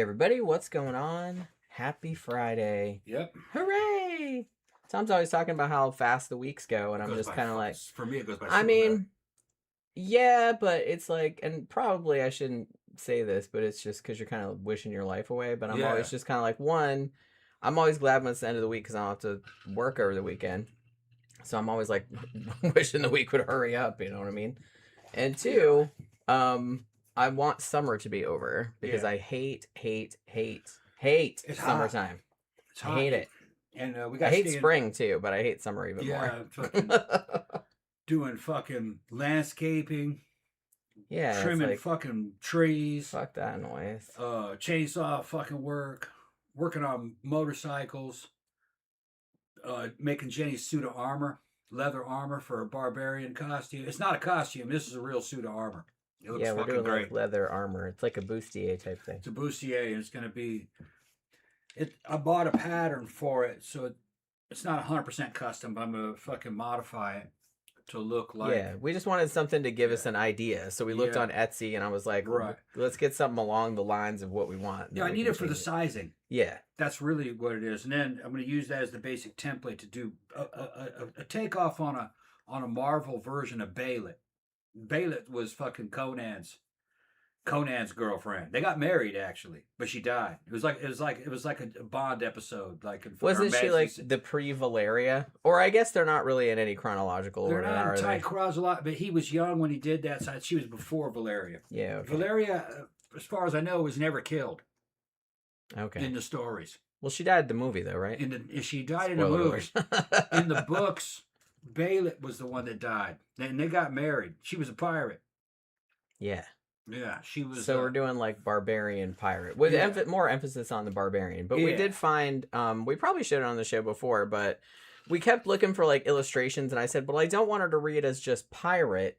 everybody, what's going on? Happy Friday. Yep. Hooray! Tom's always talking about how fast the weeks go, and I'm just kind of like... For me, it goes by I mean, yeah, but it's like... And probably I shouldn't say this, but it's just because you're kind of wishing your life away. But I'm always just kind of like, one, I'm always glad when it's the end of the week because I don't have to work over the weekend. So I'm always like wishing the week would hurry up, you know what I mean? And two, I want summer to be over because I hate it's summertime. It's hot. I hate it. And I hate spring too, but I hate summer even more. Fucking doing fucking landscaping. Yeah, trimming like, fucking trees. Fuck that noise. Chainsaw fucking work. Working on motorcycles. Making Jenny's suit of armor, leather armor for a barbarian costume. It's not a costume. This is a real suit of armor. It looks we're doing great. Like leather armor. It's like a bustier type thing. It's a bustier, and it's going to be. I bought a pattern for it, so it's not 100% custom. But I'm gonna fucking modify it to look like. Yeah, we just wanted something to give us an idea, so we looked on Etsy, and I was like, let's get something along the lines of what we want. Yeah, I need it for the sizing. Yeah, that's really what it is, and then I'm going to use that as the basic template to do a takeoff on a Marvel version of Baylet. Baylet was fucking Conan's girlfriend. They got married actually, but she died. It was like a Bond episode. Like wasn't she like the pre-Valeria? Or I guess they're not really in any chronological order. They're not in tight chronological, but he was young when he did that. So she was before Valeria. Yeah. Okay. Valeria, as far as I know, was never killed. Okay. In the stories. Well, she died in the movie though, right? She died in the movie. In the books, Baylet was the one that died, and they got married. She was a pirate. Yeah. Yeah, she was. So we're doing like barbarian pirate with more emphasis on the barbarian. But we did find, we probably showed it on the show before, but we kept looking for like illustrations, and I said, well, I don't want her to read as just pirate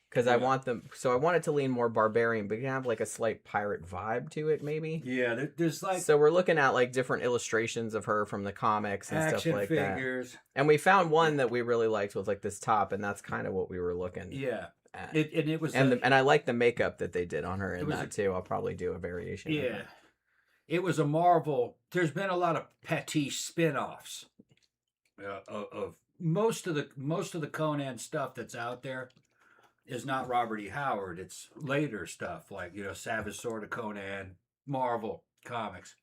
because I want them. So I wanted to lean more barbarian, but you can have like a slight pirate vibe to it, maybe. Yeah, there's like. So we're looking at like different illustrations of her from the comics and stuff like figures. That. And we found one that we really liked with like this top, and that's kind of what we were looking. Yeah. It was and I like the makeup that they did on her in that too. I'll probably do a variation. Yeah, it was a Marvel. There's been a lot of pastiche spin-offs of most of the Conan stuff that's out there is not Robert E. Howard. It's later stuff like Savage Sword of Conan, Marvel comics,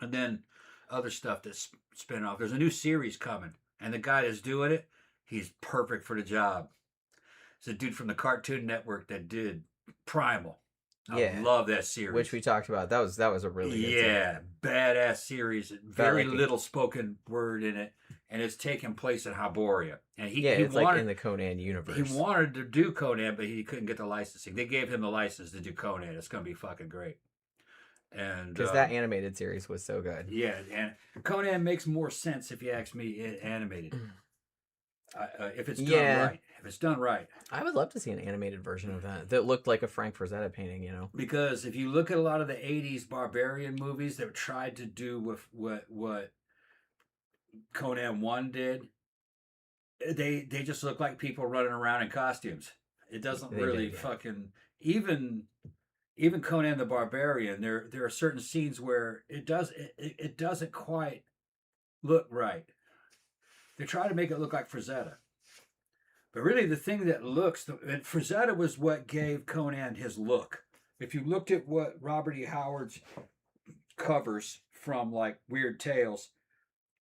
and then other stuff that's spin-off. There's a new series coming, and the guy that's doing it, he's perfect for the job. It's a dude from the Cartoon Network that did Primal. I love that series. Which we talked about. That was a really good badass series. Very little spoken word in it. And it's taking place in Hyboria. And it's like in the Conan universe. He wanted to do Conan, but he couldn't get the licensing. They gave him the license to do Conan. It's going to be fucking great. And because that animated series was so good. Yeah, and Conan makes more sense if you ask me animated. If it's done right. If it's done right. I would love to see an animated version of that looked like a Frank Frazetta painting, Because if you look at a lot of the 80s barbarian movies that tried to do with what Conan 1 did, they just look like people running around in costumes. It doesn't fucking... Even Conan the Barbarian, there are certain scenes where it doesn't quite look right. They try to make it look like Frazetta. But really the thing that and Frazetta was what gave Conan his look. If you looked at what Robert E. Howard's covers from like Weird Tales,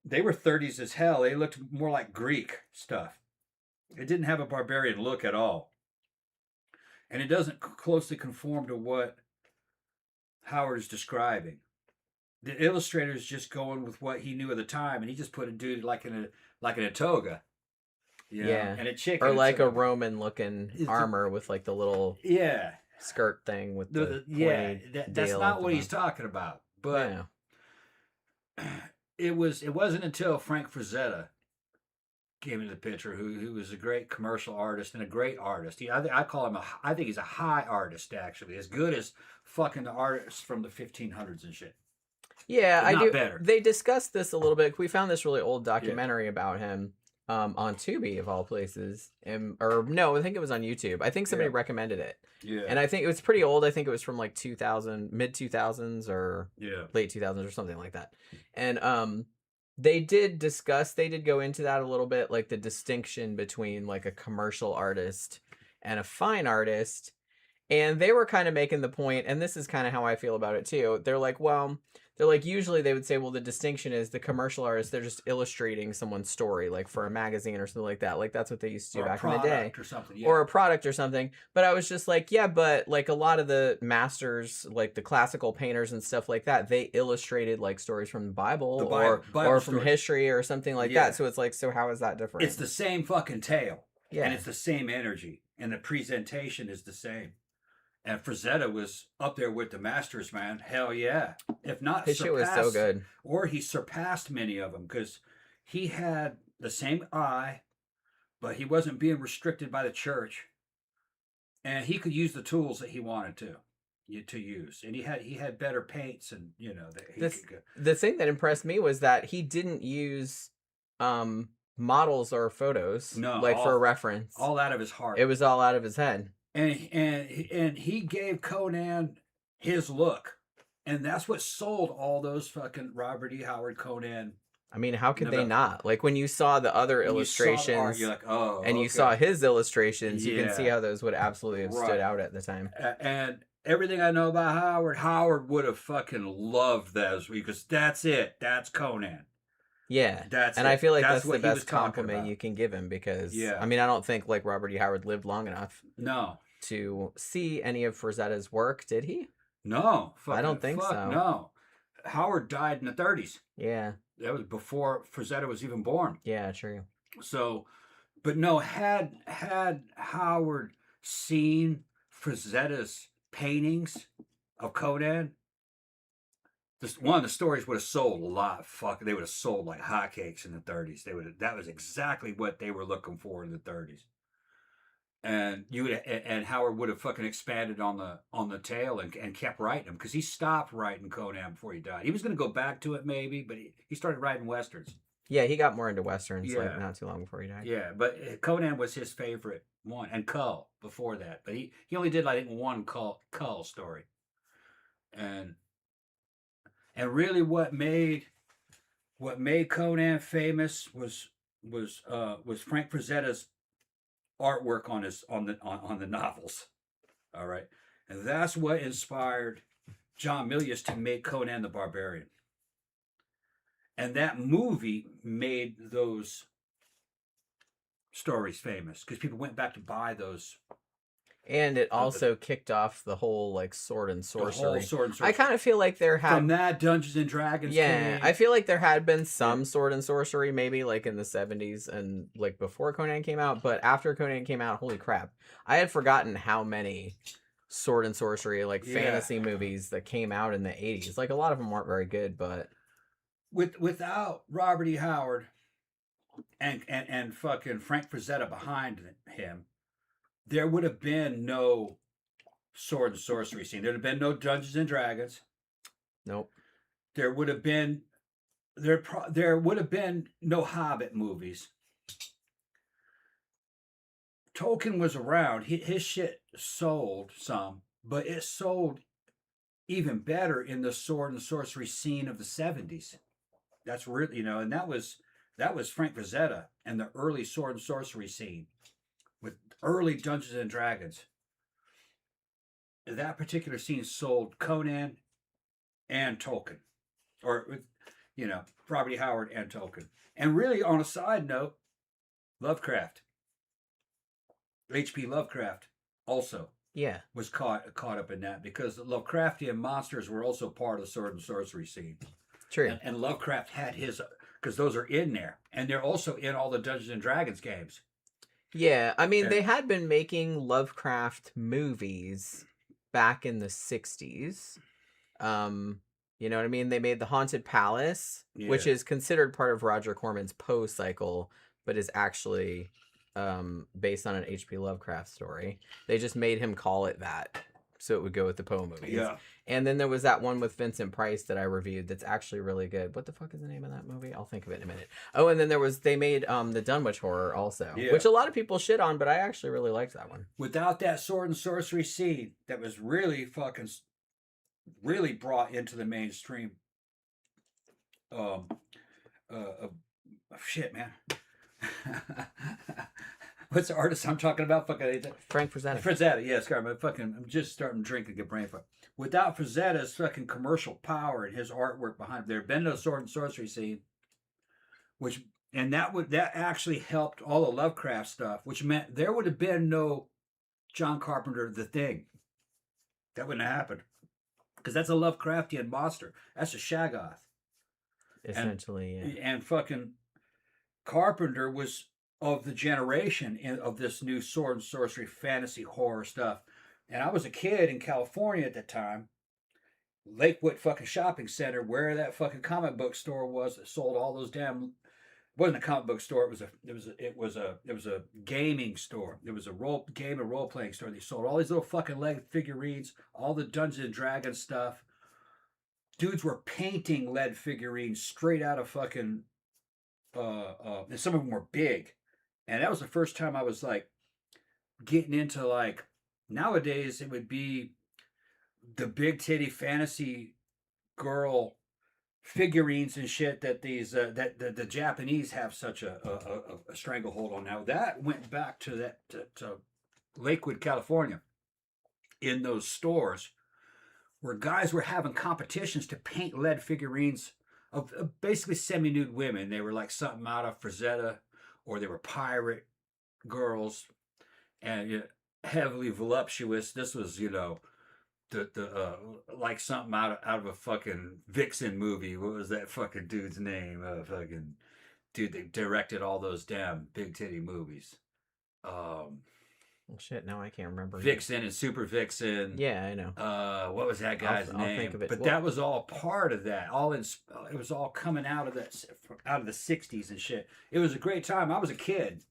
they were 30s as hell. They looked more like Greek stuff. It didn't have a barbarian look at all. And it doesn't closely conform to what Howard is describing. The illustrator's just going with what he knew at the time, and he just put a dude like in a toga. And a chick. Or like a Roman looking armor with like the little skirt thing with the that's not what he's talking about. But it wasn't until Frank Frazetta came into the picture, who was a great commercial artist and a great artist. I call him I think he's a high artist actually, as good as fucking the artists from the 1500s and shit. Yeah, I do. Better. They discussed this a little bit. We found this really old documentary about him. on Tubi of all places, or no, I think it was on YouTube. I think somebody recommended it. Yeah. And I think it was pretty old. I think it was from like 2000, mid 2000s or late 2000s or something like that. And they did go into that a little bit, like the distinction between like a commercial artist and a fine artist. And they were kind of making the point, and this is kind of how I feel about it too. They're like, usually they would say, well, the distinction is the commercial artists, they're just illustrating someone's story, like for a magazine or something like that. Like that's what they used to do back in the day. Or something, or a product or something. But I was just like, yeah, but like a lot of the masters, like the classical painters and stuff like that, they illustrated like stories from the Bible, or from history or something like that. So it's like, so how is that different? It's the same fucking tale. Yeah. And it's the same energy. And the presentation is the same. And Frazetta was up there with the masters, man. Hell yeah. If not, his shit was so good. Or he surpassed many of them because he had the same eye, but he wasn't being restricted by the church. And he could use the tools that he wanted to use. And he had better paints, and the thing that impressed me was that he didn't use models or photos for a reference. All out of his heart. It was all out of his head. And he gave Conan his look, and that's what sold all those fucking Robert E. Howard Conan. I mean, how could they not? Like when you saw the other illustrations, you're like, oh, and you saw his illustrations, you can see how those would absolutely have stood out at the time. And everything I know about Howard would have fucking loved those because that's it. That's Conan. Yeah, I feel like that's the best compliment you can give him because, I mean, I don't think like Robert E. Howard lived long enough to see any of Frazetta's work, did he? No. I don't think so. No. Howard died in the 30s. Yeah. That was before Frazetta was even born. Yeah, true. So, but no, had Howard seen Frazetta's paintings of Conan, one of the stories would have sold a lot. They would have sold like hotcakes in the 30s. That was exactly what they were looking for in the 30s. And and Howard would have fucking expanded on the tale and kept writing them because he stopped writing Conan before he died. He was going to go back to it maybe, but he started writing westerns. Yeah, he got more into westerns like not too long before he died. Yeah, but Conan was his favorite one, and Cull before that. But he only did I think one Cull story, and really what made Conan famous was Frank Frazetta's artwork on the novels. All right. And that's what inspired John Milius to make Conan the Barbarian. And that movie made those stories famous because people went back to buy those. And it also kicked off the whole like sword and sorcery. I kind of feel like there had from that Dungeons and Dragons. Yeah, I feel like there had been some sword and sorcery maybe like in the 70s and like before Conan came out, but after Conan came out, holy crap, I had forgotten how many sword and sorcery like fantasy movies that came out in the 80s. Like a lot of them weren't very good, but without Robert E. Howard and fucking Frank Frazetta behind him, there would have been no sword and sorcery scene. There would have been no Dungeons and Dragons. Nope. There would have been no Hobbit movies. Tolkien was around. His shit sold some, but it sold even better in the sword and sorcery scene of the 70s. That's really, and that was Frank Frazetta and the early sword and sorcery scene. With early Dungeons and Dragons, that particular scene sold Conan and Tolkien, or Robert E. Howard and Tolkien. And really, on a side note, Lovecraft, H.P. Lovecraft, also was caught up in that because the Lovecraftian monsters were also part of the sword and sorcery scene. True. And Lovecraft had his, because those are in there, and they're also in all the Dungeons and Dragons games. Yeah, I mean, they had been making Lovecraft movies back in the 60s. You know what I mean? They made The Haunted Palace, which is considered part of Roger Corman's Poe cycle, but is actually based on an H.P. Lovecraft story. They just made him call it that so it would go with the Poe movies. Yeah. And then there was that one with Vincent Price that I reviewed that's actually really good. What the fuck is the name of that movie? I'll think of it in a minute. Oh, and then they made the Dunwich Horror also, which a lot of people shit on, but I actually really liked that one. Without that sword and sorcery scene that was really brought into the mainstream. Shit, man. What's the artist I'm talking about? Fucking Frank Frazetta. Frazetta, yes, I'm just starting to drink and get brain fart. Without Frazetta's fucking commercial power and his artwork behind there had been no sword and sorcery scene, that actually helped all the Lovecraft stuff, which meant there would have been no John Carpenter The Thing. That wouldn't have happened. Because that's a Lovecraftian monster. That's a Shaggoth. Essentially, and fucking Carpenter was of the generation of this new sword and sorcery fantasy horror stuff. And I was a kid in California at the time, Lakewood fucking shopping center, where that fucking comic book store was that sold all those damn. It wasn't a comic book store. It was a gaming store. It was a role playing store. They sold all these little fucking lead figurines, all the Dungeons and Dragons stuff. Dudes were painting lead figurines straight out of fucking. And some of them were big, and that was the first time I was like getting into like. Nowadays it would be the big titty fantasy girl figurines and shit that these that the Japanese have such a stranglehold on now. That went back to Lakewood, California, in those stores where guys were having competitions to paint lead figurines of basically semi-nude women. They were like something out of Frazetta, or they were pirate girls, and heavily voluptuous. This was, the like something out of a fucking Vixen movie. What was that fucking dude's name? Fucking dude that directed all those damn big titty movies. Well, shit, now I can't remember. Vixen and Super Vixen. Yeah, I know. What was that guy's name? I'll think of it. But that was all part of that. It was all coming out of the '60s and shit. It was a great time. I was a kid.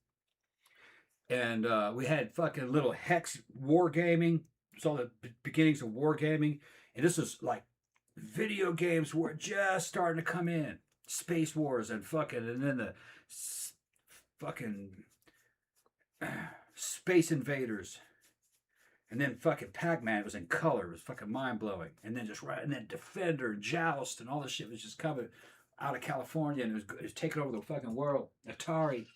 And we had fucking little hex wargaming. It's all the beginnings of wargaming. And this was like video games were just starting to come in. Space Wars and then the fucking Space Invaders. And then fucking Pac-Man, it was in color. It was fucking mind-blowing. And then and then Defender and Joust and all this shit was just coming out of California, and it was taking over the fucking world. Atari.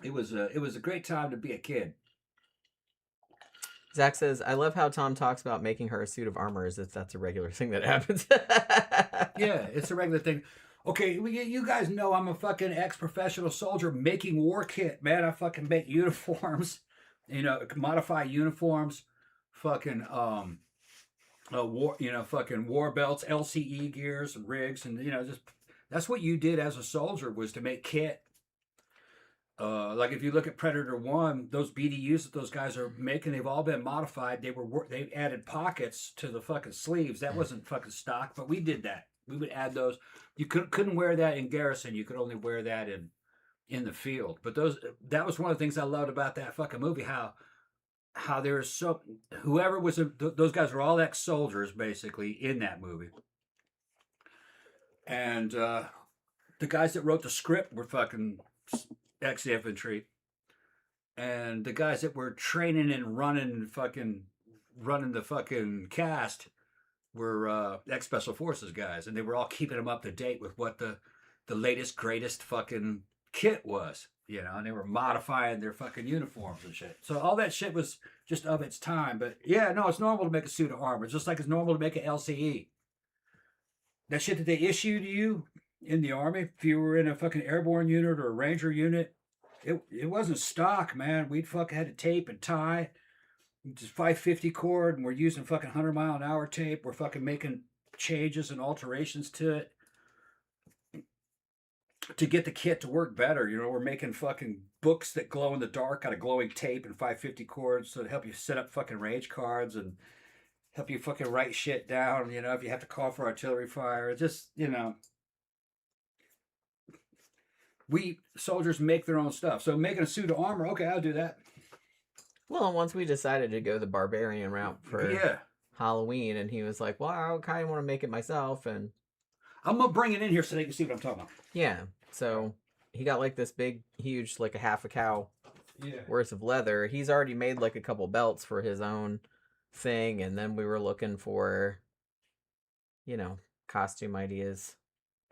It was a great time to be a kid. Zach says, I love how Tom talks about making her a suit of armor as if that's a regular thing that happens. Yeah, it's a regular thing. Okay, you guys know I'm a fucking ex-professional soldier making war kit, man. I fucking make uniforms, modify uniforms, fucking fucking war belts, LCE gears and rigs, and just that's what you did as a soldier, was to make kit. Like if you look at Predator 1, those BDUs that those guys are making, they've all been modified. They added pockets to the fucking sleeves. That wasn't fucking stock, but we did that. We would add those. You couldn't wear that in garrison. You could only wear that in the field. But that was one of the things I loved about that fucking movie. How there was whoever was those guys were all ex-soldiers basically in that movie, and the guys that wrote the script were fucking ex-infantry, and the guys that were training and running the fucking cast were ex-special forces guys, and they were all keeping them up to date with what the latest greatest fucking kit was, and they were modifying their fucking uniforms and shit. So all that shit was just of its time. But yeah, no, it's normal to make a suit of armor, just like it's normal to make an LCE. That shit that they issue to you in the Army, if you were in a fucking airborne unit or a ranger unit, it wasn't stock, man. We'd fucking had to tape and tie, just 550 cord, and we're using fucking 100-mile-an-hour tape. We're fucking making changes and alterations to it to get the kit to work better. We're making fucking books that glow in the dark out of glowing tape and 550 cords, so to help you set up fucking range cards and help you fucking write shit down, if you have to call for artillery fire. Just, we soldiers make their own stuff. So making a suit of armor, okay, I'll do that. Well, once we decided to go the barbarian route for Yeah. Halloween, and he was like, well, I kind of want to make it myself, and I'm going to bring it in here so they can see what I'm talking about. yeah, so he got like this big, huge, like a half a cow worth of leather. He's already made like a couple belts for his own thing, and then we were looking for, you know, costume ideas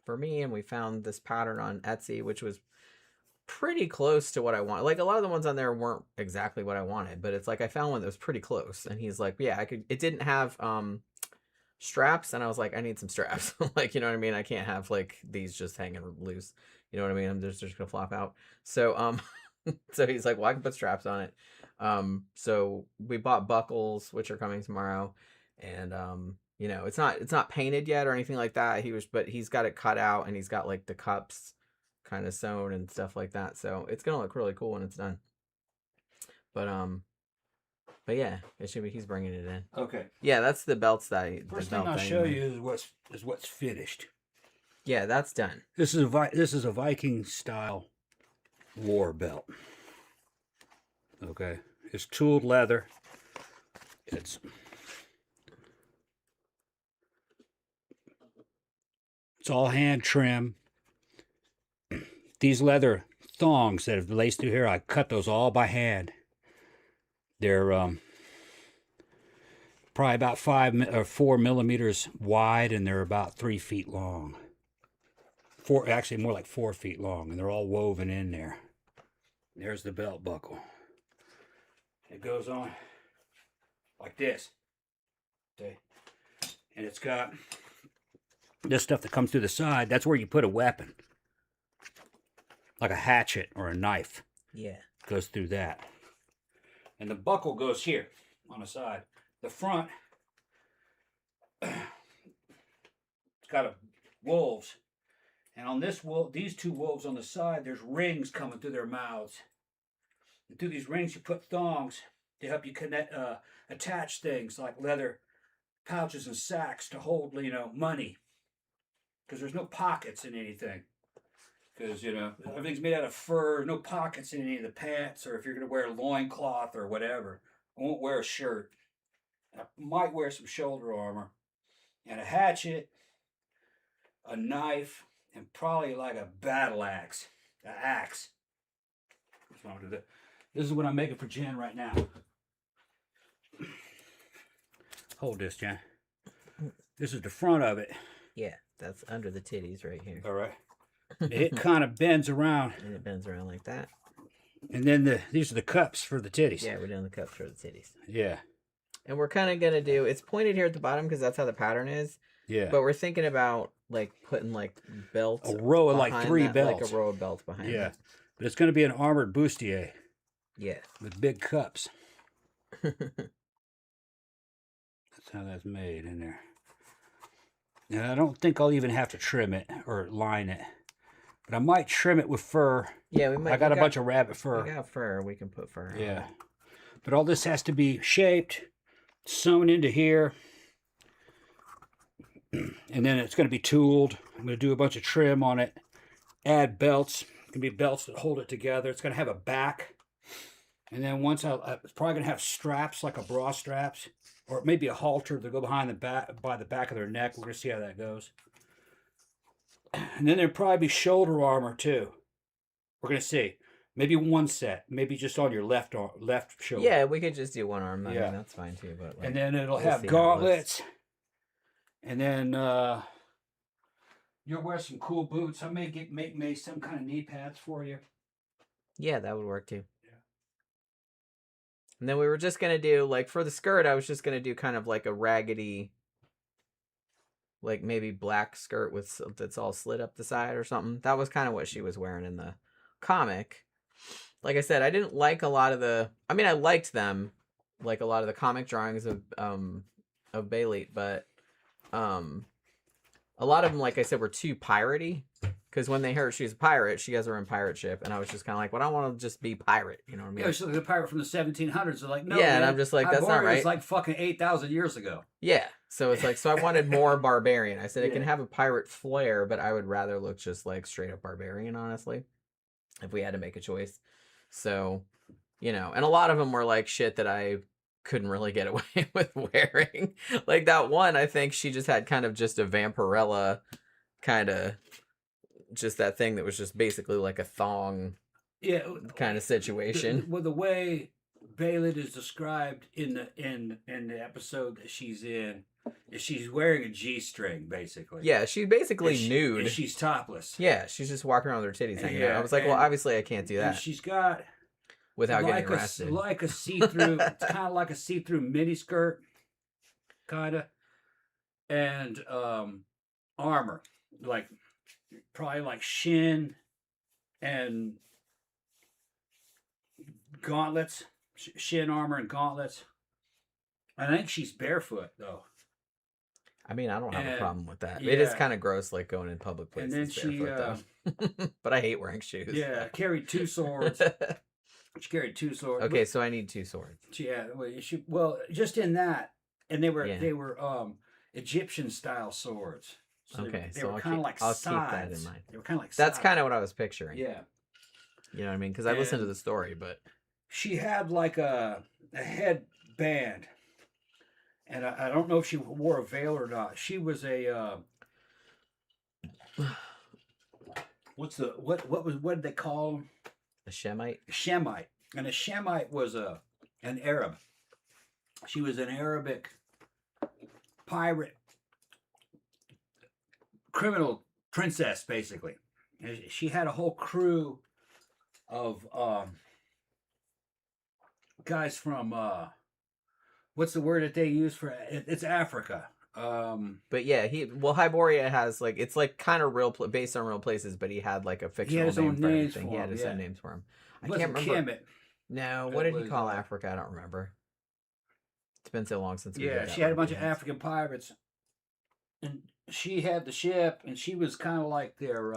for me, and we found this pattern on Etsy, which was pretty close to what I want. Like a lot of the ones on there weren't exactly what I wanted, but it's like I found one that was pretty close, and he's like, yeah, I could. It didn't have straps, and I was like, I need some straps. Like, you know what I mean? I can't have like these just hanging loose. You know what I mean? I'm just gonna flop out. So so he's like, well, I can put straps on it. So we bought buckles, which are coming tomorrow, and you know, it's not painted yet or anything like that. But he's got it cut out, and he's got like the cups kind of sewn and stuff like that. So it's gonna look really cool when it's done. But yeah, it should be. He's bringing it in. Okay. Yeah, that's the belts that. First thing I'll show you is what's finished. Yeah, that's done. This is a Viking style war belt. Okay, it's tooled leather. It's all hand trim. These leather thongs that have laced through here, I cut those all by hand. They're probably about 4 millimeters wide, and they're about 3 feet long. Actually more like 4 feet long, and they're all woven in there. There's the belt buckle. It goes on like this. Okay. And it's got this stuff that comes through the side. That's where you put a weapon. Like a hatchet or a knife. Yeah. Goes through that. And the buckle goes here on the side. The front, it's got wolves. And on these two wolves on the side, there's rings coming through their mouths. And through these rings, you put thongs to help you attach things like leather pouches and sacks to hold, money. Because there's no pockets in anything. Because, everything's made out of fur, no pockets in any of the pants, or if you're going to wear a loincloth or whatever. I won't wear a shirt. I might wear some shoulder armor. And a hatchet, a knife, and probably like a battle axe. An axe. That's what I'm going to do. This is what I'm making for Jen right now. Hold this, Jen. This is the front of it. Yeah, that's under the titties right here. All right. It kind of bends around. And it bends around like that. And then these are the cups for the titties. Yeah, we're doing the cups for the titties. Yeah. And we're kind of going to do, it's pointed here at the bottom because that's how the pattern is. Yeah. But we're thinking about like putting like belts. A row of like 3 belts. Like a row of belts behind Yeah. that. But it's going to be an armored bustier. Yeah. With big cups. That's how that's made in there. Now, I don't think I'll even have to trim it or line it. But I might trim it with fur. Yeah, we might. I got a bunch of rabbit fur. We got fur. We can put fur. Yeah. But all this has to be shaped, sewn into here. And then it's going to be tooled. I'm going to do a bunch of trim on it. Add belts. It's going to be belts that hold it together. It's going to have a back. And then once it's probably going to have straps, like a bra straps. Or maybe a halter that go behind the back, by the back of their neck. We're going to see how that goes. And then there'll probably be shoulder armor too. We're going to see. Maybe one set. Maybe just on your left shoulder. Yeah, we could just do one arm. I mean, that's fine too. But and then it'll have gauntlets. And then you'll wear some cool boots. I may make some kind of knee pads for you. Yeah, that would work too. And then we were just going to do, like, for the skirt, I was just going to do kind of like a raggedy, like maybe black skirt that's all slit up the side or something. That was kind of what she was wearing in the comic. Like I said, I didn't like a lot of I liked them, like a lot of the comic drawings of Bailey, but a lot of them, like I said, were too piratey. Because when they heard she was a pirate, she has her own pirate ship, and I was just kind of like, well, I want to just be pirate, you know what I mean? Yeah, she's like a pirate from the 1700s. They're like, no, yeah, man, and I'm just like, that's not right. It's like fucking 8,000 years ago. Yeah, so it's like, so I wanted more barbarian. I said it can have a pirate flair, but I would rather look just like straight up barbarian, honestly, if we had to make a choice. So you know, and a lot of them were like shit that I couldn't really get away with wearing. Like that one, I think she just had kind of just a Vampirella kind of, just that thing that was just basically like a thong kind of situation. The way Baylid is described in the episode that she's in, is she's wearing a G-string, basically. Yeah, she's basically nude. And she's topless. Yeah, she's just walking around with her titties hanging out. I was like, well, obviously I can't do that. And she's got... without getting arrested. Like a see-through, it's kind of like a see-through miniskirt, kind of, and armor, like probably like shin and gauntlets, shin armor and gauntlets. I think she's barefoot though. I mean, I don't have a problem with that. Yeah. It is kind of gross, like going in public places. And then barefoot, though. But I hate wearing shoes. Yeah, carried 2 swords. She carried 2 swords. Okay, so I need 2 swords. Yeah, well, just in that, and they were Egyptian style swords. So okay, they were kind of like sides. I'll keep that in mind. They were kind of like that's kind of what I was picturing. Yeah, you know what I mean? Because I listened to the story, but she had like a headband, and I don't know if she wore a veil or not. She was a what did they call them? A Shemite? Shemite. And a Shemite was an Arab. She was an Arabic pirate, criminal princess, basically. And she had a whole crew of guys from, what's the word that they use for it? It's Africa. But yeah, Hyboria has like, it's like kind of based on real places, but he had like a fictional name for everything. He had his own names for him. I can't remember. Kemet. No, what did he call Africa? I don't remember. It's been so long since we did that. She had a bunch of African pirates, and she had the ship, and she was kind of like their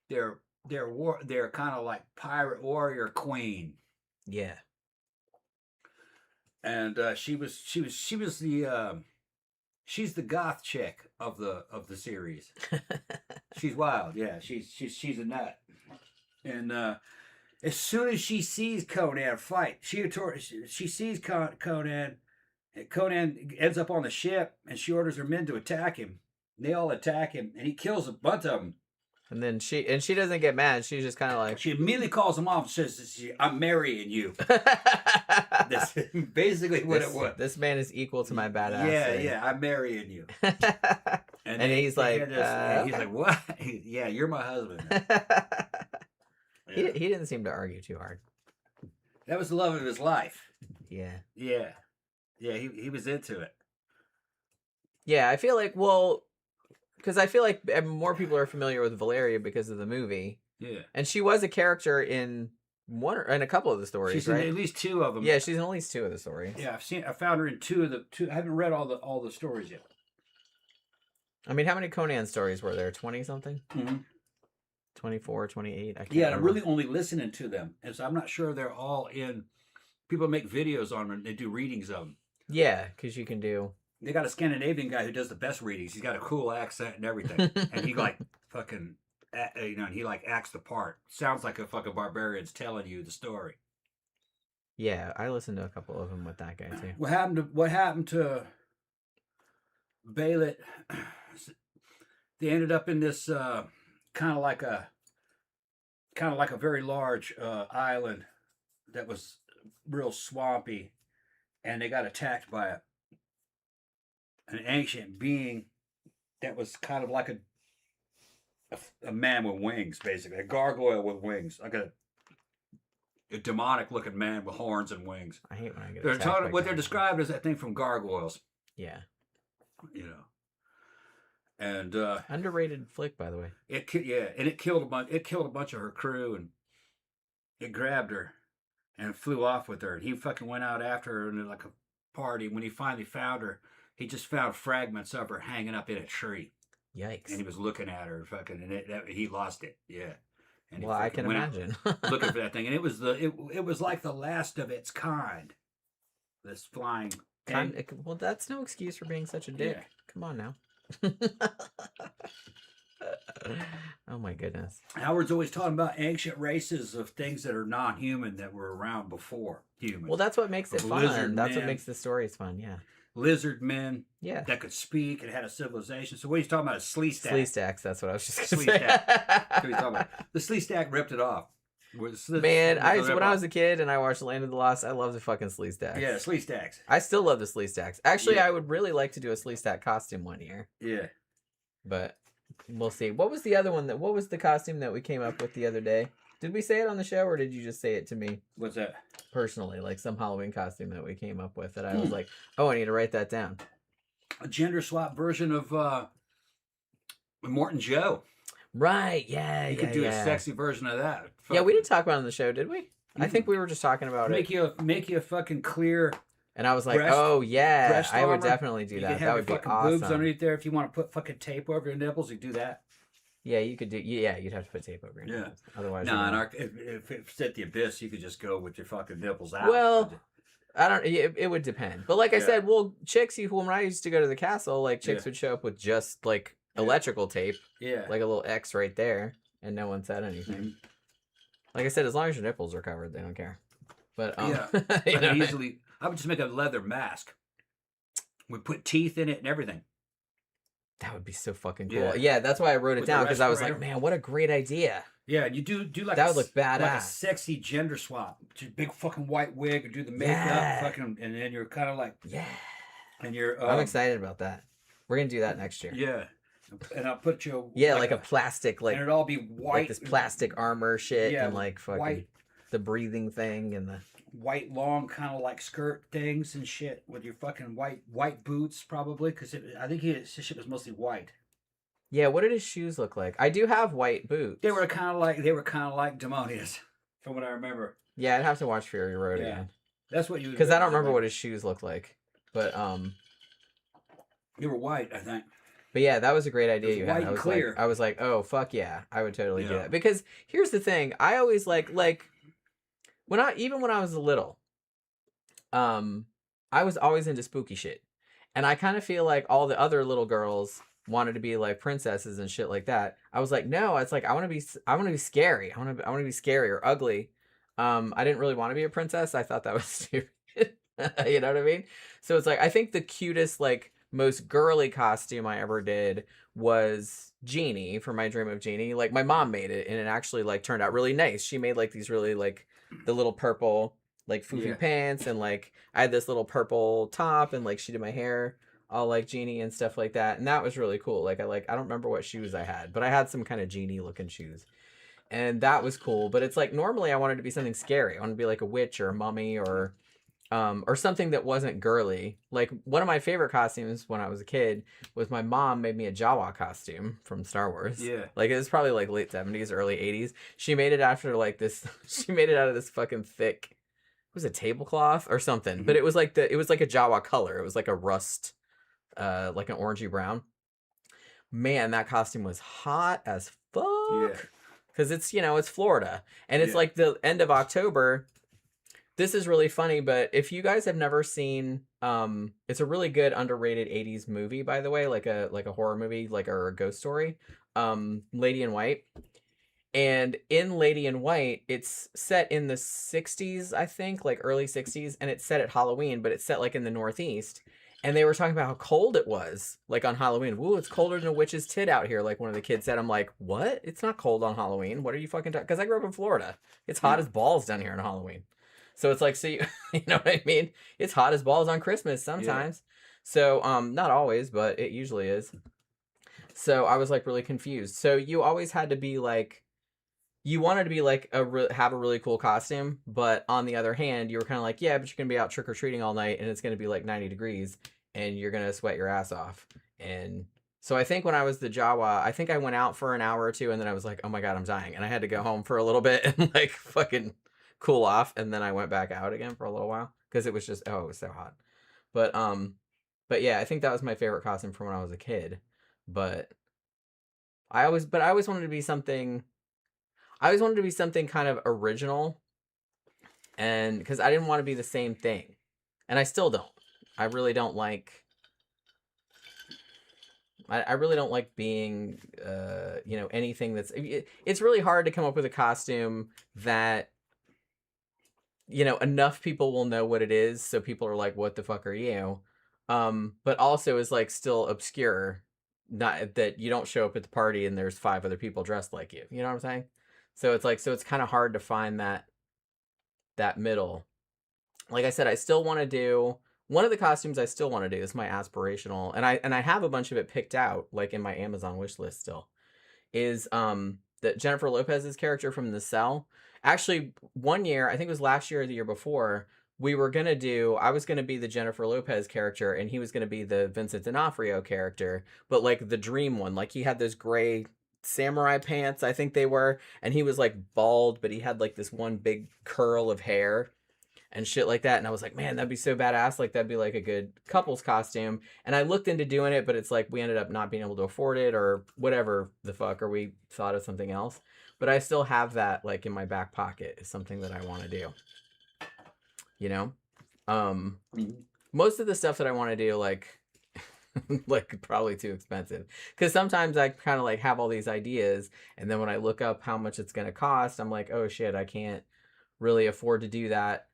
kind of like pirate warrior queen. Yeah. And she was the she's the goth chick of the series. She's wild, yeah. She's a nut. And as soon as she sees Conan fight, she sees Conan. And Conan ends up on the ship, and she orders her men to attack him. They all attack him, and he kills a bunch of them. And then she doesn't get mad. She's just kind of like, she immediately calls him off and says, "I'm marrying you." That's basically what it was. This man is equal to my badass. Yeah, I'm marrying you. and he's like, he's like, what? Yeah, you're my husband. He didn't seem to argue too hard. That was the love of his life. Yeah. Yeah. Yeah, he was into it. Yeah, I feel like, because I feel like more people are familiar with Valeria because of the movie. Yeah. And she was a character in a couple of the stories, she's right? In at least 2 of them. Yeah, she's in at least 2 of the stories. Yeah, I found her in 2 of the. I haven't read all the stories yet. I mean, how many Conan stories were there? 20 something? Mm-hmm. 24, 28? I can't remember. I'm really only listening to them, and so I'm not sure they're all in. People make videos on them, and they do readings of them. Yeah, because you can do. They got a Scandinavian guy who does the best readings. He's got a cool accent and everything, and he like fucking, and he like acts the part. Sounds like a fucking barbarian's telling you the story. Yeah, I listened to a couple of them with that guy too. What happened to Baylid? They ended up in this kind of like a very large island that was real swampy, and they got attacked by an ancient being that was kind of like a man with wings, basically a gargoyle with wings, like a demonic looking man with horns and wings. I hate when I get they're described as that thing from Gargoyles. Yeah, you know. And underrated flick, by the way. It killed a bunch. It killed a bunch of her crew, and it grabbed her and flew off with her. And he fucking went out after her in like a party. When he finally found her, he just found fragments of her hanging up in a tree. Yikes! And he was looking at her, fucking, and he lost it. Yeah. And well, I can imagine looking for that thing, and it was like the last of its kind. This flying. Well, that's no excuse for being such a dick. Yeah. Come on now. Oh my goodness. Howard's always talking about ancient races of things that are non-human that were around before humans. Well, that's what makes it fun. Lizard That's what men. makes the stories fun. Yeah. Lizard men. Yeah. That could speak and had a civilization. So what he's talking about is Sleestack. Sleestacks. That's what I was just going to say. That's what he's talking about. The Sleestack ripped it off. Man, when I was a kid and I watched Land of the Lost, I loved the fucking Sleestacks. Yeah, Sleestacks. I still love the Sleestacks. Actually, I would really like to do a Sleestack costume one year. Yeah. But we'll see. What was the other one what was the costume that we came up with the other day? Did we say it on the show or did you just say it to me? What's that? Personally, like some Halloween costume that we came up with that I was like, oh, I need to write that down. A gender swap version of Morton Joe. Right, yeah, You could do a sexy version of that. Yeah, we didn't talk about it on the show, did we? I think we were just talking about make it. Make you a fucking clear. And I was like, oh yeah, I would definitely do that. That would be awesome. Boobs underneath there. If you want to put fucking tape over your nipples, you do that. Yeah, you could do. Yeah, you'd have to put tape over your nipples. Otherwise, no. If it's at the abyss, you could just go with your fucking nipples out. Well, I don't. It would depend. But like I said, well, chicks. When I used to go to the castle, like chicks would show up with just like electrical tape. Yeah. Like a little X right there, and no one said anything. Mm-hmm. Like I said, as long as your nipples are covered, they don't care. But you know, easily. I would just make a leather mask. We put teeth in it and everything. That would be so fucking cool. Yeah, that's why I wrote it down because I was like, man, what a great idea. Yeah, you do like that would look badass. Like a sexy gender swap. Just big fucking white wig or do the makeup, fucking, and then you're kind of like And you're. I'm excited about that. We're gonna do that next year. Yeah. And I'll put you. Like a plastic, like. And it'd all be white. Like this plastic armor shit and like fucking white, the breathing thing and the. White long kind of like skirt things and shit with your fucking white boots probably because I think his shit was mostly white. Yeah, what did his shoes look like? I do have white boots. They were kind of like Demonia's, from what I remember. Yeah, I'd have to watch Fury Road again. That's what you. Because I don't remember what his shoes look like, but they were white, I think. But yeah, that was a great idea you had. White and clear. I was like, oh fuck yeah, I would totally do that. Because here's the thing, I always like. When I was little, I was always into spooky shit, and I kind of feel like all the other little girls wanted to be like princesses and shit like that. I was like, no, it's like I want to be scary. I want to be scary or ugly. I didn't really want to be a princess. I thought that was stupid. You know what I mean? So it's like I think the cutest, like most girly costume I ever did was Genie for my Dream of Genie. Like my mom made it, and it actually like turned out really nice. She made like these really like. The little purple like foofy pants and like I had this little purple top and like she did my hair all like Genie and stuff like that, and that was really cool. Like I don't remember what shoes I had, but I had some kind of Genie looking shoes, and that was cool. But it's like normally I wanted to be something scary. I wanted to be like a witch or a mummy or something that wasn't girly. Like one of my favorite costumes when I was a kid was my mom made me a Jawa costume from Star Wars. Yeah. Like it was probably like late 70s, early 80s. She made it after like this, she made it out of this fucking thick, it was a tablecloth or something. Mm-hmm. But it was like a Jawa color. It was like a rust, like an orangey brown. Man, that costume was hot as fuck. Yeah. Because it's, it's Florida. And it's like the end of October. This is really funny, but if you guys have never seen, it's a really good underrated 80s movie, by the way, like a horror movie, or a ghost story, Lady in White. And in Lady in White, it's set in the 60s, I think, like early 60s, and it's set at Halloween, but it's set like in the Northeast. And they were talking about how cold it was, like on Halloween. Woo, it's colder than a witch's tit out here, like one of the kids said. I'm like, what? It's not cold on Halloween. What are you fucking talking? Because I grew up in Florida. It's hot as balls down here on Halloween. So it's like, so you know what I mean? It's hot as balls on Christmas sometimes. Yeah. So, not always, but it usually is. So I was like really confused. So you always had to be like, you wanted to be like have a really cool costume, but on the other hand, you were kind of like, yeah, but you're going to be out trick-or-treating all night and it's going to be like 90 degrees and you're going to sweat your ass off. And so I think when I was the Jawa, I think I went out for an hour or two and then I was like, oh my God, I'm dying. And I had to go home for a little bit and like fucking cool off, and then I went back out again for a little while because it was just it was so hot. But yeah, I think that was my favorite costume from when I was a kid. But I always wanted to be something. I always wanted to be something kind of original, and because I didn't want to be the same thing, and I still don't. I really don't like. I really don't like being, anything that's... It's really hard to come up with a costume that, enough people will know what it is, so people are like, what the fuck are you? But also is, like, still obscure. Not that you don't show up at the party and there's 5 other people dressed like you. You know what I'm saying? So it's like, it's kind of hard to find that middle. Like I said, I still want to do... One of the costumes I still want to do is my aspirational, and I have a bunch of it picked out, like in my Amazon wish list still, is that Jennifer Lopez's character from The Cell. Actually, one year, I think it was last year or the year before, I was gonna be the Jennifer Lopez character, and he was gonna be the Vincent D'Onofrio character, but like the dream one. Like he had those gray samurai pants, I think they were, and he was like bald, but he had like this one big curl of hair and shit like that. And I was like, man, that'd be so badass. Like, that'd be like a good couple's costume. And I looked into doing it, but it's like we ended up not being able to afford it or whatever the fuck, or we thought of something else. But I still have that, like, in my back pocket. Is something that I want to do. You know? Most of the stuff that I want to do, like, like, probably too expensive. Because sometimes I kind of, like, have all these ideas, and then when I look up how much it's going to cost, I'm like, oh, shit, I can't really afford to do that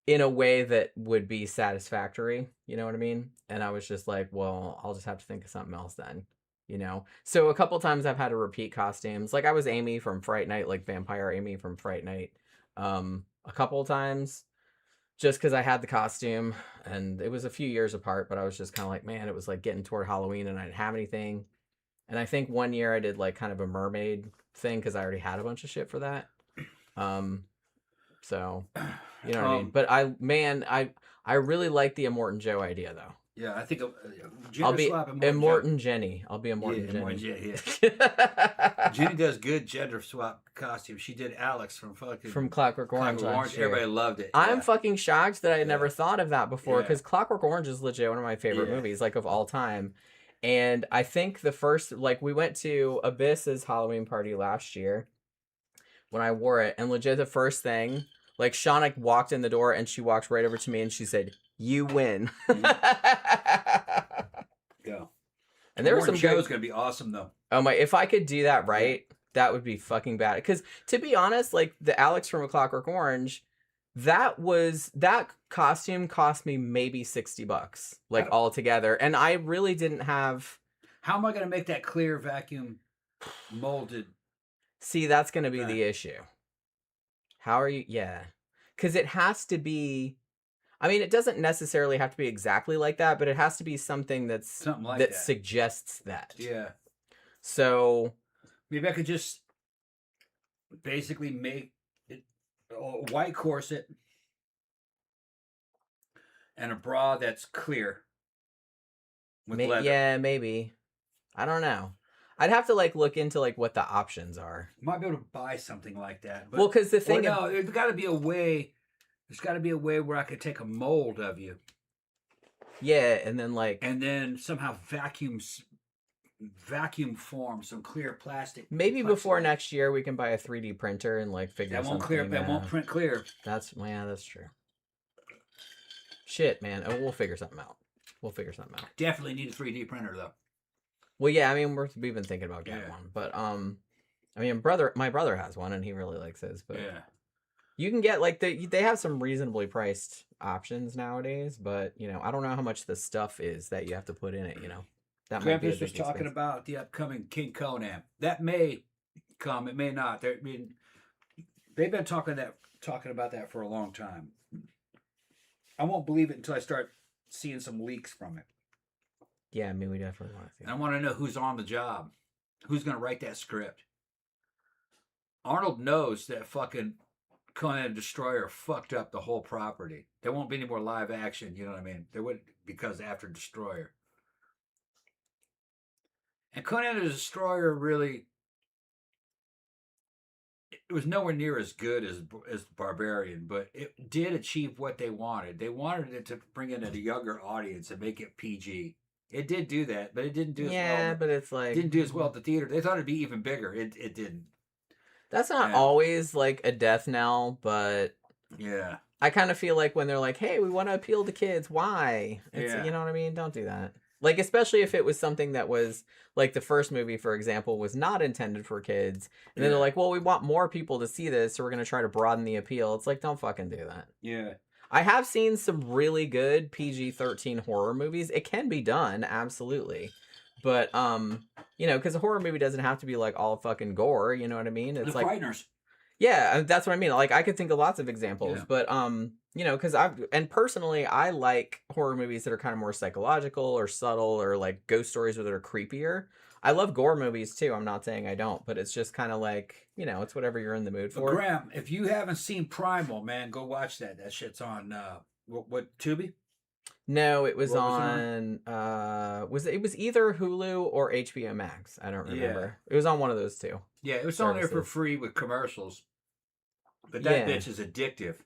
in a way that would be satisfactory, you know what I mean? And I was just like, well, I'll just have to think of something else then, you know? So a couple times I've had to repeat costumes. Like I was Amy from Fright Night, like Vampire Amy from Fright Night, a couple times just because I had the costume, and it was a few years apart, but I was just kind of like, man, it was like getting toward Halloween and I didn't have anything. And I think one year I did like kind of a mermaid thing because I already had a bunch of shit for that. So, you know what I mean? But I really like the Immortan Joe idea though. Yeah, I think I'll be Immortan Jenny. I'll be Immortan Jenny. Yeah. Jenny does good gender swap costumes. She did Alex from Clockwork Orange. Everybody loved it. I'm fucking shocked that I had never thought of that before, because Clockwork Orange is legit one of my favorite movies, like of all time. And I think the first, like, we went to Abyss's Halloween party last year when I wore it, and legit the first thing, like, Shauna walked in the door and she walked right over to me and she said, "You win." Go. And there was some show's gonna be awesome though. Oh my! If I could do that right, that would be fucking bad. Because to be honest, like the Alex from A Clockwork Orange, that costume cost me maybe $60, like all together, and I really didn't have. How am I gonna make that clear vacuum molded? See, that's gonna be the issue. How are you? Yeah, because it has to be. I mean, it doesn't necessarily have to be exactly like that, but it has to be something that suggests that. Yeah. So maybe I could just basically make it a white corset and a bra that's clear with leather. Yeah, maybe. I don't know. I'd have to like look into like what the options are. You might be able to buy something like that. But, well, because the thing, there's got to be a way. There's got to be a way where I could take a mold of you. Yeah, and then somehow vacuum form some clear plastic. Maybe before next year we can buy a 3D printer and like figure that something won't clear. out. That won't print clear. That's true. Shit, man. Oh, we'll figure something out. Definitely need a 3D printer though. Well, yeah. I mean, we've been thinking about getting one, but I mean, my brother has one and he really likes his. But yeah. You can get like they have some reasonably priced options nowadays, but you know, I don't know how much the stuff is that you have to put in it. You know, that Krampus was talking about the upcoming King Conan. That may come, it may not. I mean, they've been talking about that for a long time. I won't believe it until I start seeing some leaks from it. Yeah, I mean, we definitely want to see. And I want to know who's on the job, who's going to write that script. Arnold knows that fucking Conan the Destroyer fucked up the whole property. There won't be any more live action, you know what I mean? There wouldn't, because after Destroyer. And Conan the Destroyer really, it was nowhere near as good as Barbarian, but it did achieve what they wanted. They wanted it to bring in a younger audience and make it PG. It did do that, but it didn't do as well. Yeah, but it's like... It didn't do as well at the theater. They thought it'd be even bigger. It didn't. That's not always like a death knell, but yeah, I kind of feel like when they're like, "Hey, we want to appeal to kids," why? It's, you know what I mean? Don't do that. Like, especially if it was something that was, like, the first movie, for example, was not intended for kids. And then they're like, well, we want more people to see this, so we're going to try to broaden the appeal. It's like, don't fucking do that. Yeah. I have seen some really good PG-13 horror movies. It can be done, absolutely. But, you know, because a horror movie doesn't have to be, like, all fucking gore, you know what I mean? It's the like... Frighteners. Yeah, that's what I mean. Like, I could think of lots of examples, but, you know, because and personally, I like horror movies that are kind of more psychological or subtle or, like, ghost stories that are creepier. I love gore movies, too. I'm not saying I don't, but it's just kind of like, you know, it's whatever you're in the mood for. But Graham, if you haven't seen Primal, man, go watch that. That shit's on, what Tubi? No, it was on, it was either Hulu or HBO Max. I don't remember. Yeah. It was on one of those two. Yeah, it was on there for free with commercials. But that bitch is addictive.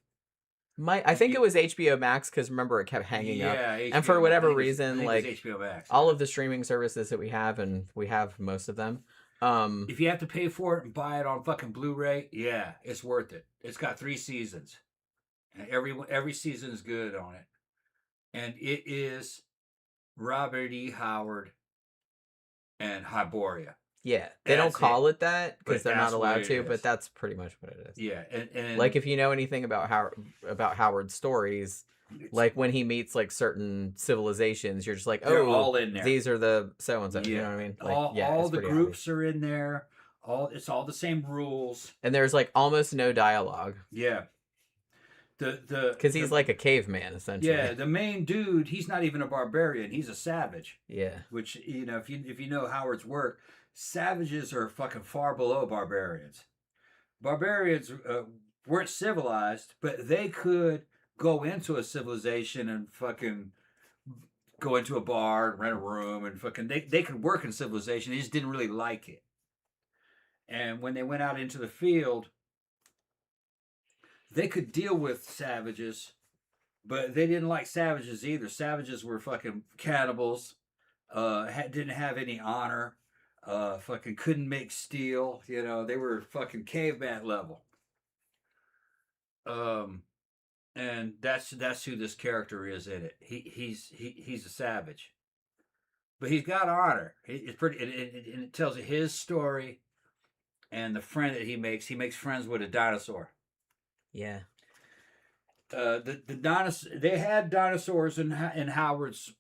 I think it was HBO Max because remember it kept hanging up. HBO, and for whatever reason, like HBO Max, all of the streaming services that we have, and we have most of them. If you have to pay for it and buy it on fucking Blu-ray, yeah, it's worth it. It's got 3 seasons, and every season is good on it, and it is Robert E. Howard and Hyboria. Yeah, they don't call it that because they're not allowed to, but that's pretty much what it is. Yeah, and like if you know anything about Howard's stories, like when he meets like certain civilizations, you're just like, they're all in there. These are the so and so. You know what I mean? Like, all the groups are in there. It's all the same rules, and there's like almost no dialogue. Yeah, because he's like a caveman essentially. Yeah, the main dude, he's not even a barbarian; he's a savage. Yeah, which you know, if you know Howard's work. Savages are fucking far below barbarians. Barbarians weren't civilized, but they could go into a civilization and fucking go into a bar and rent a room and fucking they could work in civilization. They just didn't really like it. And when they went out into the field, they could deal with savages, but they didn't like savages either. Savages were fucking cannibals, didn't have any honor. Fucking couldn't make steel, you know, they were fucking caveman level. And that's who this character is in it. He's a savage, but he's got honor. It's pretty, and it tells his story, and the friend that he makes friends with a dinosaur. Yeah. The dinosaur, they had dinosaurs in Howard's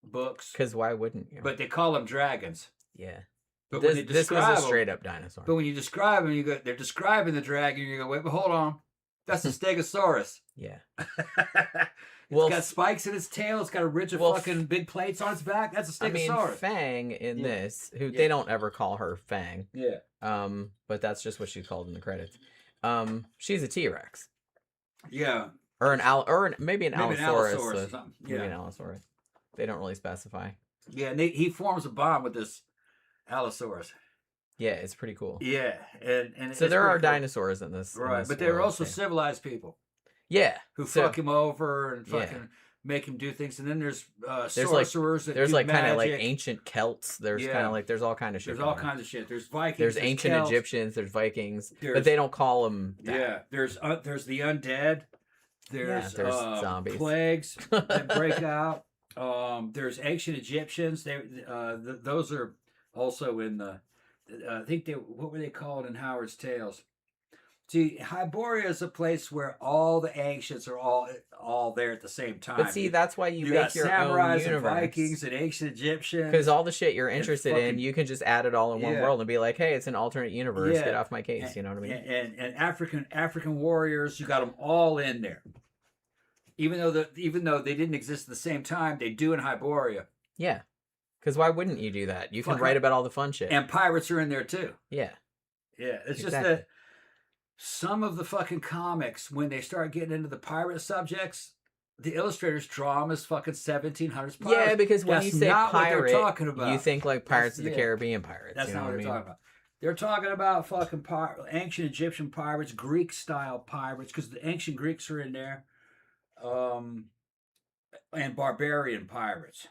books. Because why wouldn't you? But they call them dragons. Yeah. But this was a straight up dinosaur. But when you describe them, they're describing the dragon, you go, wait, but hold on. That's a stegosaurus. Yeah. It's got spikes in its tail. It's got a ridge of fucking big plates on its back. That's a stegosaurus. I mean, Fang in this, who they don't ever call her Fang. Yeah. But that's just what she's called in the credits. She's a T-Rex. Yeah. Or maybe an Allosaurus. Or something. Yeah. Maybe an Allosaurus. They don't really specify. Yeah, and he forms a bond with this Allosaurus. Yeah, it's pretty cool. Yeah, and so there are dinosaurs in this, right? But there are also civilized people. Yeah, who fuck him over and fucking make him do things. And then there's sorcerers. There's like kind of like ancient Celts. There's kind of like there's all kind of shit. There's all kinds of shit. There's Vikings. There's ancient Celts. Egyptians. There's Vikings, but they don't call them that. Yeah, there's the undead. There's zombies, plagues that break out. There's ancient Egyptians. Those are also in the. I think what were they called in Howard's Tales? See, Hyboria is a place where all the ancients are all there at the same time. But see, that's why you make your own universe. And Vikings and ancient Egyptians. Because all the shit you're interested in, you can just add it all in one world and be like, hey, it's an alternate universe. Get off my case. You know what I mean? And African warriors, you got them all in there. Even though they didn't exist at the same time, they do in Hyboria. Yeah. Because why wouldn't you do that? You can write about all the fun shit. And pirates are in there too. Yeah. Yeah. It's just that some of the fucking comics, when they start getting into the pirate subjects, the illustrators draw them as fucking 1700s pirates. Yeah, because when you say pirate, you think like Pirates of the Caribbean pirates. That's not what they're talking about. They're talking about fucking ancient Egyptian pirates, Greek-style pirates, because the ancient Greeks are in there, and barbarian pirates.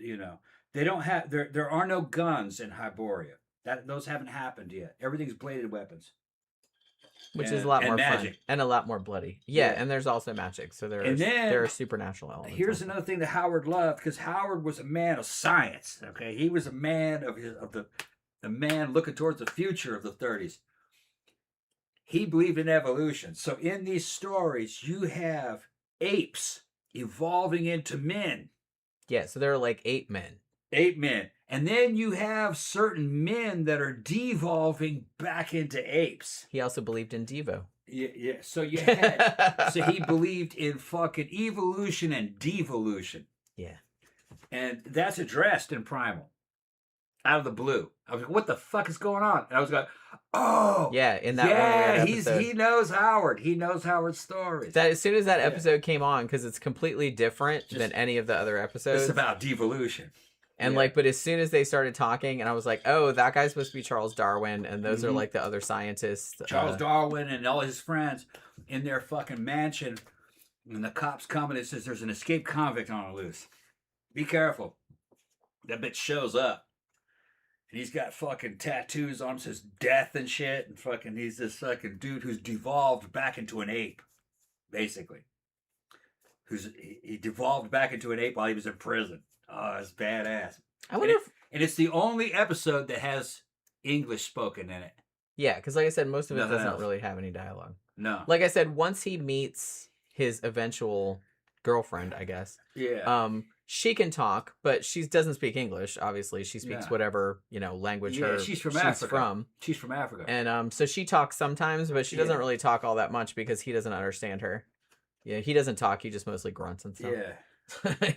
You know, they don't have there are no guns in Hyboria. Those haven't happened yet. Everything's bladed weapons. which is a lot more magic. fun and a lot more bloody. Yeah, and there's also magic. So there are supernatural elements. Here's another thing that Howard loved, because Howard was a man of science. Okay, he was a man of the man looking towards the future of the 30s. He believed in evolution. So in these stories, you have apes evolving into men. Yeah, so there are like 8 men. 8 men. And then you have certain men that are devolving back into apes. He also believed in Devo. Yeah. So you had, so he believed in fucking evolution and devolution. Yeah. And that's addressed in Primal. Out of the blue. I was like, what the fuck is going on? And I was like, oh. Yeah, in that one episode. He knows Howard. He knows Howard's stories. That as soon as that episode came on, because it's completely different than any of the other episodes. It's about devolution. And but as soon as they started talking, and I was like, oh, that guy's supposed to be Charles Darwin, and those are like the other scientists. Charles Darwin and all his friends in their fucking mansion. And the cops come and it says there's an escaped convict on the loose. Be careful. That bitch shows up. And he's got fucking tattoos on him, says death and shit. And fucking he's this fucking dude who's devolved back into an ape, basically. He devolved back into an ape while he was in prison. Oh, it's badass. I wonder and it's the only episode that has English spoken in it. Yeah, because like I said, most of it doesn't really have any dialogue. No. Like I said, once he meets his eventual girlfriend, I guess. Yeah. She can talk, but she doesn't speak English. Obviously, she speaks whatever language she's from Africa. She's from Africa, and so she talks sometimes, but she doesn't really talk all that much because he doesn't understand her. Yeah, he doesn't talk. He just mostly grunts and stuff. Yeah.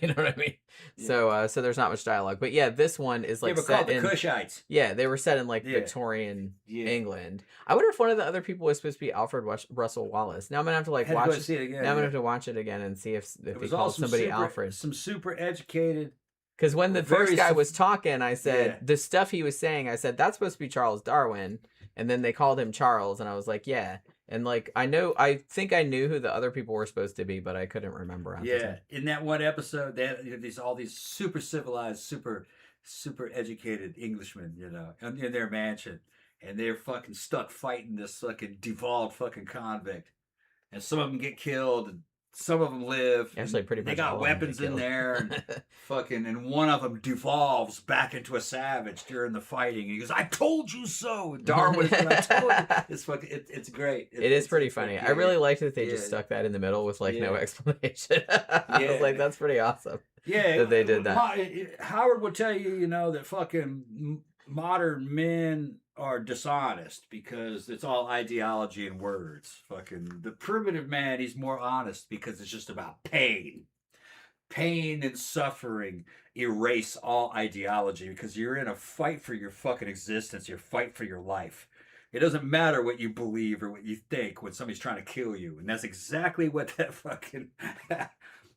You know what I mean? Yeah. So there's not much dialogue. But yeah, this one is like set in the Cushites. Yeah, they were set in like Victorian England. I wonder if one of the other people was supposed to be Alfred Russell Wallace. Now I'm gonna have to watch it again. Now I'm gonna have to watch it again and see if they called somebody Alfred. Some super educated. Because when the first guy was talking, I said the stuff he was saying. I said that's supposed to be Charles Darwin, and then they called him Charles, and I was like, yeah. And like I think I knew who the other people were supposed to be, but I couldn't remember. In that one episode, they had all these super civilized, super educated Englishmen, in their mansion, and they're fucking stuck fighting this fucking devolved fucking convict, and some of them get killed, and some of them live. Actually, pretty much they got weapons in there, and and one of them devolves back into a savage during the fighting. And he goes, "I told you so, Darwin." I told you. It's fucking. It's great. It's pretty funny. I really liked that they just stuck that in the middle with no explanation. I was like, that's pretty awesome. Yeah, that they did that. Howard will tell you, that fucking modern men are dishonest because it's all ideology and words. Fucking the primitive man, he's more honest because it's just about pain. Pain and suffering erase all ideology because you're in a fight for your fucking existence. You're fight for your life. It doesn't matter what you believe or what you think when somebody's trying to kill you. And that's exactly what that fucking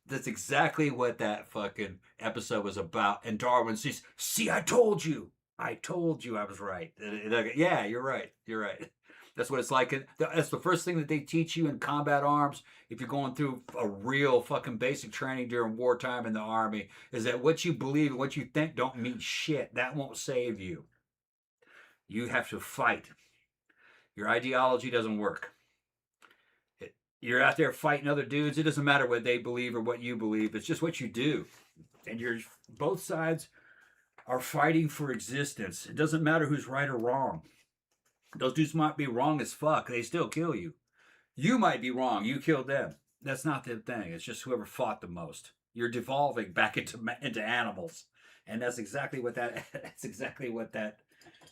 that's exactly what that fucking episode was about. And Darwin says, "See, I told you. I told you I was right." Yeah, you're right. You're right. That's what it's like. That's the first thing that they teach you in combat arms. If you're going through a real fucking basic training during wartime in the army, is that what you believe and what you think don't mean shit. That won't save you. You have to fight. Your ideology doesn't work. You're out there fighting other dudes. It doesn't matter what they believe or what you believe. It's just what you do. And both sides are fighting for existence. It doesn't matter who's right or wrong. Those dudes might be wrong as fuck. They still kill you. You might be wrong. You killed them. That's not the thing. It's just whoever fought the most. You're devolving back into animals, and that's exactly what that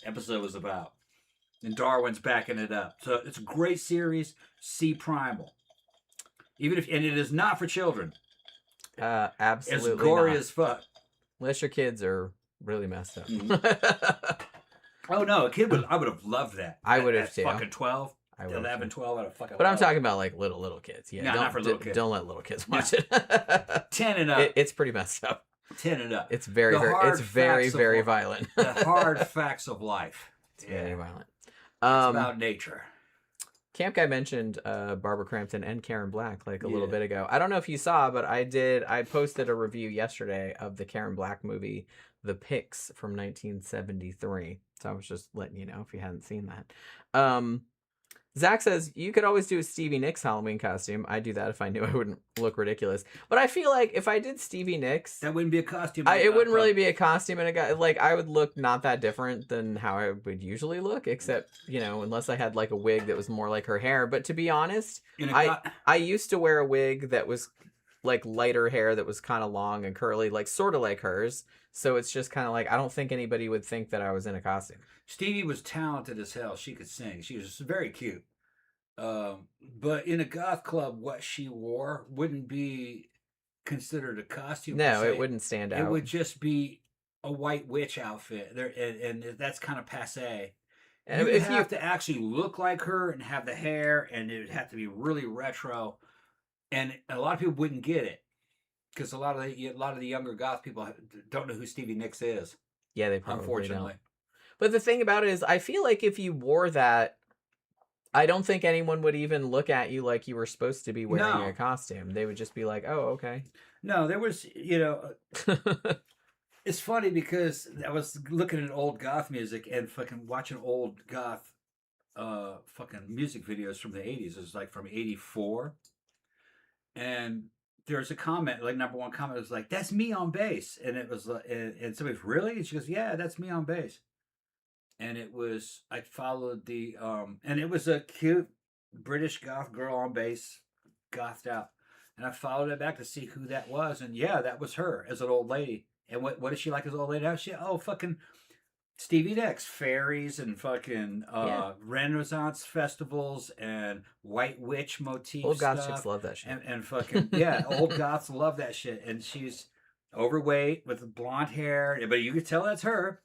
episode was about. And Darwin's backing it up. So it's a great series. See Primal. And it is not for children. Absolutely. It's gory not. as fuck. Unless your kids are really messed up. Oh no, I would have loved that. I would have too. Fucking 12. 11, 12 out of fucking. But I'm talking about like little kids. Yeah, not for little kids. Don't let little kids watch it. 10 and up. It's pretty messed up. 10 and up. It's very violent. The hard facts of life. It's very violent. It's about nature. Camp Guy mentioned Barbara Crampton and Karen Black like a little bit ago. I don't know if you saw, but I posted a review yesterday of the Karen Black movie, The Pix from 1973. So I was just letting you know if you hadn't seen that. Zach says, you could always do a Stevie Nicks Halloween costume. I'd do that if I knew I wouldn't look ridiculous. But I feel like if I did Stevie Nicks... That wouldn't be a costume. It wouldn't really be a costume. And like, I would look not that different than how I would usually look. Except, unless I had like a wig that was more like her hair. But to be honest, I used to wear a wig that was like lighter hair that was kind of long and curly, like sort of like hers. So it's just kind of like, I don't think anybody would think that I was in a costume. Stevie was talented as hell. She could sing. She was very cute. But in a goth club, what she wore wouldn't be considered a costume. No, it wouldn't stand out. It would just be a white witch outfit. And that's kind of passe. You would have to actually look like her and have the hair, and it would have to be really retro. And a lot of people wouldn't get it because a lot of the younger goth people don't know who Stevie Nicks is. Yeah, they probably unfortunately don't. But the thing about it is, I feel like if you wore that, I don't think anyone would even look at you like you were supposed to be wearing a costume. They would just be like, "Oh, okay." No, there was, it's funny because I was looking at old goth music and fucking watching old goth fucking music videos from the 80s. It was like from 84. And there's a comment, like number one comment was like, "That's me on bass." And it was like, and somebody's, "Really?" And she goes, "Yeah, that's me on bass." And it was, I followed the, and it was a cute British goth girl on bass, gothed out. And I followed it back to see who that was. And yeah, that was her as an old lady. And what is she like as an old lady? Fucking Stevie Nicks, fairies and fucking Renaissance festivals and white witch motif old stuff. goth chicks love that shit. And fucking, yeah, old goths love that shit. And she's overweight with blonde hair, but you could tell that's her.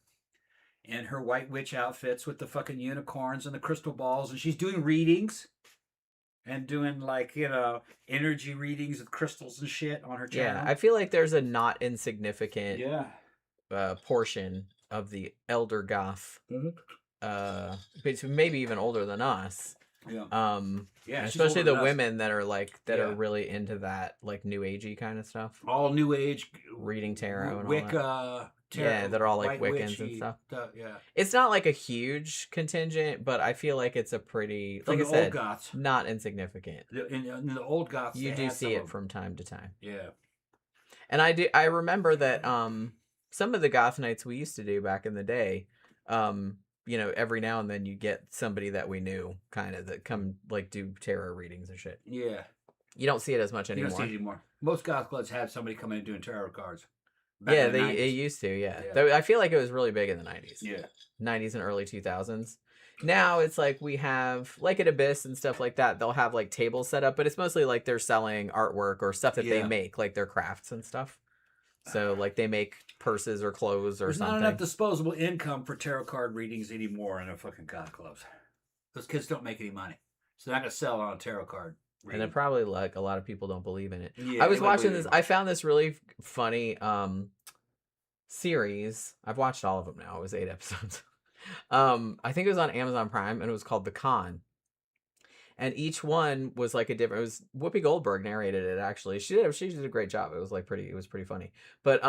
And her white witch outfits with the fucking unicorns and the crystal balls. And she's doing readings and doing like, energy readings with crystals and shit on her channel. Yeah, I feel like there's a not insignificant portion of the elder goth, maybe even older than us. Yeah, especially the women that are like are really into that like new agey kind of stuff. All new age reading tarot and Wicca. All that. Yeah, that are all like Wiccans and stuff. It's not like a huge contingent, but I feel like it's a pretty, like I said, old goths, not insignificant. In the old goths, you do see it from time to time. Yeah, and I remember that some of the goth nights we used to do back in the day, every now and then you get somebody that we knew kind of that come like do tarot readings and shit. Yeah, you don't see it as much anymore. You don't see it anymore. Most goth clubs have somebody come in and doing tarot cards. It used to, yeah. I feel like it was really big in the 90s. Yeah. 90s and early 2000s. Now it's like we have, like at Abyss and stuff like that, they'll have like tables set up, but it's mostly like they're selling artwork or stuff that they make, like their crafts and stuff. So like they make purses or clothes or something. There's not enough disposable income for tarot card readings anymore in a fucking goth clubs. Those kids don't make any money. So they're not going to sell on a tarot card. And then probably like a lot of people don't believe in it. Yeah, I was watching this. I found this really funny series. I've watched all of them now. It was 8 episodes. I think it was on Amazon Prime, and it was called The Con. And each one was like a different. It was Whoopi Goldberg narrated it. Actually, she did a great job. It was like pretty. It was pretty funny. But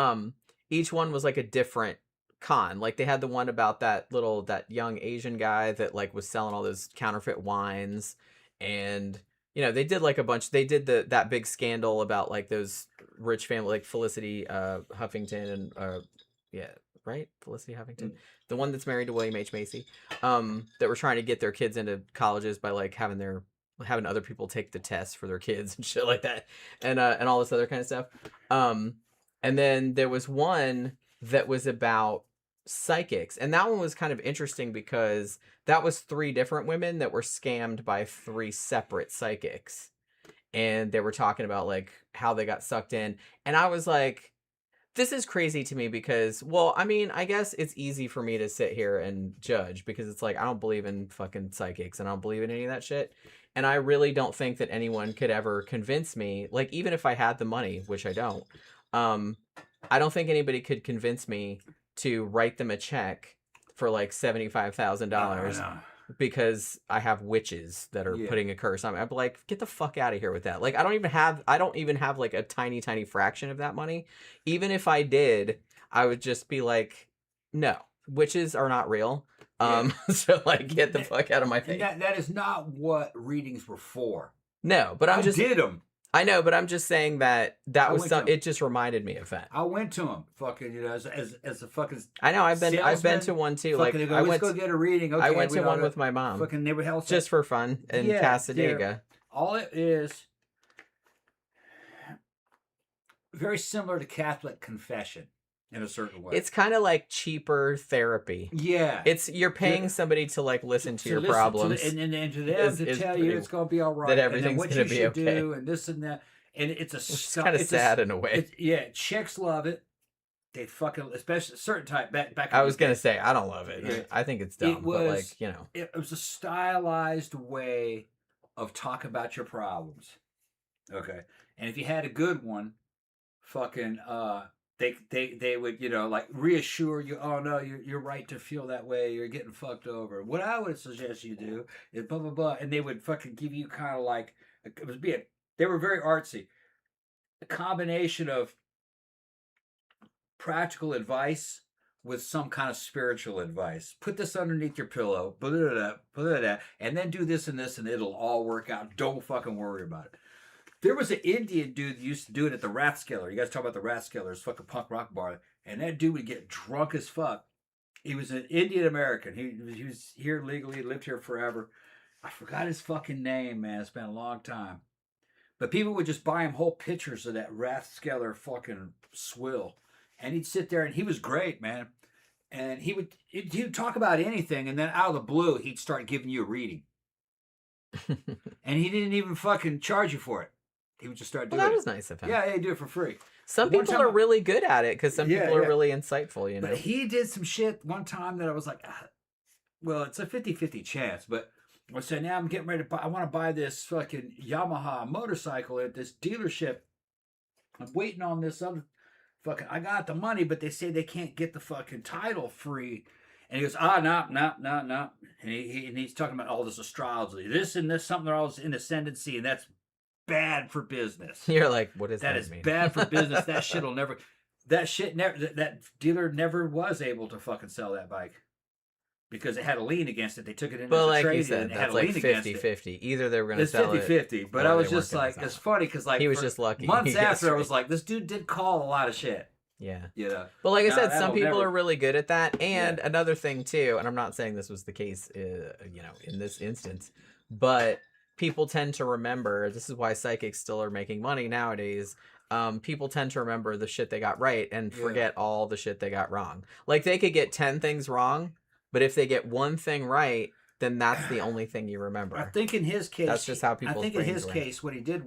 each one was like a different con. Like they had the one about that young Asian guy that like was selling all those counterfeit wines, and they did like a bunch. They did that big scandal about like those rich family, like Felicity Huffington and Felicity Huffington, the one that's married to William H. Macy, that were trying to get their kids into colleges by like having other people take the tests for their kids and shit like that, and all this other kind of stuff. And then there was one that was about psychics, and that one was kind of interesting because that was 3 different women that were scammed by 3 separate psychics, and they were talking about like how they got sucked in, and I was like, this is crazy to me because, well, I mean, I guess it's easy for me to sit here and judge because it's like I don't believe in fucking psychics and I don't believe in any of that shit, and I really don't think that anyone could ever convince me, like even if I had the money, which I don't, I don't think anybody could convince me to write them a check for like $75,000 because I have witches that are putting a curse on me. I'm like, get the fuck out of here with that. Like, I don't even have like a tiny, tiny fraction of that money. Even if I did, I would just be like, no, witches are not real. So like, get the fuck out of my face. That is not what readings were for. No, but I did them. I know, but I'm just saying that was it just reminded me of that. I went to him, fucking, as a fucking. I know, I've been to one too. Like, let's go get a reading. Okay, I went to one with my mom. Fucking neighborhood health just for fun in Casadega. All it is, very similar to Catholic confession in a certain way. It's kind of like cheaper therapy. Yeah, you're paying somebody to like listen to your problems and to them to tell you it's going to be all right, that everything's going to be okay, do, and this and that, and it's kind of sad in a way. Chicks love it. They fucking, especially certain type back. I was gonna say I don't love it. Yeah. I think it's dumb. But like, it was a stylized way of talking about your problems. Okay, and if you had a good one, fucking they would, like, reassure you, oh no, you're right to feel that way, you're getting fucked over. What I would suggest you do is blah blah blah, and they would fucking give you kind of like, they were very artsy, a combination of practical advice with some kind of spiritual advice. Put this underneath your pillow, put it, and then do this and this, and it'll all work out. Don't fucking worry about it. There was an Indian dude that used to do it at the Rathskeller. You guys talk about the Rathskeller, it's fucking punk rock bar. And that dude would get drunk as fuck. He was an Indian American. He was here legally, lived here forever. I forgot his fucking name, man. It's been a long time. But people would just buy him whole pictures of that Rathskeller fucking swill. And he'd sit there, and he was great, man. And he would talk about anything, and then out of the blue, he'd start giving you a reading. And he didn't even fucking charge you for it. He would just start doing it. That was nice of him. Yeah, he'd do it for free. Some people are really good at it because some people are really insightful, But he did some shit one time that I was like, well, it's a 50-50 chance. But I said, now I'm getting ready to buy, I want to buy this fucking Yamaha motorcycle at this dealership. I'm waiting on this other fucking, I got the money, but they say they can't get the fucking title free. And he goes, no. And he's talking about all this astrology. This and this, something they're all in ascendancy, and that's bad for business. You're like, what does that mean? That is bad for business. That dealer never was able to fucking sell that bike because it had a lien against it. They took it in as a trade, you said, that's like 50-50. Either they were going to sell it. It's 50-50. But I was just like, it's funny because like he was just lucky. Months after, I was like, this dude did call a lot of shit. Yeah. But like I said, some people are really good at that. And another thing too, and I'm not saying this was the case, in this instance, but people tend to remember, this is why psychics still are making money nowadays. People tend to remember the shit they got right and forget all the shit they got wrong. Like they could get 10 things wrong, but if they get one thing right, then that's the only thing you remember. I think in his case, that's just how people. I think in his case, what he did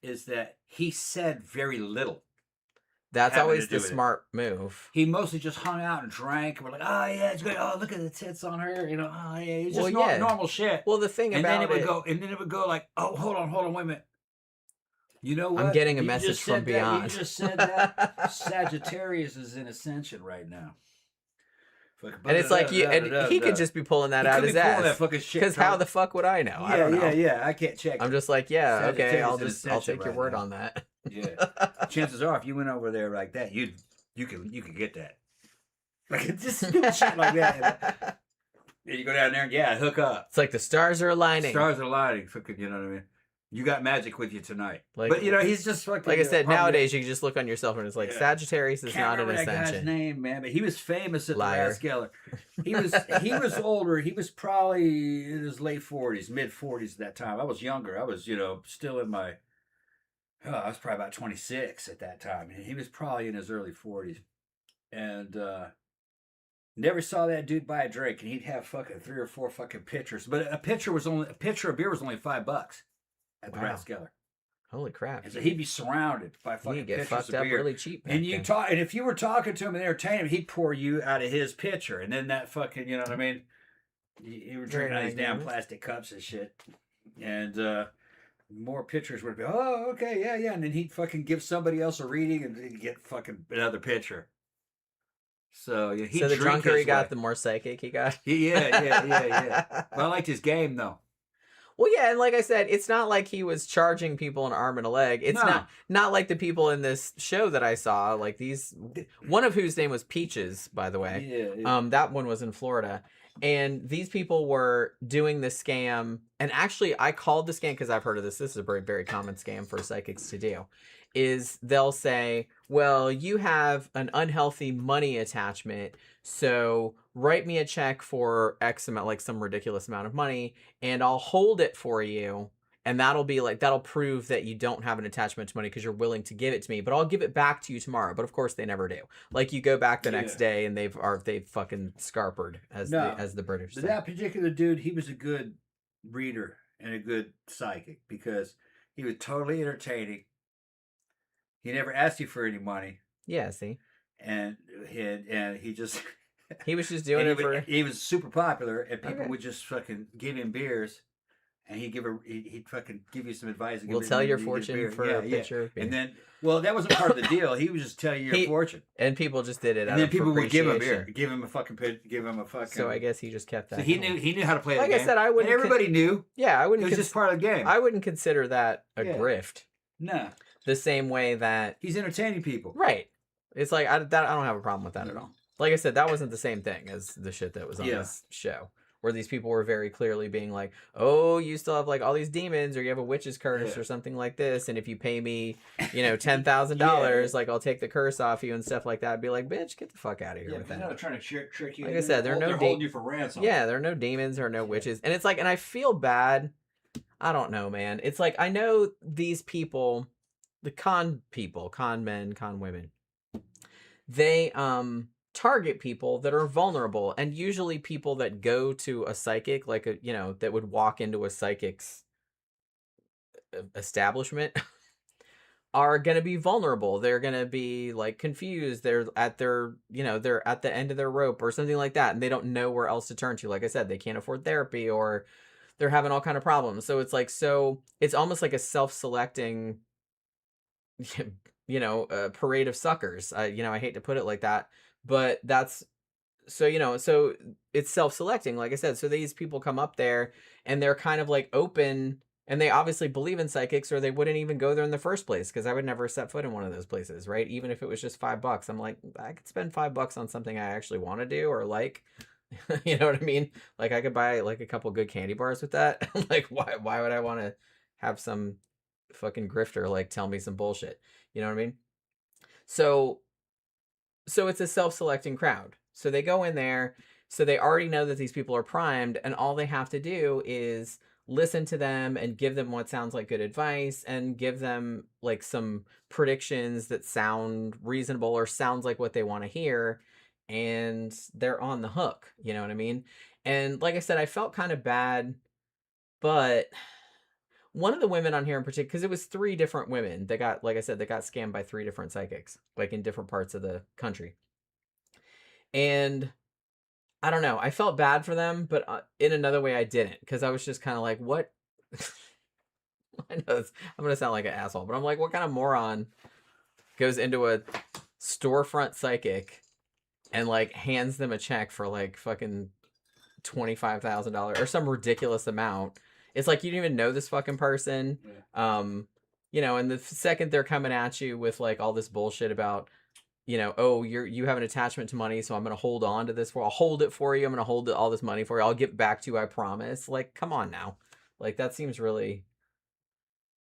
is that he said very little. That's always the smart move. He mostly just hung out and drank. And we're like, oh yeah, it's great. Oh, look at the tits on her. Oh yeah, it's just normal shit. Well, the thing and about then it would go like, oh, hold on, wait a minute. You know what? I'm getting a message from beyond. You just said that. Sagittarius is in ascension right now. And it's like he could just be pulling that out his ass. Because how the fuck would I know? I don't know. Yeah. I can't check. I'm just like, okay, I'll take your word on that. Yeah. Chances are, if you went over there like that, you could get that. Like just shit like that. And you go down there and hook up. It's like the stars are aligning. Stars are aligning. You know what I mean? You got magic with you tonight. But he's just fucking. Like I said, nowadays you can just look on yourself and it's like Sagittarius is not an ascension. That guy's name, man, but he was famous at the Rathskeller. He was older. He was probably in his late 40s, mid 40s at that time. I was younger. I was still in my. I was probably about 26 at that time. He was probably in his early 40s, and never saw that dude buy a drink, and he'd have fucking 3 or 4 fucking pitchers. But a pitcher of beer was only $5 at the Rathskeller. Holy crap! And so he'd be surrounded by fucking pitchers fucked of up beer. really cheap. And and if you were talking to him and entertaining him, he'd pour you out of his pitcher, and then that fucking, you know what I mean? You were drinking out of these damn plastic cups and shit, and more pitchers would be, oh, okay, yeah, and then he'd fucking give somebody else a reading, and he'd get fucking another pitcher. So the drunker he got, the more psychic he got. Yeah. But I liked his game though. Well, yeah, and like I said, it's not like he was charging people an arm and a leg. It's not like the people in this show that I saw, like these, one of whose name was Peaches, by the way. Yeah. That one was in Florida. And these people were doing this scam. And actually, I called the scam because I've heard of this. This is a very, very common scam for psychics to do. Is they'll say, well, you have an unhealthy money attachment, so write me a check for X amount, like some ridiculous amount of money, and I'll hold it for you. And that'll be like, that'll prove that you don't have an attachment to money because you're willing to give it to me, but I'll give it back to you tomorrow. But of course they never do. Like you go back the next day and they've fucking scarpered as the British say. That particular dude, he was a good reader and a good psychic because he was totally entertaining. He never asked you for any money. Yeah, see? And he just... he was just doing it for... He was super popular and people would just fucking give him beers. And he'd fucking give you some advice. We'll tell your fortune for a picture. And then, well, that wasn't part of the deal. He would just tell you your fortune. And people just did it. And then people would give him beer, give him a fucking. So I guess he just kept that. So he knew how to play the game. Like I said, I wouldn't. And everybody knew. Yeah, I wouldn't. It was just part of the game. I wouldn't consider that a grift. No. The same way that he's entertaining people. Right. It's like I don't have a problem with that at all. Like I said, that wasn't the same thing as the shit that was on this show. Where these people were very clearly being like, oh, you still have like all these demons or you have a witch's curse or something like this. And if you pay me, $10,000, like I'll take the curse off you and stuff like that. I'd be like, bitch, get the fuck out of here with that. They're not trying to trick you. Like I said, they're holding you for ransom. Yeah, there are no demons or no witches. And it's like, and I feel bad. I don't know, man. It's like, I know these people, the con men, con women, they, target people that are vulnerable, and usually people that go to a psychic, like that would walk into a psychic's establishment are going to be vulnerable. They're going to be like confused. They're at they're at the end of their rope or something like that, and they don't know where else to turn to. Like I said, they can't afford therapy or they're having all kind of problems. So it's like, it's almost like a self-selecting parade of suckers. I hate to put it like that. But that's so it's self-selecting, like I said. So these people come up there and they're kind of like open and they obviously believe in psychics or they wouldn't even go there in the first place because I would never set foot in one of those places, right? Even if it was just $5. I'm like, I could spend $5 on something I actually want to do or like, you know what I mean? Like I could buy like a couple good candy bars with that. Like why would I want to have some fucking grifter like tell me some bullshit? You know what I mean? So it's a self-selecting crowd. So they go in there, so they already know that these people are primed, and all they have to do is listen to them and give them what sounds like good advice and give them like some predictions that sound reasonable or sounds like what they want to hear, and they're on the hook. You know what I mean? And like I said, I felt kind of bad, but one of the women on here in particular, because it was 3 different women that got, like I said, they got scammed by 3 different psychics, like in different parts of the country. And I don't know, I felt bad for them, but in another way I didn't, because I was just kind of like, what? I know I'm going to sound like an asshole, but I'm like, what kind of moron goes into a storefront psychic and like hands them a check for like fucking $25,000 or some ridiculous amount? It's like you don't even know this fucking person. And the second they're coming at you with like all this bullshit about, oh, you have an attachment to money, so I'm going to hold on to this I'll hold it for you. I'm going to hold all this money for you. I'll get back to you, I promise. Like, come on now. Like, that seems really...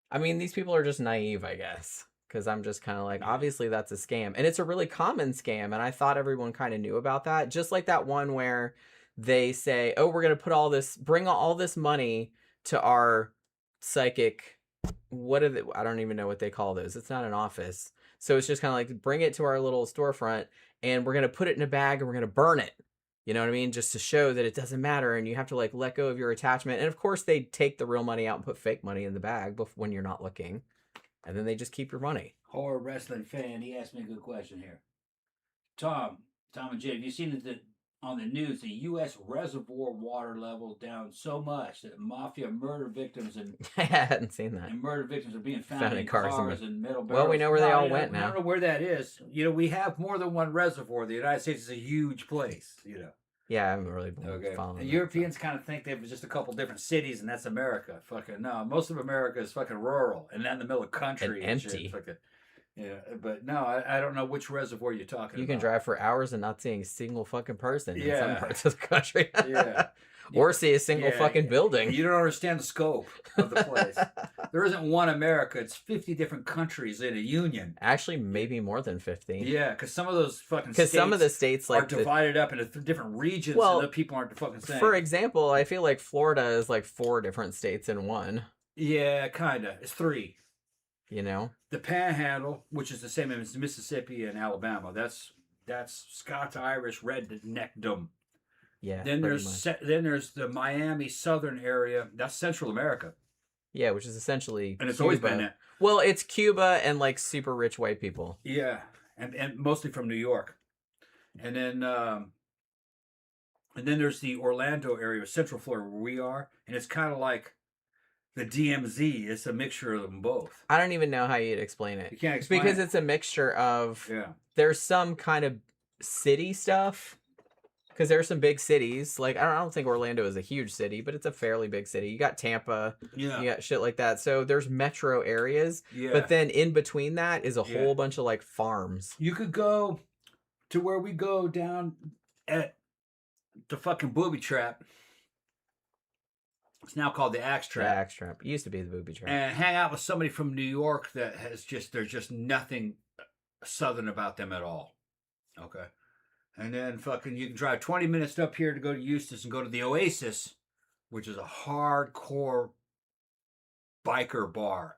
I mean, these people are just naive, I guess. Because I'm just kind of like, obviously that's a scam. And it's a really common scam, and I thought everyone kind of knew about that. Just like that one where they say, oh, we're going to bring all this money to our psychic, I don't even know what they call those. It's not an office. So it's just kind of like, bring it to our little storefront and we're going to put it in a bag and we're going to burn it. You know what I mean? Just to show that it doesn't matter and you have to like let go of your attachment. And of course they take the real money out and put fake money in the bag when you're not looking. And then they just keep your money. Horror wrestling fan, he asked me a good question here. Tom and Jay, have you seen that on the news, the U.S. reservoir water level down so much that mafia murder victims and I hadn't seen that. And murder victims are being found in cars and metal barrels. Well, we know where they all went now. I don't know where that is. We have more than one reservoir. The United States is a huge place. Yeah, I haven't really been following. And Europeans kind of think they have just a couple different cities, and that's America. Fucking no, most of America is fucking rural and not in the middle of country and empty. Shit. Yeah, but no, I don't know which reservoir you're talking about. You can drive for hours and not seeing a single fucking person in some parts of the country. Yeah. Or see a single fucking building. You don't understand the scope of the place. There isn't one America. It's 50 different countries in a union. Actually, maybe more than 50. Yeah, because some of those fucking states, some of the states like are divided up into different regions, well, and the people aren't the fucking same. For example, I feel like Florida is like 4 different states in one. Yeah, kind of. It's 3. You know? The Panhandle, which is the same as Mississippi and Alabama. That's Scots-Irish redneckdom. Yeah. Then there's the Miami southern area. That's Central America. Yeah, which is essentially and it's Cuba. Always been that. Well, it's Cuba and like super rich white people. Yeah, and mostly from New York. And then there's the Orlando area, Central Florida, where we are, and it's kind of like the DMZ. It's a mixture of them both. I don't even know how you'd explain it. You can't explain because it. It's a mixture of there's some kind of city stuff. Because there are some big cities. Like, I don't think Orlando is a huge city, but it's a fairly big city. You got Tampa. Yeah. You got shit like that. So there's metro areas. Yeah. But then in between that is a whole bunch of, like, farms. You could go to where we go down at the fucking booby trap. It's now called the Axe Trap. The Axe Trap. It used to be the booby trap. And hang out with somebody from New York that has there's just nothing southern about them at all. Okay. And then fucking you can drive 20 minutes up here to go to Eustis and go to the Oasis, which is a hardcore biker bar.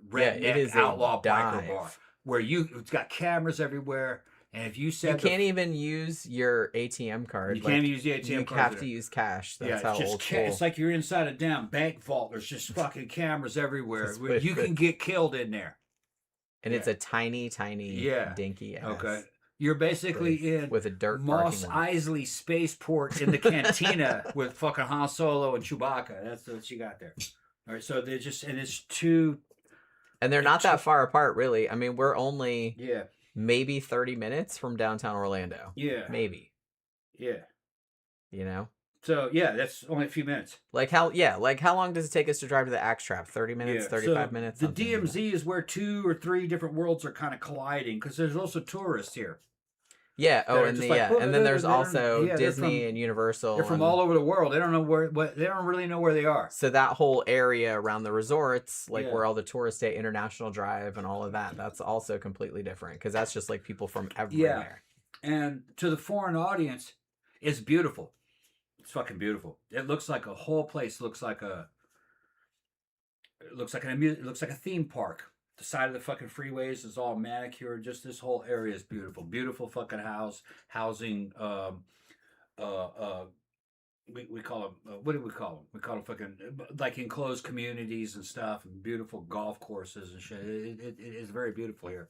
Redneck it is outlaw biker bar. Where it's got cameras everywhere. And if you said you can't even use your ATM card. You can't use the ATM card. You have to use cash. That's how old school. It's like you're inside a damn bank vault. There's just fucking cameras everywhere. You can get killed in there. And it's a tiny, dinky ass. Okay. You're basically in with a dirt Mos Eisley spaceport in the cantina with fucking Han Solo and Chewbacca. That's what you got there. All right, so they're just, and it's 2. And they're not that far apart, really. I mean, we're only Yeah. maybe 30 minutes from downtown Orlando. Yeah. Maybe. Yeah. You know? So, yeah, that's only a few minutes. Like how long does it take us to drive to the Axe Trap? 30 minutes, 35 minutes? The DMZ is where 2 or 3 different worlds are kind of colliding because there's also tourists here. Yeah. Oh, and and then there's also Disney and Universal. They're from all over the world. They don't know they don't really know where they are. So that whole area around the resorts, like where all the tourists stay, International Drive and all of that, that's also completely different because that's just like people from everywhere. Yeah. And to the foreign audience, it's beautiful. It's fucking beautiful. It looks like a whole place looks like a theme park. The side of the fucking freeways is all manicured. Just this whole area is beautiful. Beautiful fucking housing. We call them. What do we call them? We call them fucking like enclosed communities and stuff, and beautiful golf courses and shit. It is very beautiful here.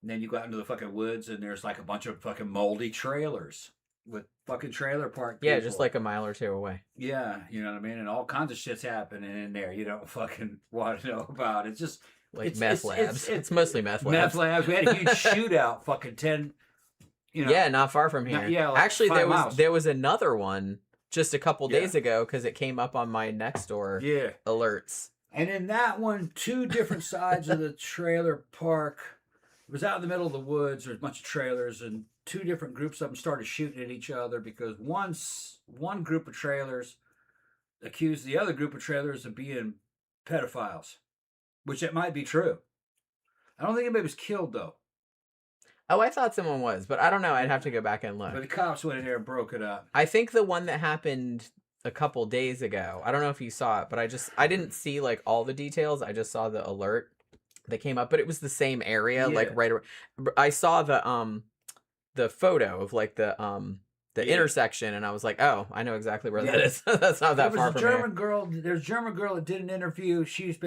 And then you go out into the fucking woods, and there's like a bunch of fucking moldy trailers with fucking trailer park people. Yeah, just like a mile or 2 away. Yeah, you know what I mean? And all kinds of shit's happening in there you don't fucking want to know about. It's just like meth labs. It's mostly meth labs. Meth labs. We had a huge shootout fuking 10, Yeah, not far from here. Like actually there was another one just a couple days ago because it came up on my next door alerts. And in that one, 2 different sides of the trailer park. It was out in the middle of the woods. There's a bunch of trailers, and 2 different groups of them started shooting at each other because one group of trailers accused the other group of trailers of being pedophiles, which it might be true. I don't think anybody was killed, though. Oh, I thought someone was, but I don't know. I'd have to go back and look. But the cops went in there and broke it up. I think the one that happened a couple days ago, I don't know if you saw it, but I didn't see like all the details. I just saw the alert that came up, but it was the same area, like right around. I saw the photo of like the intersection, and I was like, oh, I know exactly where that is. That's not that far from here. There's a German girl that did an interview. She's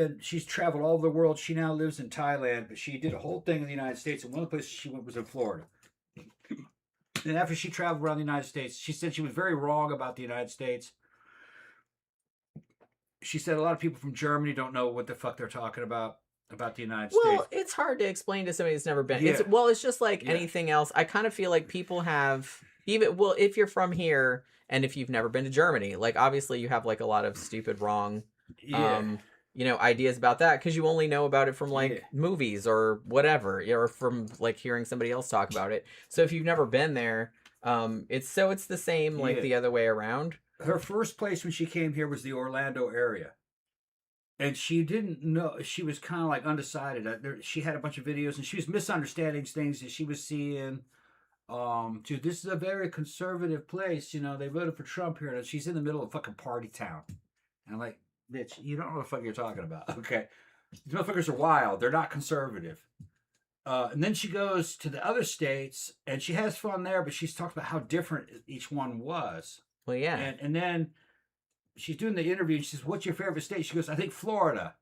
traveled all over the world. She now lives in Thailand, but she did a whole thing in the United States, and one of the places she went was in Florida. And after she traveled around the United States, she said she was very wrong about the United States. She said a lot of people from Germany don't know what the fuck they're talking about the United States. Well, it's hard to explain to somebody that's never been. Yeah. It's just like anything else. I kind of feel like people have if you're from here and if you've never been to Germany, like obviously you have like a lot of stupid wrong ideas about that because you only know about it from like movies or whatever, or from like hearing somebody else talk about it. So if you've never been there, it's the same like the other way around. Her first place when she came here was the Orlando area. And she didn't know, she was kind of like undecided. She had a bunch of videos and she was misunderstanding things that she was seeing. This is a very conservative place. They voted for Trump here. And she's in the middle of fucking party town. And I'm like, bitch, you don't know what the fuck you're talking about. Okay. These motherfuckers are wild. They're not conservative. And then she goes to the other states and she has fun there, but she's talked about how different each one was. Well, yeah. And then she's doing the interview and she says, what's your favorite state? She goes, I think Florida.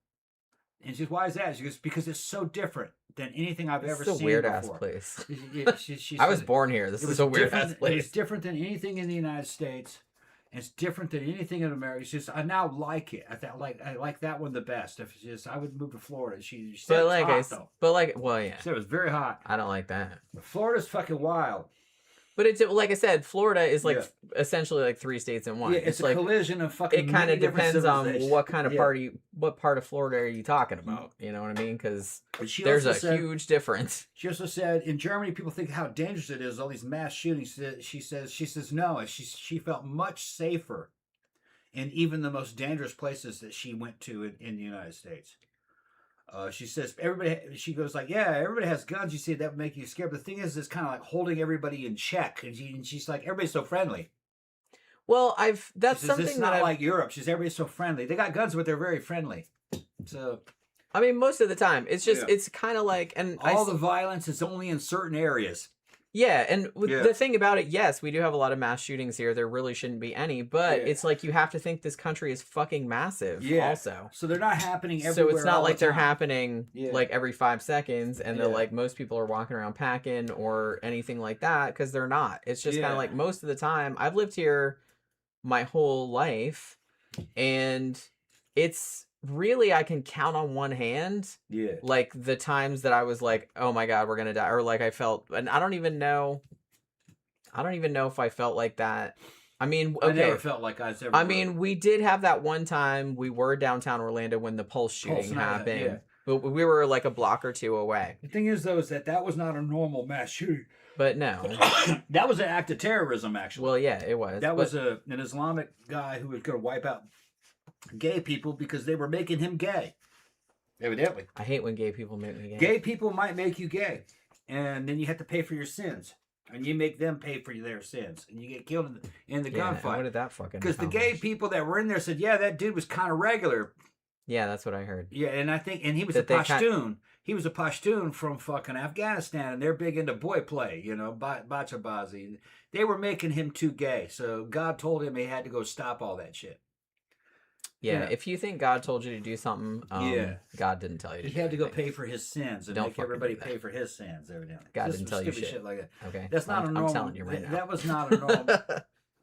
And she goes, why is that? She goes, because it's so different than anything I've ever seen before. It's a weird-ass place. She I was born here. This is a weird-ass place. It's different than anything in the United States. It's different than anything in America. She says, I now like it. I like that one the best. If it's just, I would move to Florida. She said it was hot, though. Well, yeah. She said it was very hot. I don't like that. Florida's fucking wild. But it's like I said, Florida is like essentially like 3 states in one. Yeah, it's a like, collision of fucking. It kind of depends on what kind of what part of Florida are you talking about? You know what I mean? Because there's a huge difference. She also said in Germany, people think how dangerous it is, all these mass shootings. She says no. She felt much safer in even the most dangerous places that she went to in the United States. She says she goes like, yeah, everybody has guns. You see, that would make you scared. But the thing is, it's kind of like holding everybody in check. And she's like, everybody's so friendly. Well, that's says, something it's not like Europe. She's everybody's so friendly. They got guns, but they're very friendly. So, I mean, most of the time, it's just it's kind of like, and all the violence is only in certain areas. Yeah, and the thing about it, yes, we do have a lot of mass shootings here. There really shouldn't be any, but it's like you have to think this country is fucking massive also. So they're not happening everywhere. So it's not like they're happening like every 5 seconds and they're like most people are walking around packing or anything like that because they're not. It's just kind of like most of the time. I've lived here my whole life and it's really I can count on one hand like the times that I was like, oh my god, we're gonna die, or like I felt, and I don't even know if I felt like that. I mean, okay, I never felt like I was ever. I mean, we did have that one time we were downtown Orlando when the Pulse shooting happened, but we were like a block or two away. The thing is though is that was not a normal mass shooting. But no, that was an act of terrorism actually. Well, yeah, it was. That was an Islamic guy who was going to wipe out gay people because they were making him gay. Evidently. I hate when gay people make me gay. Gay people might make you gay. And then you have to pay for your sins. And you make them pay for their sins. And you get killed in the gunfight. What did that fucking Because the gay people that were in there said, yeah, that dude was kind of regular. Yeah, that's what I heard. Yeah, and I think, and he was a Pashtun. He was a Pashtun from fucking Afghanistan. And they're big into boy play, bachabazi. They were making him too gay. So God told him he had to go stop all that shit. Yeah, if you think God told you to do something, God didn't tell you to do He had to go pay for his sins and make everybody pay for his sins, evidently. God didn't tell you shit like that. Okay. That's not a normal. I'm telling you right now. That was not a normal.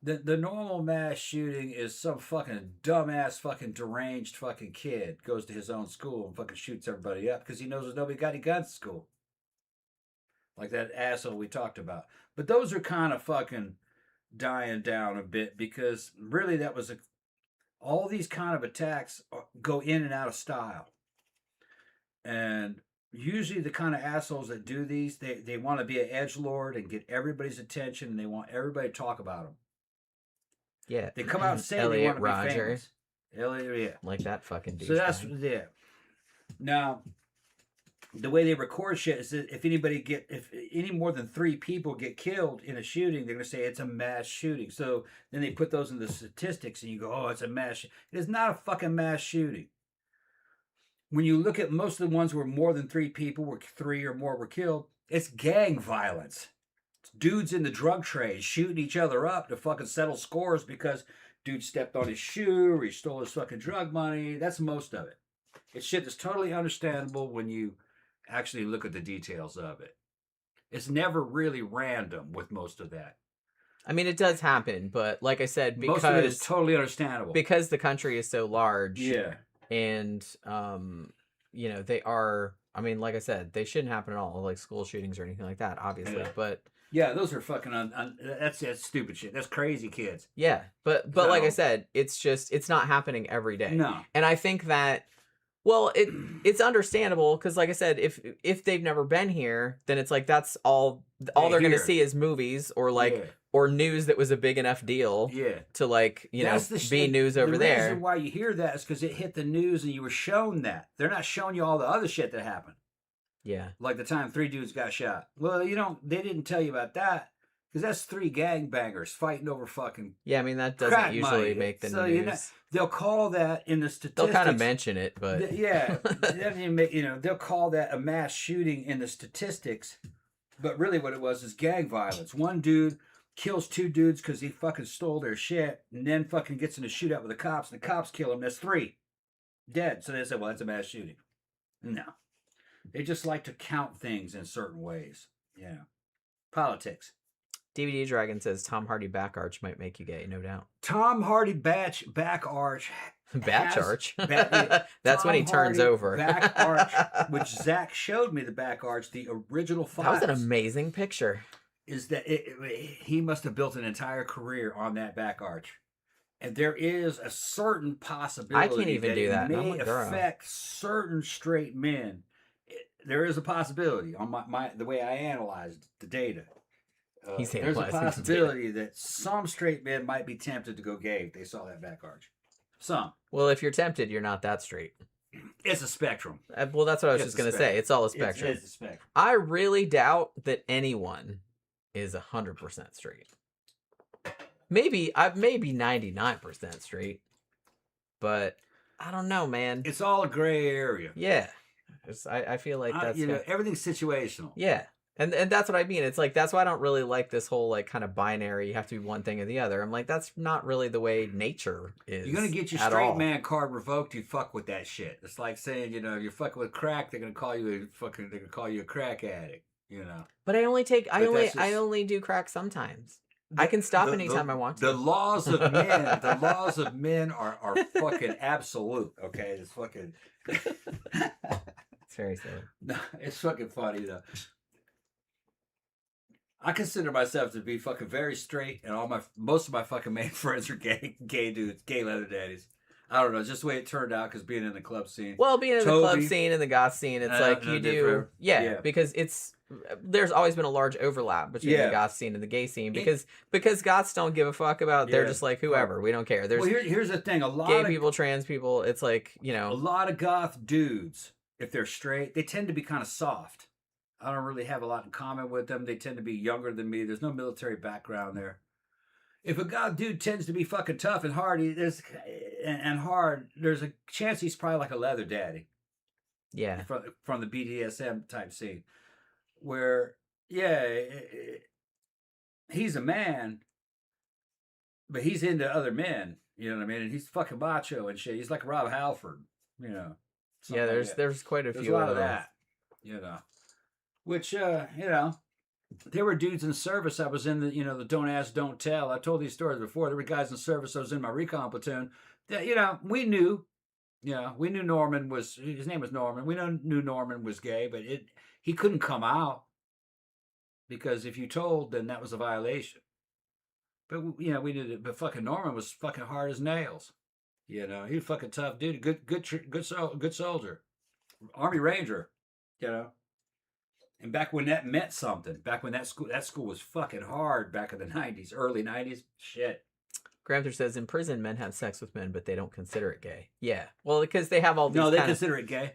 The normal mass shooting is some fucking dumbass fucking deranged fucking kid goes to his own school and fucking shoots everybody up because he knows there's nobody got any guns at school. Like that asshole we talked about. But those are kind of fucking dying down a bit because really that was all these kind of attacks go in and out of style. And usually the kind of assholes that do these, they want to be an edgelord and get everybody's attention and they want everybody to talk about them. Yeah. They come out and say Elliot, they want to Roger. be famous. Elliot, yeah. Like that fucking douchebag. So that's, Now, the way they record shit is that if any more than 3 people get killed in a shooting, they're going to say it's a mass shooting. So then they put those in the statistics and you go, oh, it's a mass. It is not a fucking mass shooting. When you look at most of the ones where more than 3 people, were 3 or more were killed, it's gang violence. It's dudes in the drug trade shooting each other up to fucking settle scores because dude stepped on his shoe or he stole his fucking drug money. That's most of it. It's shit that's totally understandable when you actually look at the details of it. It's never really random with most of that. I mean, it does happen, but like I said, because most of it is totally understandable. Because the country is so large. Yeah. And, they are, I mean, like I said, they shouldn't happen at all, like school shootings or anything like that, obviously. Yeah. But yeah, those are fucking, that's stupid shit. That's crazy kids. Yeah. But like I said, it's not happening every day. No. And I think that Well, it's understandable because, like I said, if they've never been here, then it's like that's all they're going to see is movies or or news that was a big enough deal to be news over there. The reason why you hear that is because it hit the news and you were shown that. They're not showing you all the other shit that happened. Yeah. Like the time 3 dudes got shot. Well, they didn't tell you about that. Because that's 3 gangbangers fighting over fucking. Yeah, I mean that doesn't usually make the news. They'll call that in the statistics. They'll kind of mention it, but they'll call that a mass shooting in the statistics. But really, what it was is gang violence. One dude kills 2 dudes because he fucking stole their shit, and then fucking gets in a shootout with the cops, and the cops kill him. That's 3 dead. So they said, "Well, that's a mass shooting." No, they just like to count things in certain ways. Yeah, politics. DVD Dragon says Tom Hardy back arch might make you gay, no doubt. Tom Hardy back arch. Batch arch. That's when he turns over. Back arch, which Zach showed me the back arch, the original files. That was an amazing picture. Is that he must have built an entire career on that back arch. And there is a certain possibility I can't even do that. It may affect certain straight men. There is a possibility on the way I analyzed the data. There's a possibility that some straight men might be tempted to go gay if they saw that back arch. Some. Well, if you're tempted, you're not that straight. It's a spectrum. Well, that's what I was just going to say. It's all a spectrum. It's a spectrum. I really doubt that anyone is 100% straight. Maybe 99% straight. But I don't know, man. It's all a gray area. Yeah. I feel like that's... everything's situational. Yeah. And that's what I mean. It's like, that's why I don't really like this whole like kind of binary, you have to be one thing or the other. I'm like, that's not really the way nature is. You're going to get your straight man card revoked, you fuck with that shit. It's like saying, you're fucking with crack, they're going to call you a crack addict, But I only do crack sometimes. I can stop anytime I want to. The laws of men are fucking absolute, okay? It's fucking It's very silly. No, it's fucking funny though. I consider myself to be fucking very straight, and most of my fucking main friends are gay dudes, gay leather daddies. I don't know, it's just the way it turned out because being in the club scene. Well, being in the club scene and the goth scene, it's like you do, because there's always been a large overlap between the goth scene and the gay scene because goths don't give a fuck about. They're just like whoever, we don't care. There's here's the thing: a lot gay of people, trans people. It's like a lot of goth dudes, if they're straight, they tend to be kind of soft. I don't really have a lot in common with them. They tend to be younger than me. There's no military background there. If a goth dude tends to be fucking tough and hard, there's a chance he's probably like a leather daddy. Yeah. From the BDSM type scene. Where, he's a man, but he's into other men. You know what I mean? And he's fucking macho and shit. He's like Rob Halford, Yeah, there's quite a few. There's a lot of that, Which, there were dudes in service. I was in the Don't Ask, Don't Tell. I told these stories before. There were guys in service. I was in my recon platoon that, we knew, we knew Norman his name was Norman. We knew Norman was gay, but he couldn't come out because if you told, then that was a violation. But, we knew that, but fucking Norman was fucking hard as nails. He was a fucking tough dude. Good soldier. Army Ranger, And back when that meant something, back when that school was fucking hard back in the 90s, early 90s, shit. Gramter says, in prison, men have sex with men, but they don't consider it gay. Yeah. Well, because they have all these. No, they consider it gay.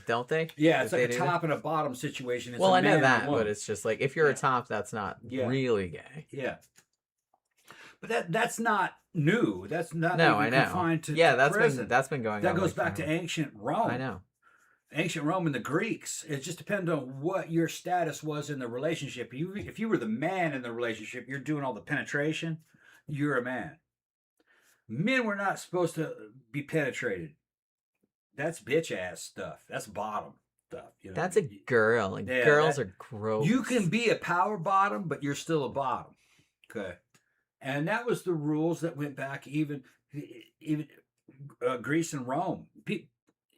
Don't they? Yeah, it's like a top and a bottom situation. It's I know that, but it's just like, if you're a top, that's not really gay. Yeah. But that's not new. That's not confined to prison. That's been going on. That goes back to ancient Rome. I know. Ancient Rome and the Greeks, it just depends on what your status was in the relationship. If you were the man in the relationship, you're doing all the penetration, you're a man. Men were not supposed to be penetrated. That's bitch ass stuff. That's bottom stuff. That's a girl, and girls are gross. You can be a power bottom, but you're still a bottom. Okay. And that was the rules that went back even Greece and Rome.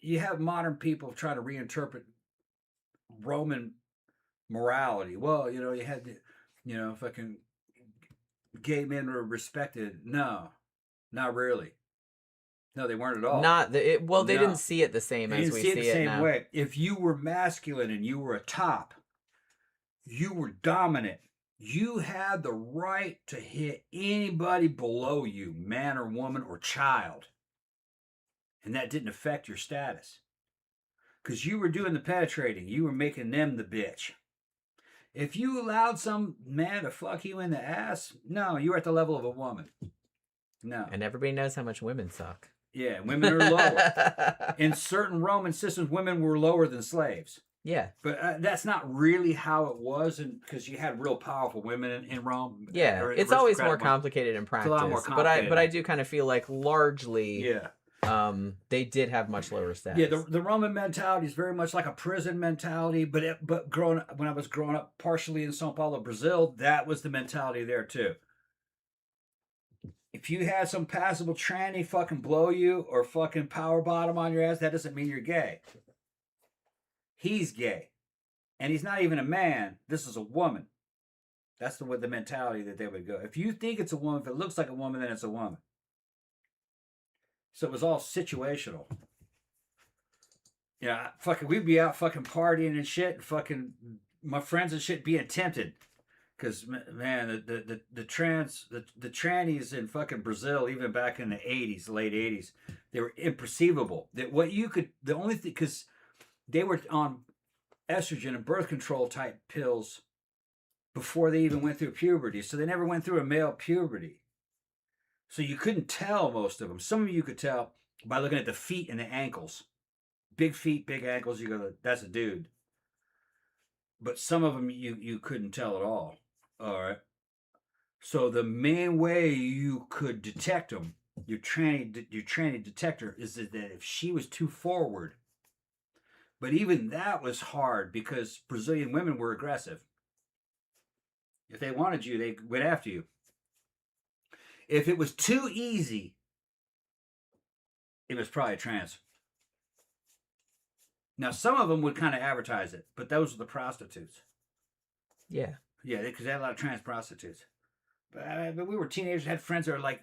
You have modern people trying to reinterpret Roman morality. Well, you had the, fucking gay men were respected. No, not really. No, they weren't at all. They didn't see it the same as we see it now. They didn't see it the same way. If you were masculine and you were a top, you were dominant. You had the right to hit anybody below you, man or woman or child. And that didn't affect your status. Because you were doing the penetrating. You were making them the bitch. If you allowed some man to fuck you in the ass, no, you were at the level of a woman. No. And everybody knows how much women suck. Yeah, women are lower. In certain Roman systems, women were lower than slaves. Yeah. But that's not really how it was, because you had real powerful women in Rome. Yeah, it's always more complicated in practice. It's a lot more complicated. But I do kind of feel like largely, they did have much lower stats. Yeah, the Roman mentality is very much like a prison mentality. But when I was growing up, partially in São Paulo, Brazil, that was the mentality there too. If you had some passable tranny fucking blow you or fucking power bottom on your ass, that doesn't mean you're gay. He's gay. And he's not even a man. This is a woman. That's the mentality that they would go. If you think it's a woman, if it looks like a woman, then it's a woman. So it was all situational. Yeah, fucking, we'd be out fucking partying and shit, and fucking my friends and shit being tempted. Because, man, the trannies in fucking Brazil, even back in the 80s, late 80s, they were imperceivable. The only thing, because they were on estrogen and birth control type pills before they even went through puberty. So they never went through a male puberty. So you couldn't tell most of them. Some of you could tell by looking at the feet and the ankles. Big feet, big ankles, you go, that's a dude. But some of them you couldn't tell at all. All right. So the main way you could detect them, your tranny detector, is that if she was too forward. But even that was hard because Brazilian women were aggressive. If they wanted you, they went after you. If it was too easy, it was probably trans. Now, some of them would kind of advertise it, but those were the prostitutes. Yeah. Yeah, because they had a lot of trans prostitutes. But we were teenagers, had friends that were like,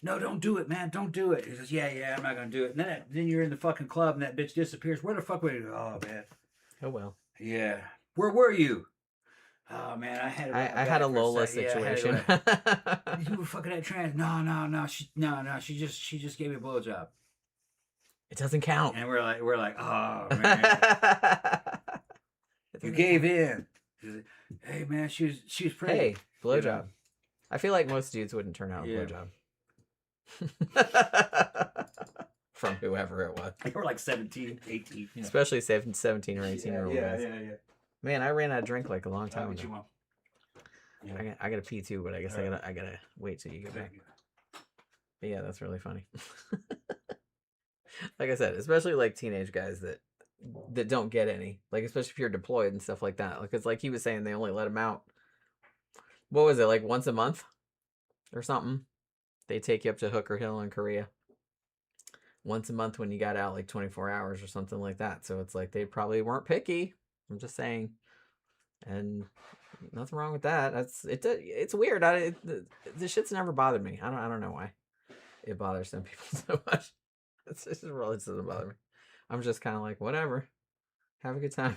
no, don't do it, man, don't do it. He says, yeah, I'm not going to do it. And then you're in the fucking club and that bitch disappears. Where the fuck were you? Oh, man. Oh, well. Yeah. Where were you? Oh, man, I had a Lola situation. You were fucking that trans. No. She just gave me a blowjob. It doesn't count. And we're like, oh, man. You gave in. Hey, man, she was pretty. Hey, blowjob. You know? I feel like most dudes wouldn't turn out a blowjob. From whoever it was. They were like 17, 18. You know. Especially 17 or 18-year-old guys. Yeah. Man, I ran out of drink like a long time ago. You want? Yeah. I gotta pee too, but I guess I gotta wait till you get back. But yeah, that's really funny. Like I said, especially like teenage guys that don't get any, like especially if you're deployed and stuff like that. Like it's like he was saying, they only let him out. What was it, like once a month or something? They take you up to Hooker Hill in Korea once a month when you got out, like 24 hours or something like that. So it's like they probably weren't picky. I'm just saying, and nothing wrong with that. It's weird. The shit's never bothered me. I don't know why it bothers some people so much. It doesn't bother me. I'm just kind of like, whatever, have a good time.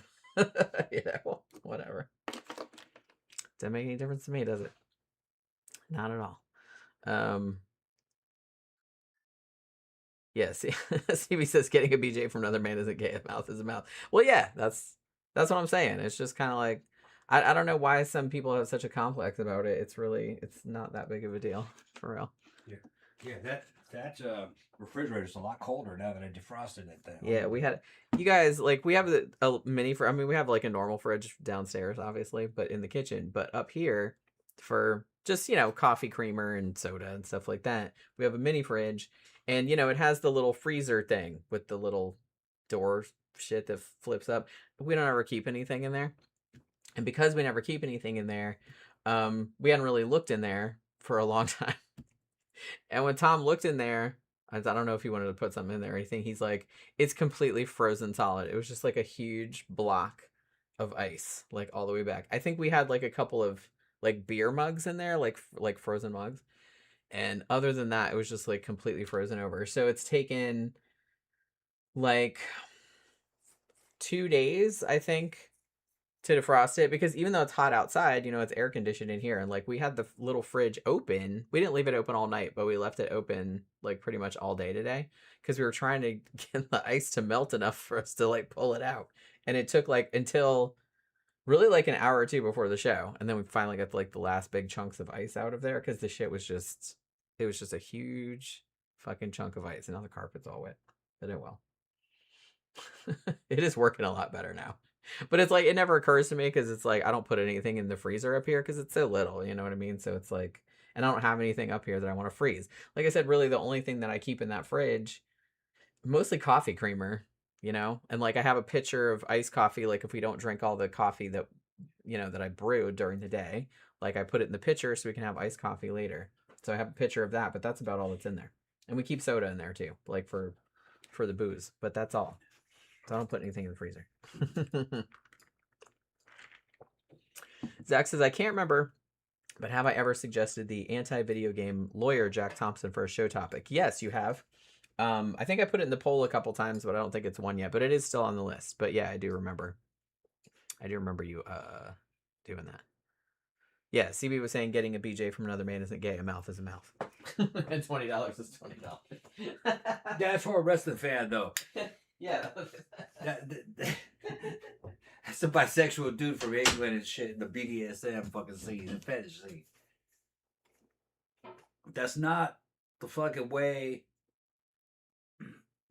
Well, whatever. Doesn't make any difference to me, does it? Not at all. Yeah. See, CB says getting a BJ from another man isn't gay. A mouth is a mouth. Well, yeah, that's what I'm saying. It's just kind of like, I don't know why some people have such a complex about it. It's not that big of a deal, for real. Yeah. That refrigerator's a lot colder now that I defrosted it. Yeah, you guys, like, we have a mini fridge. I mean, we have like a normal fridge downstairs, obviously, but in the kitchen. But up here, for just, coffee creamer and soda and stuff like that, we have a mini fridge. And, it has the little freezer thing with the little door shit that flips up. But we don't ever keep anything in there. And because we never keep anything in there, we hadn't really looked in there for a long time. And when Tom looked in there, I don't know if he wanted to put something in there or anything. He's like, it's completely frozen solid. It was just like a huge block of ice, like all the way back. I think we had like a couple of like beer mugs in there, like frozen mugs. And other than that, it was just like completely frozen over. So it's taken like 2 days, I think, to defrost it, because even though it's hot outside, it's air conditioned in here, and like we had the little fridge open. We didn't leave it open all night, but we left it open like pretty much all day today because we were trying to get the ice to melt enough for us to like pull it out. And it took like until really like an hour or two before the show, and then we finally got like the last big chunks of ice out of there because the shit was just a huge fucking chunk of ice, and now the carpet's all wet. But it will. It is working a lot better now. But it's like, it never occurs to me because it's like, I don't put anything in the freezer up here because it's so little, you know what I mean? So it's like, and I don't have anything up here that I want to freeze. Like I said, really the only thing that I keep in that fridge, mostly coffee creamer, and like I have a pitcher of iced coffee. Like if we don't drink all the coffee that, that I brewed during the day, like I put it in the pitcher so we can have iced coffee later. So I have a pitcher of that, but that's about all that's in there. And we keep soda in there too, like for the booze, but that's all. So I don't put anything in the freezer. Zach says, I can't remember, but have I ever suggested the anti-video game lawyer Jack Thompson for a show topic? Yes, you have. I think I put it in the poll a couple times, but I don't think it's one yet. But it is still on the list. But yeah, I do remember. You doing that. Yeah, CB was saying getting a BJ from another man isn't gay. A mouth is a mouth. And $20 is $20. That's for a wrestling fan, though. Yeah. That's a bisexual dude from England and shit in the BDSM fucking scene and fetish scene. That's not the fucking way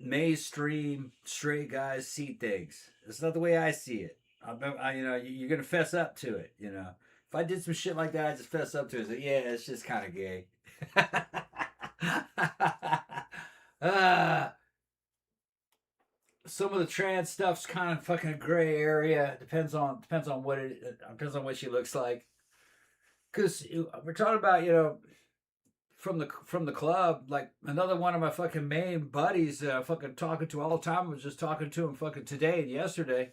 mainstream straight guys see things. That's not the way I see it. You're gonna fess up to it. If I did some shit like that, I just fess up to it. So, yeah, it's just kind of gay. Some of the trans stuff's kind of fucking gray area. Depends on what she looks like. Cause we're talking about from the club, like another one of my fucking main buddies, fucking talking to all the time. I was just talking to him fucking today and yesterday.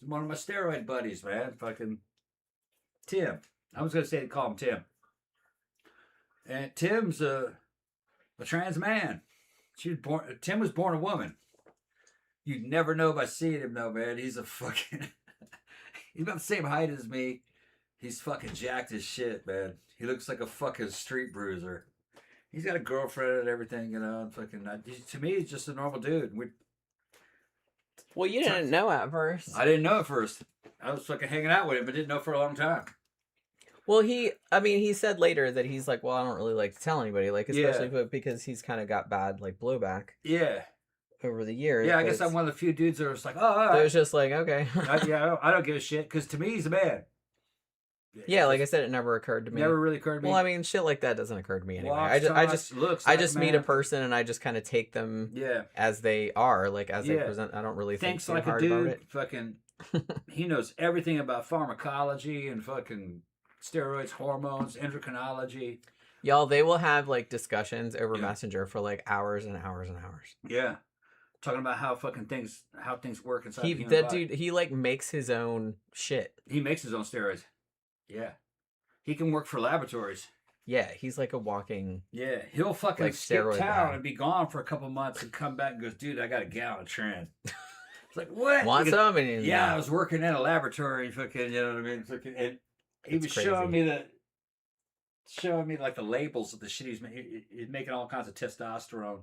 One of my steroid buddies, man, fucking Tim. I was gonna call him Tim. And Tim's a trans man. Tim was born a woman. You'd never know by seeing him though, man. He's a fucking he's about the same height as me. He's fucking jacked as shit, man. He looks like a fucking street bruiser. He's got a girlfriend and everything, and fucking to me he's just a normal dude. Well, you didn't know at first. I didn't know at first. I was fucking hanging out with him, but didn't know for a long time. Well, he said later that he's like, well, I don't really like to tell anybody, like, especially because he's kind of got bad, like, blowback. Yeah. Over the years. Yeah, I guess I'm one of the few dudes that was like, oh, all right. It was just like, okay. I don't give a shit, because to me, he's a man. Yeah, like I said, it never occurred to me. Never really occurred to me. Well, I mean, shit like that doesn't occur to me anyway. I just meet a person and I just kind of take them as they are, like as they present. I don't really think like hard a dude. About it. Fucking, he knows everything about pharmacology and fucking steroids, hormones, endocrinology. Y'all, they will have like discussions over Messenger for like hours and hours and hours. Yeah. Talking about how things work inside the human body. Dude, he like makes his own shit. He makes his own steroids. Yeah. He can work for laboratories. Yeah, he's like a walking... Yeah, he'll fucking like skip town guy. And be gone for a couple months and come back and goes, dude, I got a gallon of Tren. It's like, what? Want some? I was working in a laboratory, fucking, you know what I mean? Fucking, and he was showing me like the labels of the shit he's making all kinds of testosterone.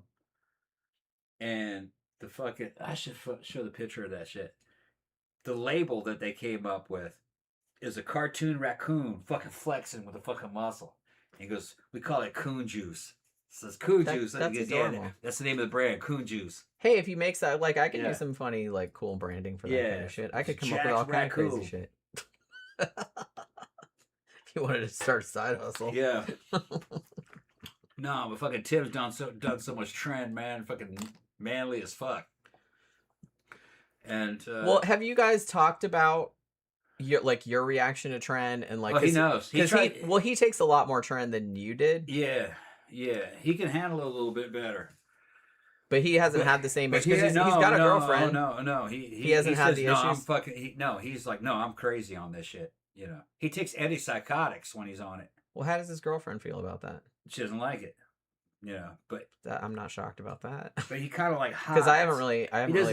And the fucking... I should show the picture of that shit. The label that they came up with is a cartoon raccoon fucking flexing with a fucking muscle. And he goes, we call it coon juice. It says coon juice. That's adorable. That's the name of the brand, coon juice. Hey, if he makes that, like, I can do some funny, like, cool branding for that kind of shit. I could come up with all kind of crazy shit. If you wanted to start a side hustle. Yeah. No, but fucking Tim's done so much trend, man. Fucking manly as fuck. And well, have you guys talked about your reaction to Tren and like? Well, he knows. He takes a lot more Tren than you did. Yeah. He can handle it a little bit better. But he hasn't had the same issues. He's got a girlfriend. No. He hasn't had the issues. He's like, no, I'm crazy on this shit. You know, he takes antipsychotics when he's on it. Well, how does his girlfriend feel about that? She doesn't like it. But I'm not shocked about that. But he kind of like hides. Because I haven't really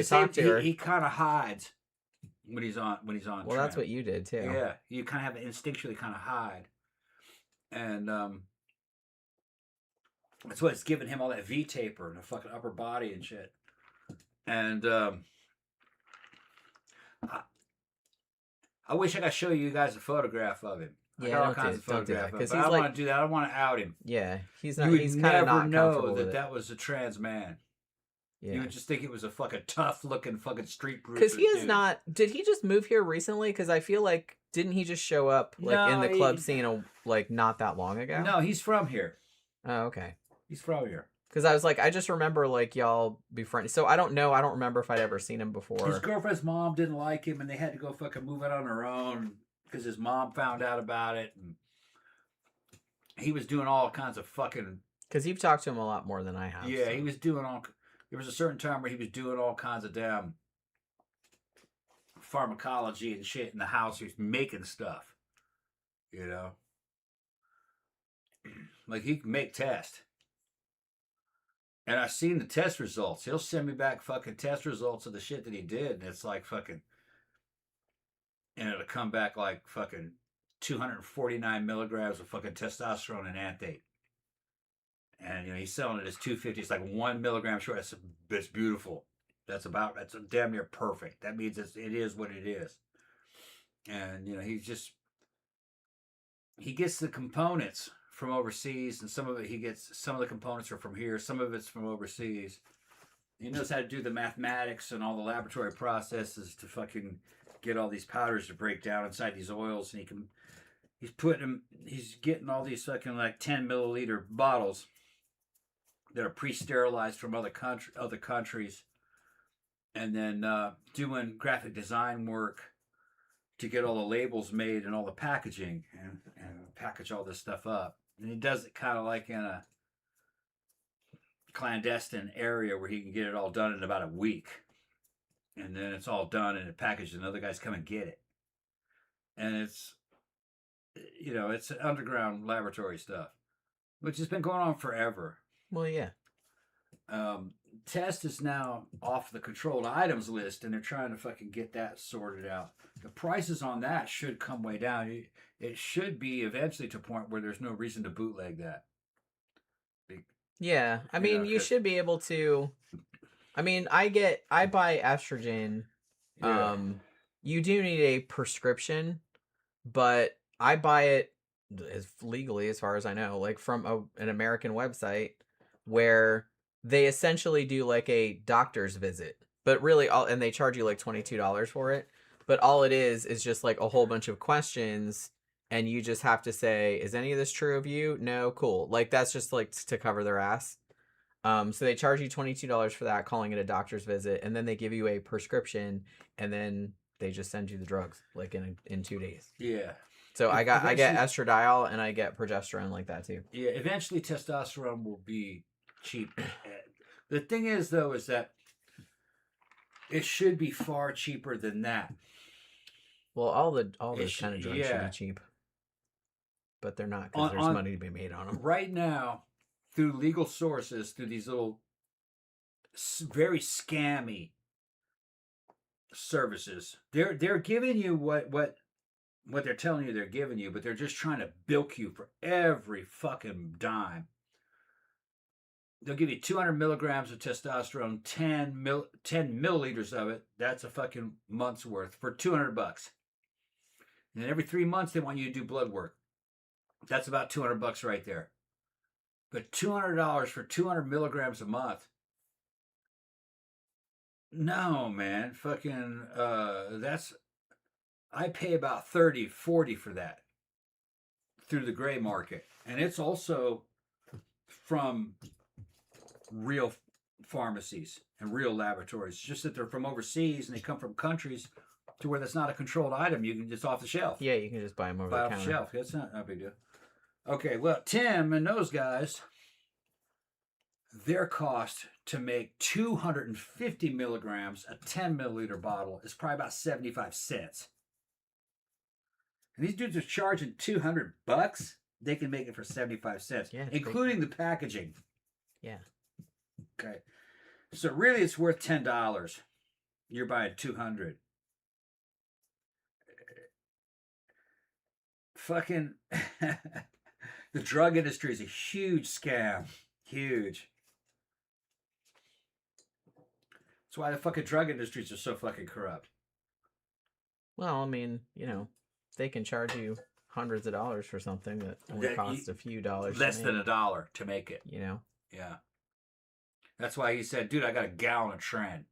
talked to her. He kind of hides when he's on. Well, trim. that's what you did too. Yeah, you kind of have instinctually kind of hide, and that's what's giving him all that V taper and the fucking upper body and shit. And I wish I could show you guys a photograph of him. I got all kinds of photographs, but I don't want to do that. I don't want to out him. Yeah, he's not. You He's would kind of never not know that that was a trans man. Yeah. You would just think it was a fucking tough looking fucking street brute. Because he is not. Did he just move here recently? Because I feel like didn't he just show up like in the club scene like not that long ago? No, he's from here. Oh, okay. He's from here. Because I was like, I just remember like y'all befriended. So I don't know. I don't remember if I'd ever seen him before. His girlfriend's mom didn't like him, and they had to go fucking move out on their own because his mom found out about it. And he was doing all kinds of fucking. Because you've talked to him a lot more than I have. Yeah, so. He was doing all. There was a certain time where he was doing all kinds of damn pharmacology and shit in the house. He was making stuff, like he can make tests. And I've seen the test results. He'll send me back fucking test results of the shit that he did, and it's like fucking, and it'll come back like fucking 249 milligrams of fucking testosterone and anthate. And he's selling it as 250. It's like 1 milligram short. It's beautiful. That's damn near perfect. That means it is what it is. And he gets the components from overseas, and some of the components are from here. Some of it's from overseas. He knows how to do the mathematics and all the laboratory processes to fucking get all these powders to break down inside these oils, and he's getting all these fucking like 10 milliliter bottles that are pre-sterilized from other countries, and then doing graphic design work to get all the labels made and all the packaging and package all this stuff up. And he does it kind of like in a clandestine area where he can get it all done in about a week, and then it's all done and packaged, and other guys come and get it. And it's it's underground laboratory stuff, which has been going on forever. Well, yeah. Test is now off the controlled items list, and they're trying to fucking get that sorted out. The prices on that should come way down. It should be eventually to a point where there's no reason to bootleg that. Yeah, I mean, you should be able to. I mean, I buy estrogen. Yeah. You do need a prescription, but I buy it legally, as far as I know, like from an American website where they essentially do like a doctor's visit, but really and they charge you like $22 for it. But all it is just like a whole bunch of questions, and you just have to say, is any of this true of you? No, cool. Like that's just like to cover their ass. So they charge you $22 for that, calling it a doctor's visit, and then they give you a prescription, and then they just send you the drugs like in 2 days. Yeah. So I get estradiol and I get progesterone like that too. Yeah, eventually testosterone will be cheap. The thing is though is that it should be far cheaper than that. Well, all those kind of drugs should be cheap, but they're not because there's money to be made on them right now through legal sources, through these little very scammy services. They're giving you what they're telling you they're giving you, but they're just trying to bilk you for every fucking dime. They'll give you 200 milligrams of testosterone, 10 milliliters of it. That's a fucking month's worth for $200. And then every 3 months they want you to do blood work. That's about $200 right there. But $200 for 200 milligrams a month. No, man. Fucking, I pay about $30, $40 for that through the gray market. And it's also from real pharmacies and real laboratories. It's just that they're from overseas and they come from countries to where that's not a controlled item. You can just off the shelf. Yeah, you can just buy them over the counter. Off the shelf. That's not a big deal. Okay, well, Tim and those guys, their cost to make 250 milligrams, a 10 milliliter bottle, is probably about 75 cents. And these dudes are charging $200. they can make it for 75 cents, Yeah, including the packaging. Yeah. Okay. So really, it's worth $10. You're buying 200. Fucking the drug industry is a huge scam. Huge. That's why the fucking drug industries are so fucking corrupt. Well, I mean, they can charge you hundreds of dollars for something that only costs a few dollars. Less than $1 to make it. Yeah. That's why he said, dude, I got a gallon of Tren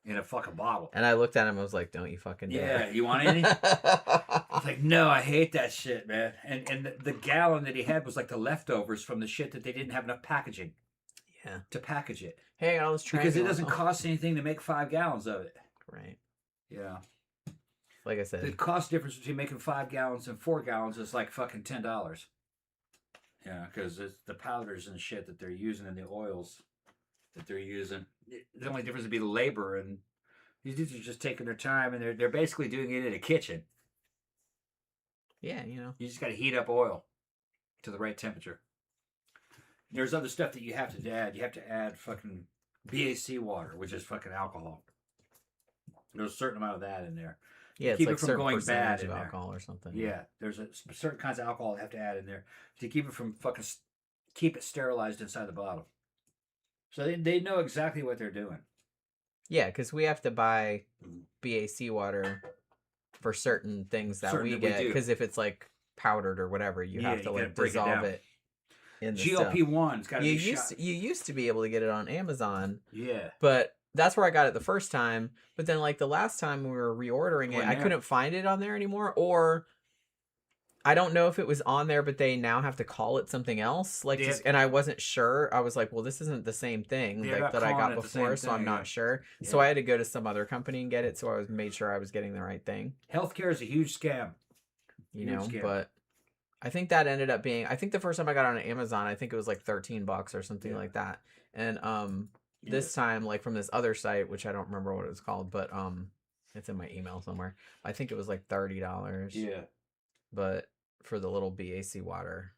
in a fucking bottle. And I looked at him, I was like, don't you fucking dare. Yeah, you want any? I was like, no, I hate that shit, man. And the gallon that he had was like the leftovers from the shit that they didn't have enough packaging. Yeah. To package it. Hey, I was trying because it doesn't cost anything to make 5 gallons of it. Right. Yeah. Like I said, the cost difference between making 5 gallons and 4 gallons is like fucking $10. Yeah, because it's the powders and shit that they're using and the oils that they're using. The only difference would be the labor, and these dudes are just taking their time, and they're basically doing it in a kitchen. Yeah, You just got to heat up oil to the right temperature. There's other stuff that you have to add. You have to add fucking BAC water, which is fucking alcohol. There's a certain amount of that in there. Yeah, it's keep like it from going bad of in alcohol or something. Yeah, there's certain kinds of alcohol you have to add in there to keep it from fucking keep it sterilized inside the bottle. So they know exactly what they're doing. Yeah, because we have to buy BAC water for certain things that we get. Because if it's like powdered or whatever, you have to like dissolve it in the GLP-1's got to be shot. You used to be able to get it on Amazon. Yeah. But that's where I got it the first time. But then like the last time we were reordering it, I couldn't find it on there anymore. Or I don't know if it was on there, but they now have to call it something else. Like, and I wasn't sure. I was like, well, this isn't the same thing like that I got before, so I'm not sure. Yeah. So I had to go to some other company and get it. So I made sure I was getting the right thing. Healthcare is a huge scam. But I think that ended up being. I think the first time I got on Amazon, I think it was like $13 or something like that. And this time, like from this other site, which I don't remember what it was called, but it's in my email somewhere. I think it was like $30. Yeah. But for the little BAC water,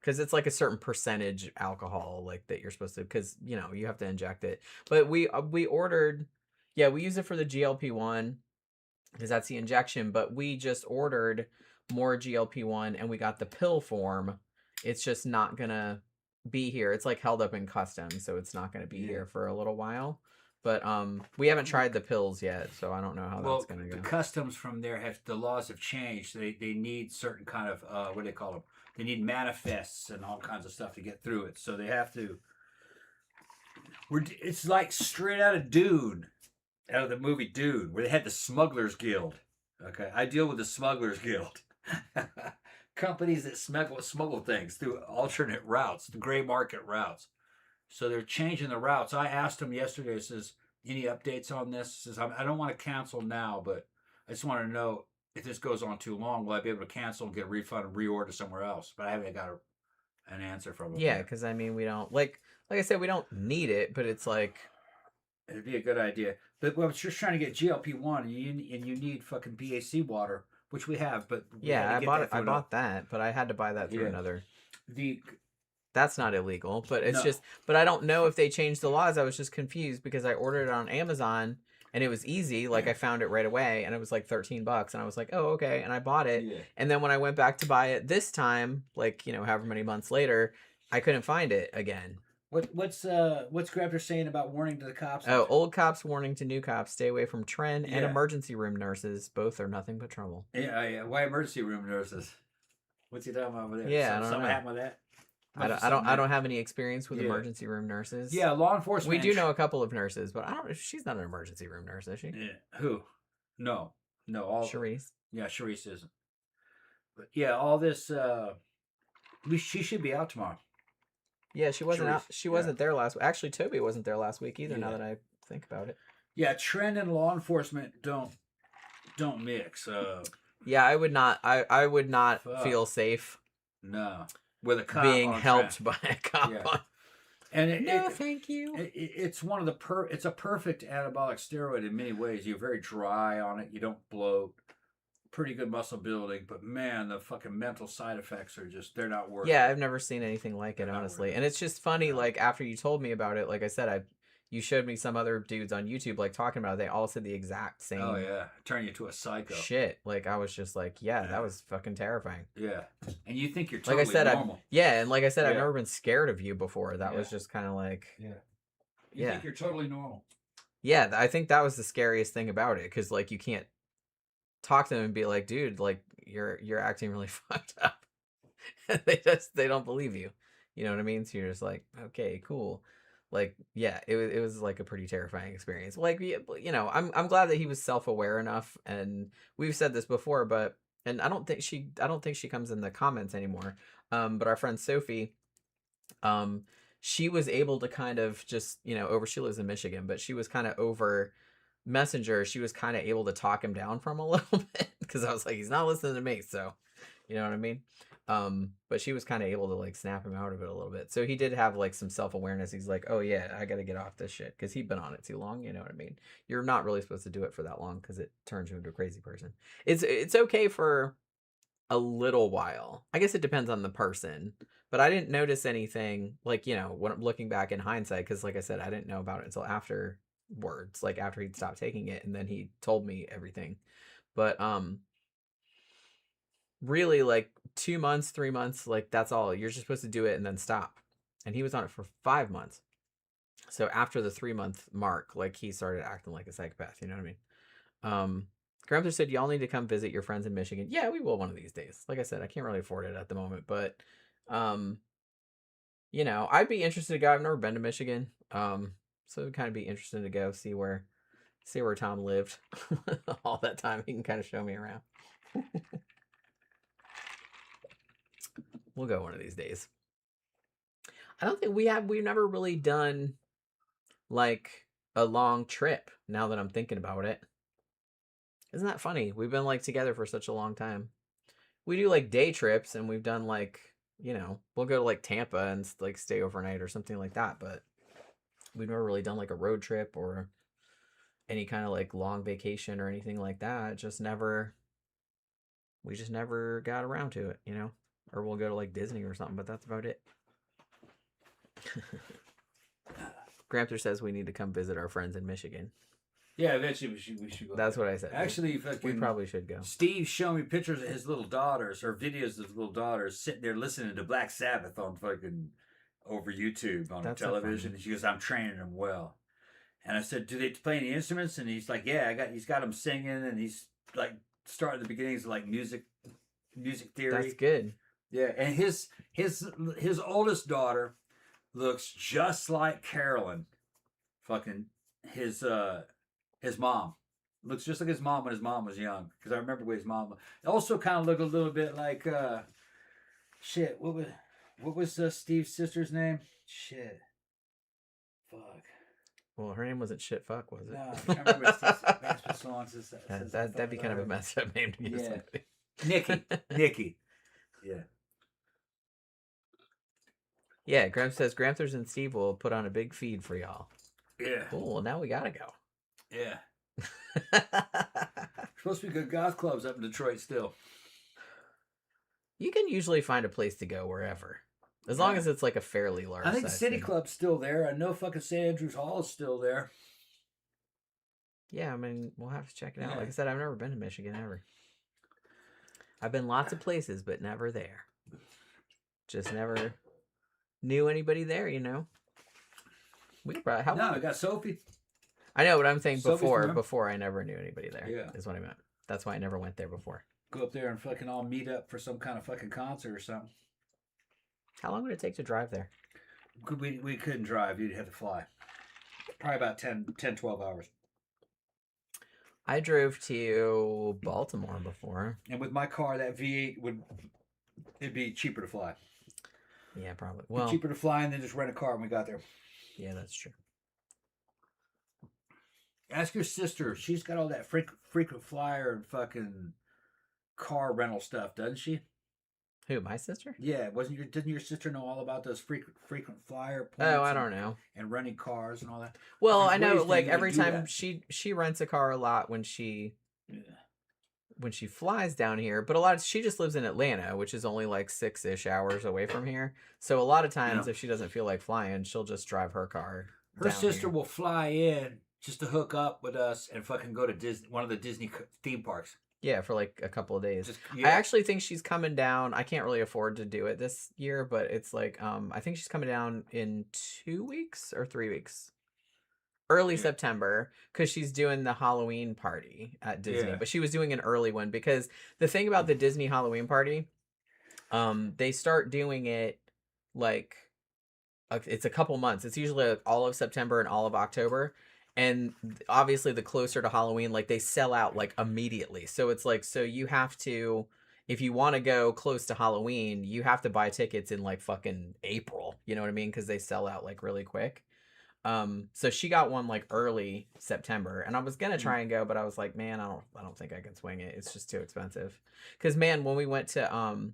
because it's like a certain percentage alcohol like that you're supposed to, because you have to inject it. But we ordered, we use it for the GLP-1 because that's the injection, but we just ordered more GLP-1 and we got the pill form. It's just not gonna be here. It's like held up in customs, so it's not gonna be here for a little while. But we haven't tried the pills yet, so I don't know how that's going to go. The customs from there the laws have changed. They need certain kind of what do they call them? They need manifests and all kinds of stuff to get through it. So they have to. It's like straight out of Dune, out of the movie Dune, where they had the Smugglers Guild. Okay, I deal with the Smugglers Guild. Companies that smuggle things through alternate routes, the gray market routes. So they're changing the routes. I asked him yesterday, I says, any updates on this? He says, I don't want to cancel now, but I just want to know if this goes on too long, will I be able to cancel and get a refund and reorder somewhere else? But I haven't got an answer from him. Yeah, because I mean, we don't, like I said, we don't need it, but it's like. It'd be a good idea. But I was just trying to get GLP-1 and you need fucking BAC water, which we have, but. I bought that, but I had to buy that through another. That's not illegal, but it's just, but I don't know if they changed the laws. I was just confused because I ordered it on Amazon and it was easy. Like I found it right away and it was like $13 and I was like, oh, okay. And I bought it. Yeah. And then when I went back to buy it this time, like, however many months later, I couldn't find it again. What's Grabter saying about warning to the cops? Oh, old cops warning to new cops, stay away from Tren and emergency room nurses. Both are nothing but trouble. Yeah. Why emergency room nurses? What's he talking about over there? Yeah, something happened with that? I don't have any experience with emergency room nurses. Yeah, law enforcement. We do know a couple of nurses, but she's not an emergency room nurse, is she? Yeah. Who? No. Charisse. Yeah, Charisse isn't. But yeah, all this. She should be out tomorrow. Yeah, she wasn't out. She wasn't there last week. Actually, Toby wasn't there last week either. Now that I think about it. Yeah, Tren and law enforcement don't mix. Yeah, I would not. I would not feel safe. No. With a cop being helped by a cop. Yeah. And thank you. It's one of the it's a perfect anabolic steroid in many ways. You're very dry on it. You don't bloat. pretty good muscle building, but man, the fucking mental side effects are just, they're not worth Yeah, it. I've never seen anything like it, They're not honestly. worth And it. it's just funny, No. like, after you told me about it, like I said, you showed me some other dudes on YouTube, like, talking about it. They all said the exact Oh same yeah, turn you into a psycho. shit. Like, I was just like, yeah, that was fucking terrifying. Yeah, and you think you're Like totally I said, normal. and like I said, I've Yeah. never been scared of you before. That Yeah. was just kind of like, You think you're totally normal. Yeah, I think that was the scariest thing about it, because like you can't talk to them and be like, dude, like you're acting really fucked up. They don't believe you. You know what I mean? So you're just like, okay, cool. Like, yeah, it was like a pretty terrifying experience. Like, you know, I'm glad that he was self-aware enough, and we've said this before, but and I don't think she comes in the comments anymore. But our friend Sophie, she was able to kind of just, you know, she lives in Michigan, but she was kind of over Messenger. She was kind of able to talk him down from a little bit, because I was like, he's not listening to me, so you know what I mean. But she was kind of able to like snap him out of it a little bit. So he did have like some self-awareness. He's like, oh yeah, I got to get off this shit, because he'd been on it too long. You know what I mean? You're not really supposed to do it for that long, because it turns you into a crazy person. It's okay for a little while. I guess it depends on the person. But I didn't notice anything, like, you know, when I'm looking back in hindsight, because like I said, I didn't know about it until afterwards, like after he'd stopped taking it, and then he told me everything. But really, like 2 months, 3 months, like that's all. You're just supposed to do it and then stop. And he was on it for 5 months. So after the 3-month mark, like he started acting like a psychopath. You know what I mean? Grandmother said, y'all need to come visit your friends in Michigan. Yeah, we will one of these days. Like I said, I can't really afford it at the moment, but you know, I'd be interested to go. I've never been to Michigan. So it'd kind of be interesting to go see where Tom lived all that time. He can kind of show me around. We'll go one of these days. I don't think we've never really done like a long trip, now that I'm thinking about it. Isn't that funny? We've been like together for such a long time. We do like day trips, and we've done like, you know, we'll go to like Tampa and like stay overnight or something like that, but we've never really done like a road trip or any kind of like long vacation or anything like that. We just never got around to it, you know? Or we'll go to like Disney or something, but that's about it. Gramper says we need to come visit our friends in Michigan. Yeah, eventually we should go. That's what I said. Actually, we probably should go. Steve showed me pictures of his little daughters, or videos of his little daughters sitting there listening to Black Sabbath on fucking over YouTube on television. And she goes, "I'm training them well." And I said, "Do they play any instruments?" And he's like, "Yeah, he's got them singing, and he's like starting the beginnings of like music theory." That's good. Yeah, and his oldest daughter looks just like Carolyn, fucking his mom. Looks just like his mom when his mom was young. Because I remember when his mom also kind of looked a little bit like shit. What was Steve's sister's name? Shit. Fuck. Well, her name wasn't shit. Fuck, was it? No, I can't remember Steve's song. That'd be kind of a messed up name to give somebody. Nikki. Yeah. Yeah, Graham says Gramthers and Steve will put on a big feed for y'all. Yeah. Cool. Well, now we gotta go. Yeah. Supposed to be good goth clubs up in Detroit still. You can usually find a place to go wherever, as long as it's like a fairly large. I think the City Club's still there. I know fucking St. Andrews Hall is still there. Yeah, I mean, we'll have to check it out. Like I said, I've never been to Michigan ever. I've been lots of places, but never there. Just never knew anybody there, you know. We could probably I got Sophie. I know what I'm saying. Before I never knew anybody there. Yeah, is what I meant. That's why I never went there before. Go up there and fucking all meet up for some kind of fucking concert or something. How long would it take to drive there? We couldn't drive. You'd have to fly. Probably about 10, 12 hours. I drove to Baltimore before. And with my car, that V8 it'd be cheaper to fly. Yeah, probably. Well, cheaper to fly and then just rent a car when we got there. Yeah, that's true. Ask your sister. She's got all that frequent flyer and fucking car rental stuff, doesn't she? Who, my sister? Yeah, didn't your sister know all about those frequent flyer points? Oh, I don't know. And renting cars and all that. Well, I know, like every time she rents a car a lot when she when she flies down here, but she just lives in Atlanta, which is only like 6-ish hours away from here. So a lot of times, if she doesn't feel like flying, she'll just drive her car. Her sister will fly in just to hook up with us and fucking go to one of the Disney theme parks. Yeah, for like a couple of days. I actually think she's coming down. I can't really afford to do it this year, but it's like I think she's coming down in 2 weeks or 3 weeks. Early September, because she's doing the Halloween party at Disney. But she was doing an early one because the thing about the Disney Halloween party, they start doing it like it's a couple months. It's usually like all of September and all of October. And obviously the closer to Halloween, like they sell out like immediately. So it's like, so you have to, if you want to go close to Halloween, you have to buy tickets in like fucking April. You know what I mean? Because they sell out like really quick. So she got one like early September, and I was gonna try and go, but I was like, man, I don't think I can swing it. It's just too expensive. Because man, when we went to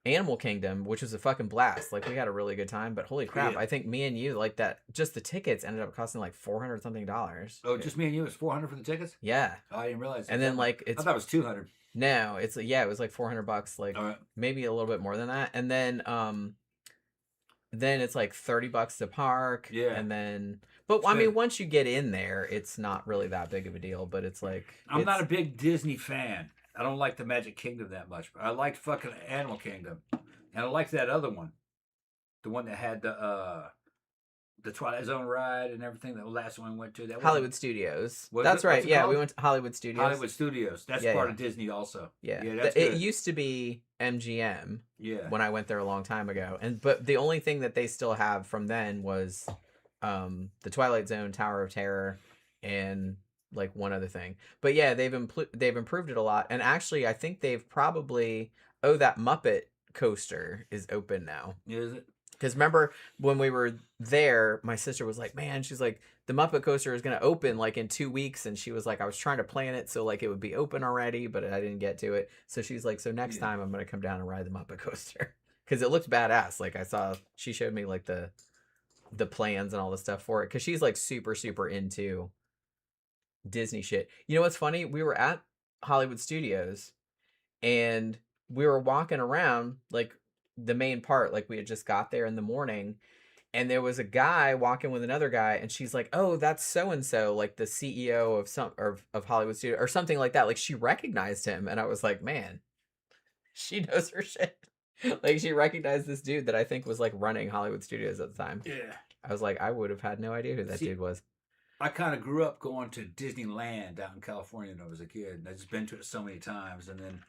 Animal Kingdom, which was a fucking blast, like we had a really good time. But holy crap, I think me and you like that. Just the tickets ended up costing like $400 something. Oh, just me and you? It was $400 for the tickets? Yeah. Oh, I didn't realize. And then like I thought it was $200. No, it was like $400, like maybe a little bit more than that, and then it's like $30 to park. Yeah. And then, but I mean, once you get in there, it's not really that big of a deal, but it's like. I'm not a big Disney fan. I don't like the Magic Kingdom that much, but I liked fucking Animal Kingdom. And I liked that other one. The one that had the Twilight Zone ride and everything. The last one we went to. That Hollywood Studios. That's right. Yeah, we went to Hollywood Studios. Hollywood Studios. That's part of Disney also. Yeah. It used to be MGM. Yeah. When I went there a long time ago, but the only thing that they still have from then was the Twilight Zone, Tower of Terror, and like one other thing. But yeah, they've improved it a lot, and actually, I think they've probably that Muppet coaster is open now. Is it? Because remember when we were there, my sister was like, man, she's like, the Muppet coaster is going to open like in 2 weeks. And she was like, I was trying to plan it so like it would be open already, but I didn't get to it. So she's like, so next time I'm going to come down and ride the Muppet coaster. Because it looked badass. Like she showed me like the plans and all the stuff for it. Because she's like super, super into Disney shit. You know what's funny? We were at Hollywood Studios and we were walking around like the main part, like we had just got there in the morning, and there was a guy walking with another guy, and she's like, oh, that's so and so, like the CEO of Hollywood Studios or something like that. Like she recognized him, and I was like, man, she knows her shit. Like she recognized this dude that I think was like running Hollywood Studios at the time. Yeah. I was like, I would have had no idea who that dude was. I kind of grew up going to Disneyland out in California when I was a kid, and I've just been to it so many times, and then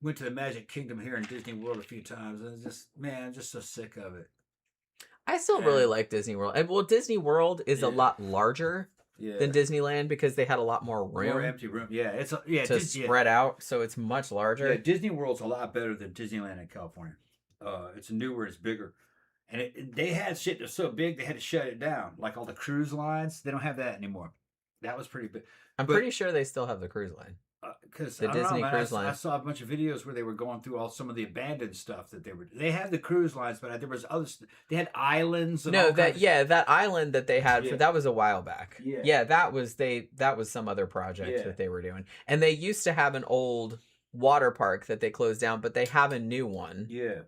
went to the Magic Kingdom here in Disney World a few times, and I'm just so sick of it. I still really like Disney World. And well, Disney World is a lot larger than Disneyland because they had a lot more room. More empty room. Yeah, spread out, so it's much larger. Yeah, Disney World's a lot better than Disneyland in California. It's newer, it's bigger. And they had shit that's so big they had to shut it down. Like all the cruise lines, they don't have that anymore. That was pretty big. I'm pretty sure they still have the cruise line. Because the Disney cruise line. I saw a bunch of videos where they were going through some of the abandoned stuff that they had the cruise lines, but there was others. They had islands. And that island that they had that was a while back. Yeah, that was some other project that they were doing, and they used to have an old water park that they closed down, but they have a new one. Yeah.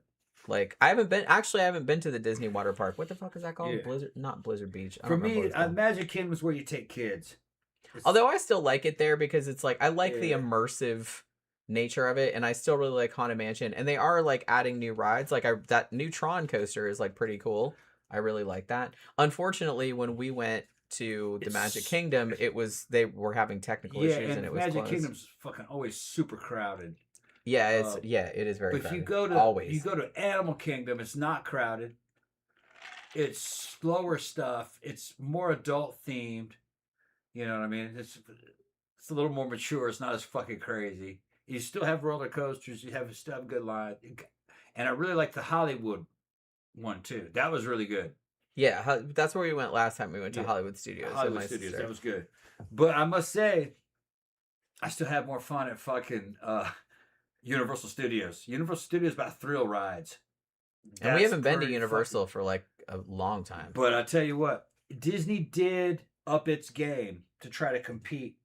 Like I haven't been to the Disney water park. What the fuck is that called? Blizzard, not Blizzard Beach. For me, Magic Kingdom is where you take kids. Although I still like it there because it's like I like the immersive nature of it, and I still really like Haunted Mansion, and they are like adding new rides. Like that new Tron coaster is like pretty cool. I really like that. Unfortunately, when we went to the Magic Kingdom, they were having technical issues and it was Magic closed. Kingdom's fucking always super crowded. Yeah, it is very crowded. But if you go to Animal Kingdom, it's not crowded. It's slower stuff. It's more adult themed. You know what I mean? It's a little more mature. It's not as fucking crazy. You still have roller coasters. You still have good lines. And I really like the Hollywood one too. That was really good. Yeah, that's where we went last time. We went to Hollywood Studios. Hollywood Studios. That was good. But I must say, I still have more fun at fucking Universal Studios. Universal Studios about thrill rides. And we haven't been to Universal for like a long time. But I tell you what, Disney did up its game to try to compete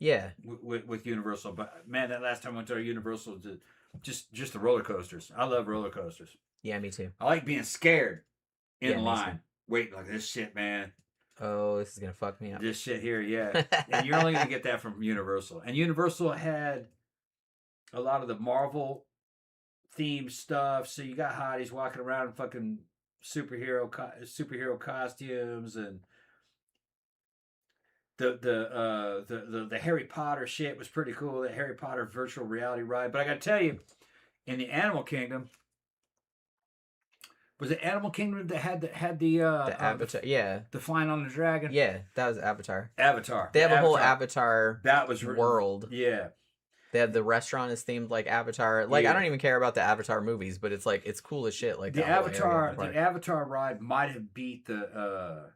Yeah. With Universal. But man, that last time I went to Universal, just the roller coasters. I love roller coasters. Yeah, me too. I like being scared in Yeah, line. Wait, like this shit, man. Oh, this is gonna fuck me up. This shit here, yeah. And you're only gonna get that from Universal. And Universal had a lot of the Marvel themed stuff. So you got hotties walking around in fucking superhero costumes, and the Harry Potter shit was pretty cool. The Harry Potter virtual reality ride. But I gotta tell you, in the Animal Kingdom, was it Animal Kingdom that had the Avatar? Yeah, the flying on the dragon. Yeah, that was Avatar. Avatar. They have a whole Avatar. That was world. Yeah. They have the restaurant is themed like Avatar. Like I don't even care about the Avatar movies, but it's like it's cool as shit. Like the Avatar ride might have beat the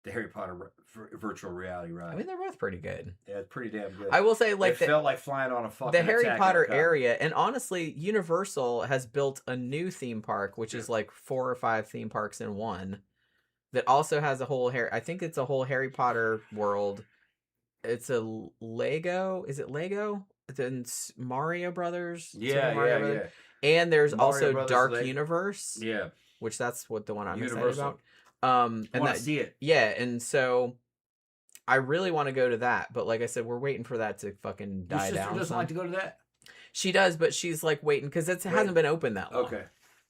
Harry Potter virtual reality ride. I mean, they're both pretty good. Yeah, it's pretty damn good. I will say, like, it felt like flying on a fucking the Harry Potter area, and honestly, Universal has built a new theme park, which is like 4 or 5 theme parks in one, that also has a whole I think it's a whole Harry Potter world. It's a Lego. Is it Lego? Then Mario Brothers. Yeah. And there's Mario also Brothers Dark Universe. Yeah. Which that's what the one I'm excited Universal. about. And I want to see it. Yeah, and so I really want to go to that, but like I said, we're waiting for that to fucking die down. Your sister doesn't like to go to that? She does, but she's like waiting because it hasn't been open that long. Okay.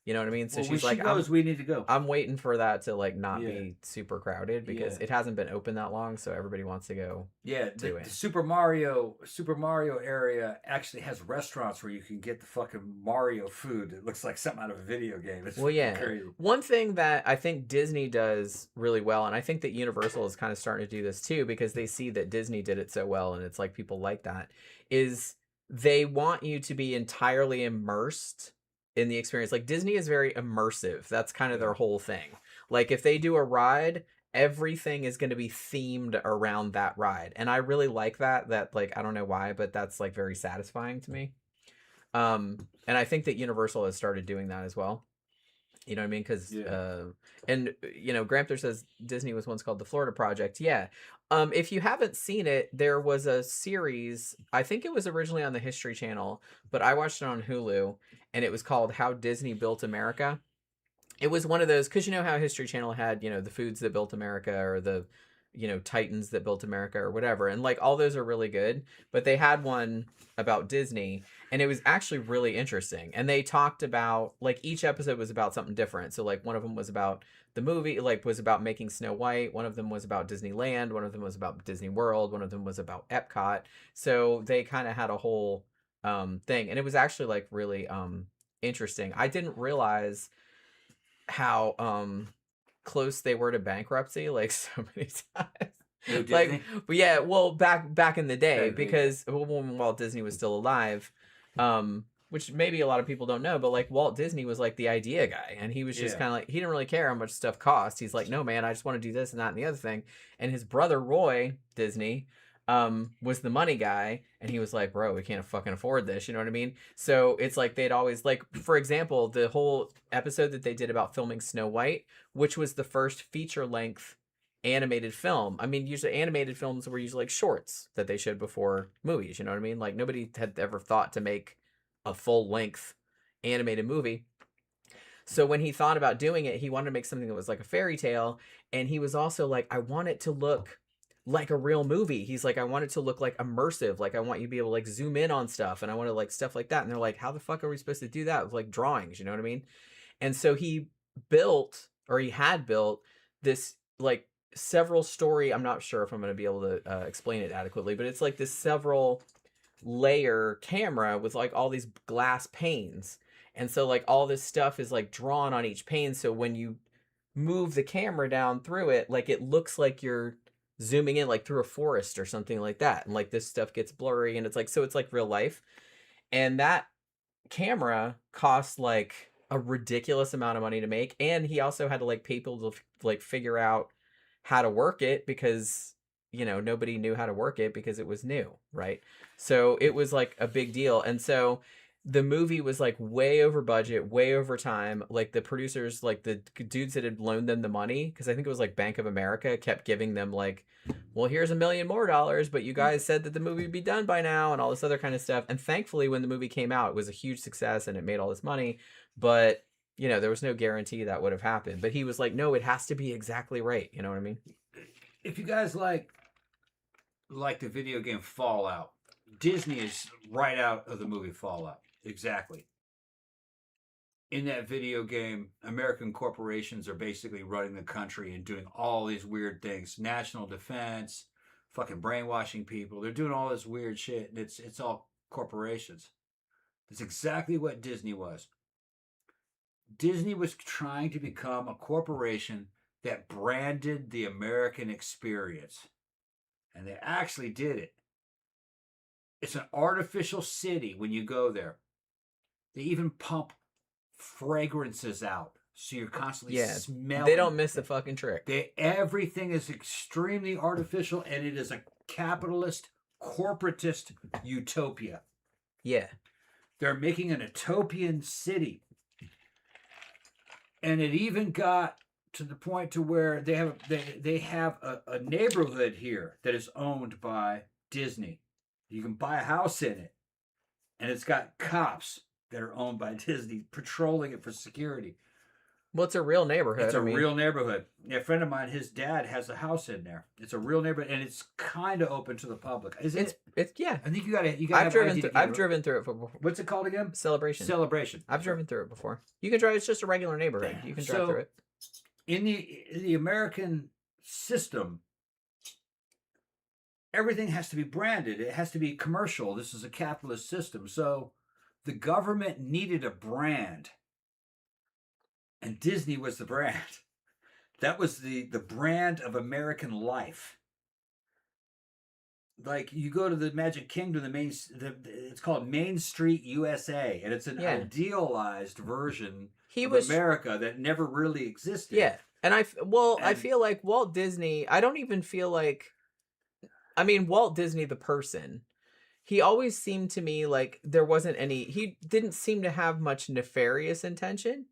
You know what I mean? So well, she's like, we need to go. I'm waiting for that to like not be super crowded because it hasn't been open that long, so everybody wants to go. Yeah, the Super Mario area actually has restaurants where you can get the fucking Mario food. It looks like something out of a video game. It's crazy. One thing that I think Disney does really well, and I think that Universal is kind of starting to do this too, because they see that Disney did it so well, and it's like people like that, is they want you to be entirely immersed in the experience. Like Disney is very immersive. That's kind of their whole thing. Like if they do a ride, everything is going to be themed around that ride. And I really like that like, I don't know why, but that's like very satisfying to me. And I think that Universal has started doing that as well. You know what I mean? Because, and, you know, Grampter says Disney was once called the Florida Project. Yeah. If you haven't seen it, there was a series, I think it was originally on the History Channel, but I watched it on Hulu, and it was called How Disney Built America. It was one of those, because you know how History Channel had, you know, the foods that built America, or the, you know, Titans that built America, or whatever. And like all those are really good, but they had one about Disney, and it was actually really interesting. And they talked about, like, each episode was about something different. So like one of them was about the movie, like was about making Snow White. One of them was about Disneyland. One of them was about Disney World. One of them was about Epcot. So they kind of had a whole thing, and it was actually like really interesting. I didn't realize how close they were to bankruptcy, like so many times. Like, but yeah, well, back in the day, because when Walt Disney was still alive, which maybe a lot of people don't know, but like Walt Disney was like the idea guy, and he was just kind of like, he didn't really care how much stuff cost. He's like, no man, I just want to do this and that and the other thing. And his brother Roy Disney was the money guy, and he was like, bro, we can't fucking afford this, you know what I mean? So it's like they'd always, like, for example, the whole episode that they did about filming Snow White, which was the first feature-length animated film. I mean, usually animated films were usually like shorts that they showed before movies, you know what I mean? Like nobody had ever thought to make a full-length animated movie. So when he thought about doing it, he wanted to make something that was like a fairy tale, and he was also like, I want it to look like a real movie. He's like, I want it to look like immersive. Like I want you to be able to like zoom in on stuff, and I want to like stuff like that. And they're like, how the fuck are we supposed to do that with like drawings? You know what I mean? And so he had built this like several story. I'm not sure if I'm going to be able to explain it adequately, but it's like this several layer camera with like all these glass panes. And so like all this stuff is like drawn on each pane. So when you move the camera down through it, like it looks like you're zooming in like through a forest or something like that, and like this stuff gets blurry, and it's like, so it's like real life. And that camera cost like a ridiculous amount of money to make, and he also had to like pay people to like figure out how to work it, because you know nobody knew how to work it because it was new, right? So it was like a big deal. And so the movie was like way over budget, way over time. Like the producers, like the dudes that had loaned them the money, because I think it was like Bank of America, kept giving them like, well, here's $1 million more, but you guys said that the movie would be done by now and all this other kind of stuff. And thankfully, when the movie came out, it was a huge success and it made all this money. But, you know, there was no guarantee that would have happened. But he was like, no, it has to be exactly right. You know what I mean? If you guys like the video game Fallout, Disney is right out of the movie Fallout. Exactly. In that video game, American corporations are basically running the country and doing all these weird things. National defense, fucking brainwashing people. They're doing all this weird shit, and it's all corporations. That's exactly what Disney was. Disney was trying to become a corporation that branded the American experience. And they actually did it. It's an artificial city when you go there. They even pump fragrances out, so you're constantly smelling. They don't miss the fucking trick. Everything is extremely artificial, and it is a capitalist, corporatist utopia. Yeah. They're making an utopian city. And it even got to the point to where they have a neighborhood here that is owned by Disney. You can buy a house in it, and it's got cops that are owned by Disney patrolling it for security. Well, it's a real neighborhood. It's a real neighborhood. A friend of mine, his dad has a house in there. It's a real neighborhood, and it's kind of open to the public. It's yeah. I think you got to. I've driven through it before. What's it called again? Celebration. I've driven through it before. You can drive. It's just a regular neighborhood. You can drive through it. In the American system, everything has to be branded. It has to be commercial. This is a capitalist system, so the government needed a brand. And Disney was the brand. That was the brand of American life. Like, you go to the Magic Kingdom, it's called Main Street USA, and it's an idealized version of America that never really existed. Yeah, and I feel like Walt Disney, I don't even feel like, I mean, Walt Disney the person, he always seemed to me like he didn't seem to have much nefarious intention.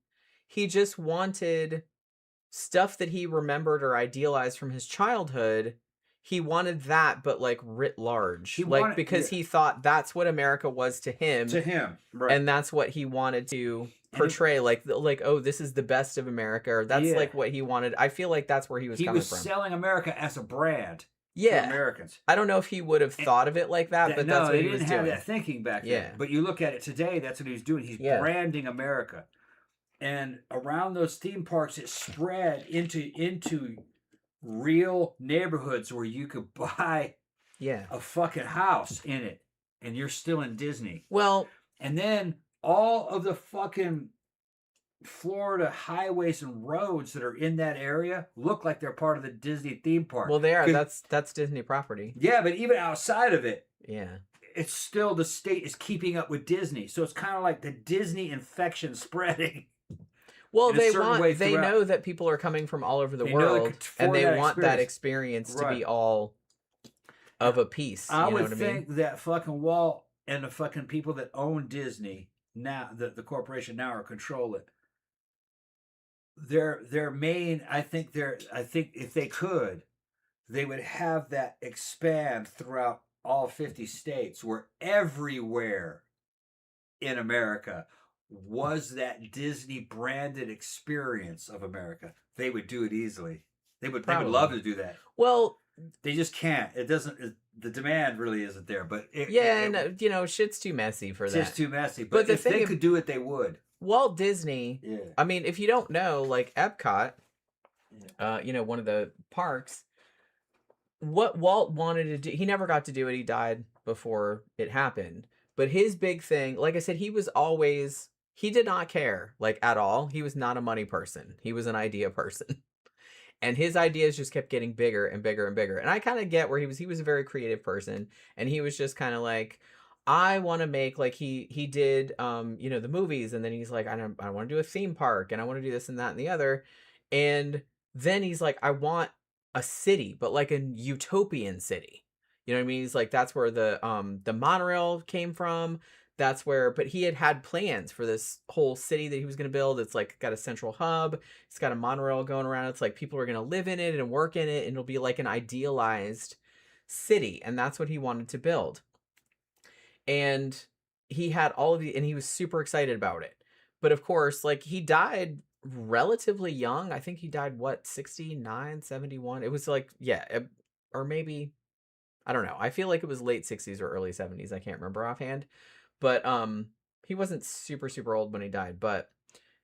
He just wanted stuff that he remembered or idealized from his childhood. He wanted that, but like writ large, because he thought that's what America was to him. Right? And that's what he wanted to portray. Like, oh, this is the best of America. Or that's like what he wanted. I feel like that's where he was coming from. He was selling America as a brand. Yeah, to Americans. I don't know if he would have thought of it like that, but that's what he was doing. He didn't have that thinking back then. Yeah. But you look at it today, that's what he's doing. He's branding America. And around those theme parks, it spread into real neighborhoods where you could buy a fucking house in it, and you're still in Disney. Well, and then all of the fucking Florida highways and roads that are in that area look like they're part of the Disney theme park. Well, they are. That's Disney property. Yeah, but even outside of it, it's still the state is keeping up with Disney. So it's kind of like the Disney infection spreading. Well, they know that people are coming from all over the world, and they want that experience to be all of a piece. I would think that fucking Walt and the fucking people that own Disney now, the corporation now, or control it, their main, I think if they could, they would have that expand throughout all 50 states, where everywhere in America was that Disney branded experience of America. They would do it easily. They would love to do that. Well, they just can't. It doesn't. The demand really isn't there. But shit's too messy for that. It's just too messy. But if they could do it, they would. Walt Disney. Yeah. I mean, if you don't know, like Epcot, one of the parks. What Walt wanted to do, he never got to do it. He died before it happened. But his big thing, like I said, he did not care, like, at all. He was not a money person. He was an idea person. And his ideas just kept getting bigger and bigger and bigger. And I kind of get where he was a very creative person. And he was just kind of like, I want to make, like, he did, the movies. And then he's like, I want to do a theme park. And I want to do this and that and the other. And then he's like, I want a city, but like a utopian city. You know what I mean? He's like, that's where the monorail came from. that's where, but he had plans for this whole city that he was going to build. It's like got a central hub. It's got a monorail going around. It's like people are going to live in it and work in it. And it'll be like an idealized city. And that's what he wanted to build. And he had all of the, and he was super excited about it. But of course, like he died relatively young. I think he died, what, 69, 71? It was like, yeah, or maybe, I don't know. I feel like it was late 60s or early 70s. I can't remember offhand. But he wasn't super, super old when he died. But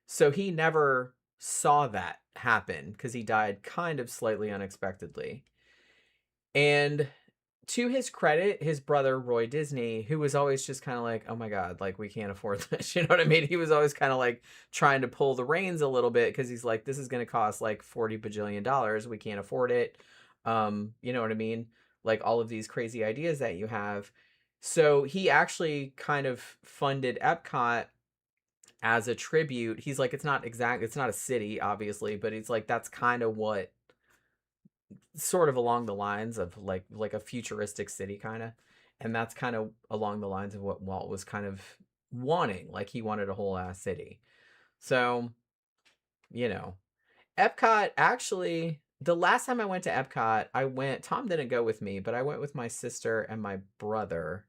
so he never saw that happen because he died kind of slightly unexpectedly. And to his credit, his brother, Roy Disney, who was always just kind of like, oh my God, like, we can't afford this. You know what I mean? He was always kind of like trying to pull the reins a little bit because he's like, this is going to cost like $40 bajillion. We can't afford it. You know what I mean? Like all of these crazy ideas that you have. So he actually kind of funded Epcot as a tribute. He's like, it's not a city, obviously, but it's like, that's kind of what, sort of along the lines of like a futuristic city kind of. And that's kind of along the lines of what Walt was kind of wanting. Like he wanted a whole ass city. So, you know, Epcot actually, the last time I went to Epcot, Tom didn't go with me, but I went with my sister and my brother.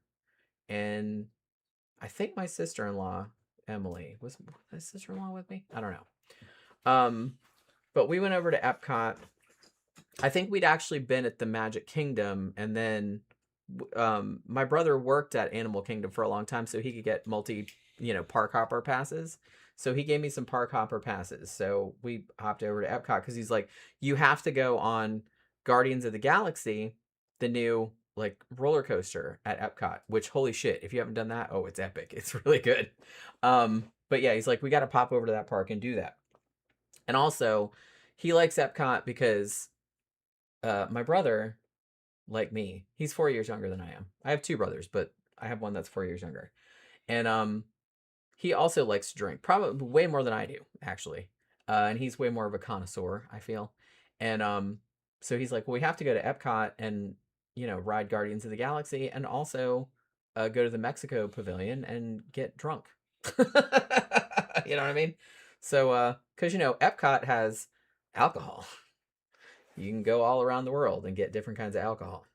And I think my sister-in-law, Emily, was my sister-in-law with me? I don't know. But we went over to Epcot. I think we'd actually been at the Magic Kingdom, and then my brother worked at Animal Kingdom for a long time, so he could get park hopper passes. So he gave me some park hopper passes. So we hopped over to Epcot because he's like, you have to go on Guardians of the Galaxy, the new like roller coaster at Epcot, which holy shit, if you haven't done that, oh, it's epic. It's really good. But yeah, he's like, we got to pop over to that park and do that. And also he likes Epcot because my brother, like me, he's 4 years younger than I am. I have two brothers, but I have one that's 4 years younger. And he also likes to drink, probably way more than I do, actually. And he's way more of a connoisseur, I feel. And so he's like, well, we have to go to Epcot and, ride Guardians of the Galaxy and also go to the Mexico Pavilion and get drunk. You know what I mean? So, because, Epcot has alcohol. You can go all around the world and get different kinds of alcohol.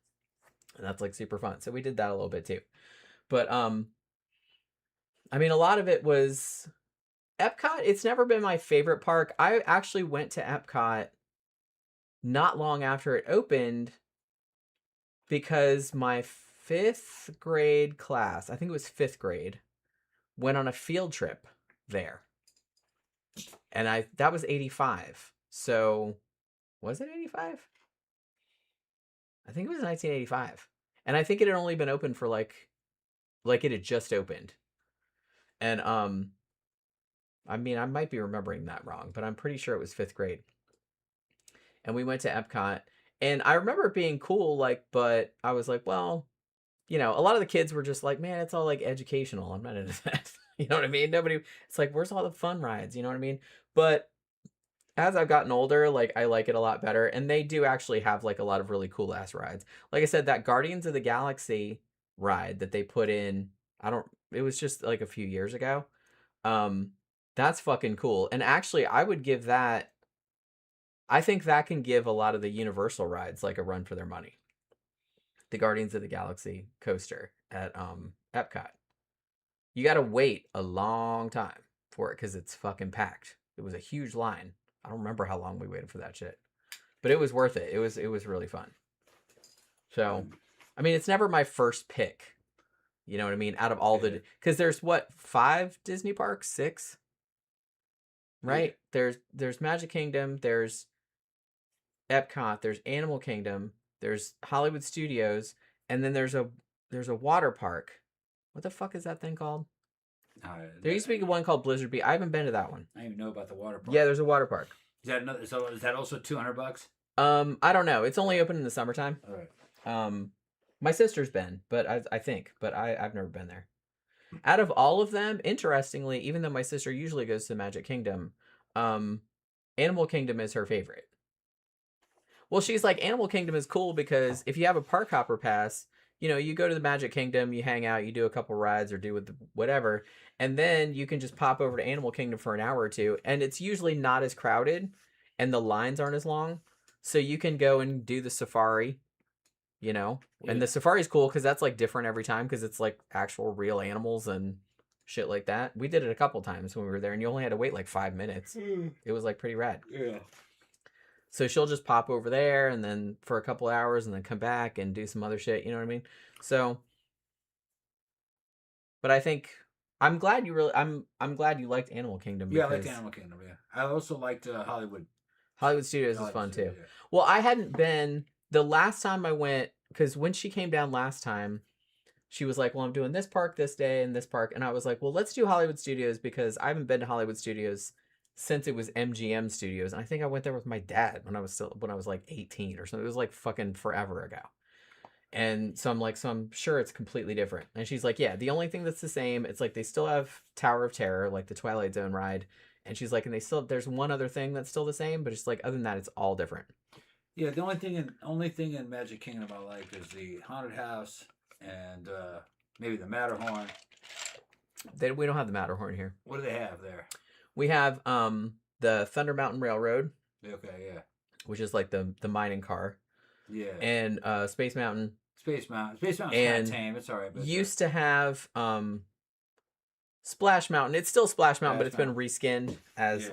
And that's like super fun. So we did that a little bit too. But, I mean, a lot of it was Epcot. It's never been my favorite park. I actually went to Epcot not long after it opened because my fifth grade class, I think it was fifth grade, went on a field trip there. And that was 85. So was it 85? I think it was 1985. And I think it had only been open for like it had just opened. And I mean, I might be remembering that wrong, but I'm pretty sure it was fifth grade. And we went to Epcot, and I remember it being cool, but I was like, well, a lot of the kids were just like, man, it's all like educational. I'm not into that. You know what I mean? It's like, where's all the fun rides? You know what I mean? But as I've gotten older, I like it a lot better. And they do actually have like a lot of really cool ass rides. Like I said, that Guardians of the Galaxy ride that they put in, it was just like a few years ago. That's fucking cool. And actually, I would give that, I think that can give a lot of the Universal rides like a run for their money. The Guardians of the Galaxy coaster at Epcot. You got to wait a long time for it because it's fucking packed. It was a huge line. I don't remember how long we waited for that shit, but it was worth it. It was really fun. So, I mean, it's never my first pick. You know what I mean? Out of all because there's 5 Disney parks, 6, right? Yeah. There's Magic Kingdom, there's Epcot, there's Animal Kingdom, there's Hollywood Studios, and then there's a water park. What the fuck is that thing called? There used to be one called Blizzard Beach. I haven't been to that one. I don't even know about the water park. Yeah, there's a water park. Is that also $200? I don't know. It's only open in the summertime. All right. My sister's been, but I think, but I've never been there. Out of all of them, interestingly, even though my sister usually goes to Magic Kingdom, Animal Kingdom is her favorite. Well, she's like, Animal Kingdom is cool because if you have a park hopper pass, you go to the Magic Kingdom, you hang out, you do a couple rides or do whatever, and then you can just pop over to Animal Kingdom for an hour or two, and it's usually not as crowded, and the lines aren't as long, so you can go and do the safari, and the safari's cool because that's like different every time because it's like actual real animals and shit like that. We did it a couple times when we were there, and you only had to wait like 5 minutes. It was like pretty rad. Yeah. So she'll just pop over there and then for a couple hours and then come back and do some other shit. You know what I mean? So, but I think I'm glad I'm glad you liked Animal Kingdom. Yeah, I liked Animal Kingdom. Yeah, I also liked Hollywood. Hollywood Studios is fun too. Yeah. Well, I hadn't been the last time I went because when she came down last time, she was like, "Well, I'm doing this park this day and this park," and I was like, "Well, let's do Hollywood Studios because I haven't been to Hollywood Studios since it was MGM Studios, and I think I went there with my dad when I was like 18 or something. It was like fucking forever ago." And so I'm like, so I'm sure it's completely different. And she's like, yeah, the only thing that's the same, it's like they still have Tower of Terror, like the Twilight Zone ride. And she's like, and there's one other thing that's still the same, but it's like other than that, it's all different. Yeah, the only thing in Magic Kingdom I like is the haunted house and maybe the Matterhorn. We don't have the Matterhorn here. What do they have there? We have the Thunder Mountain Railroad. Okay, yeah. Which is like the mining car. Yeah. And Space Mountain. Space Mountain's kind of tame. It's all right. But used to have Splash Mountain. It's still Splash Mountain, but it's been reskinned as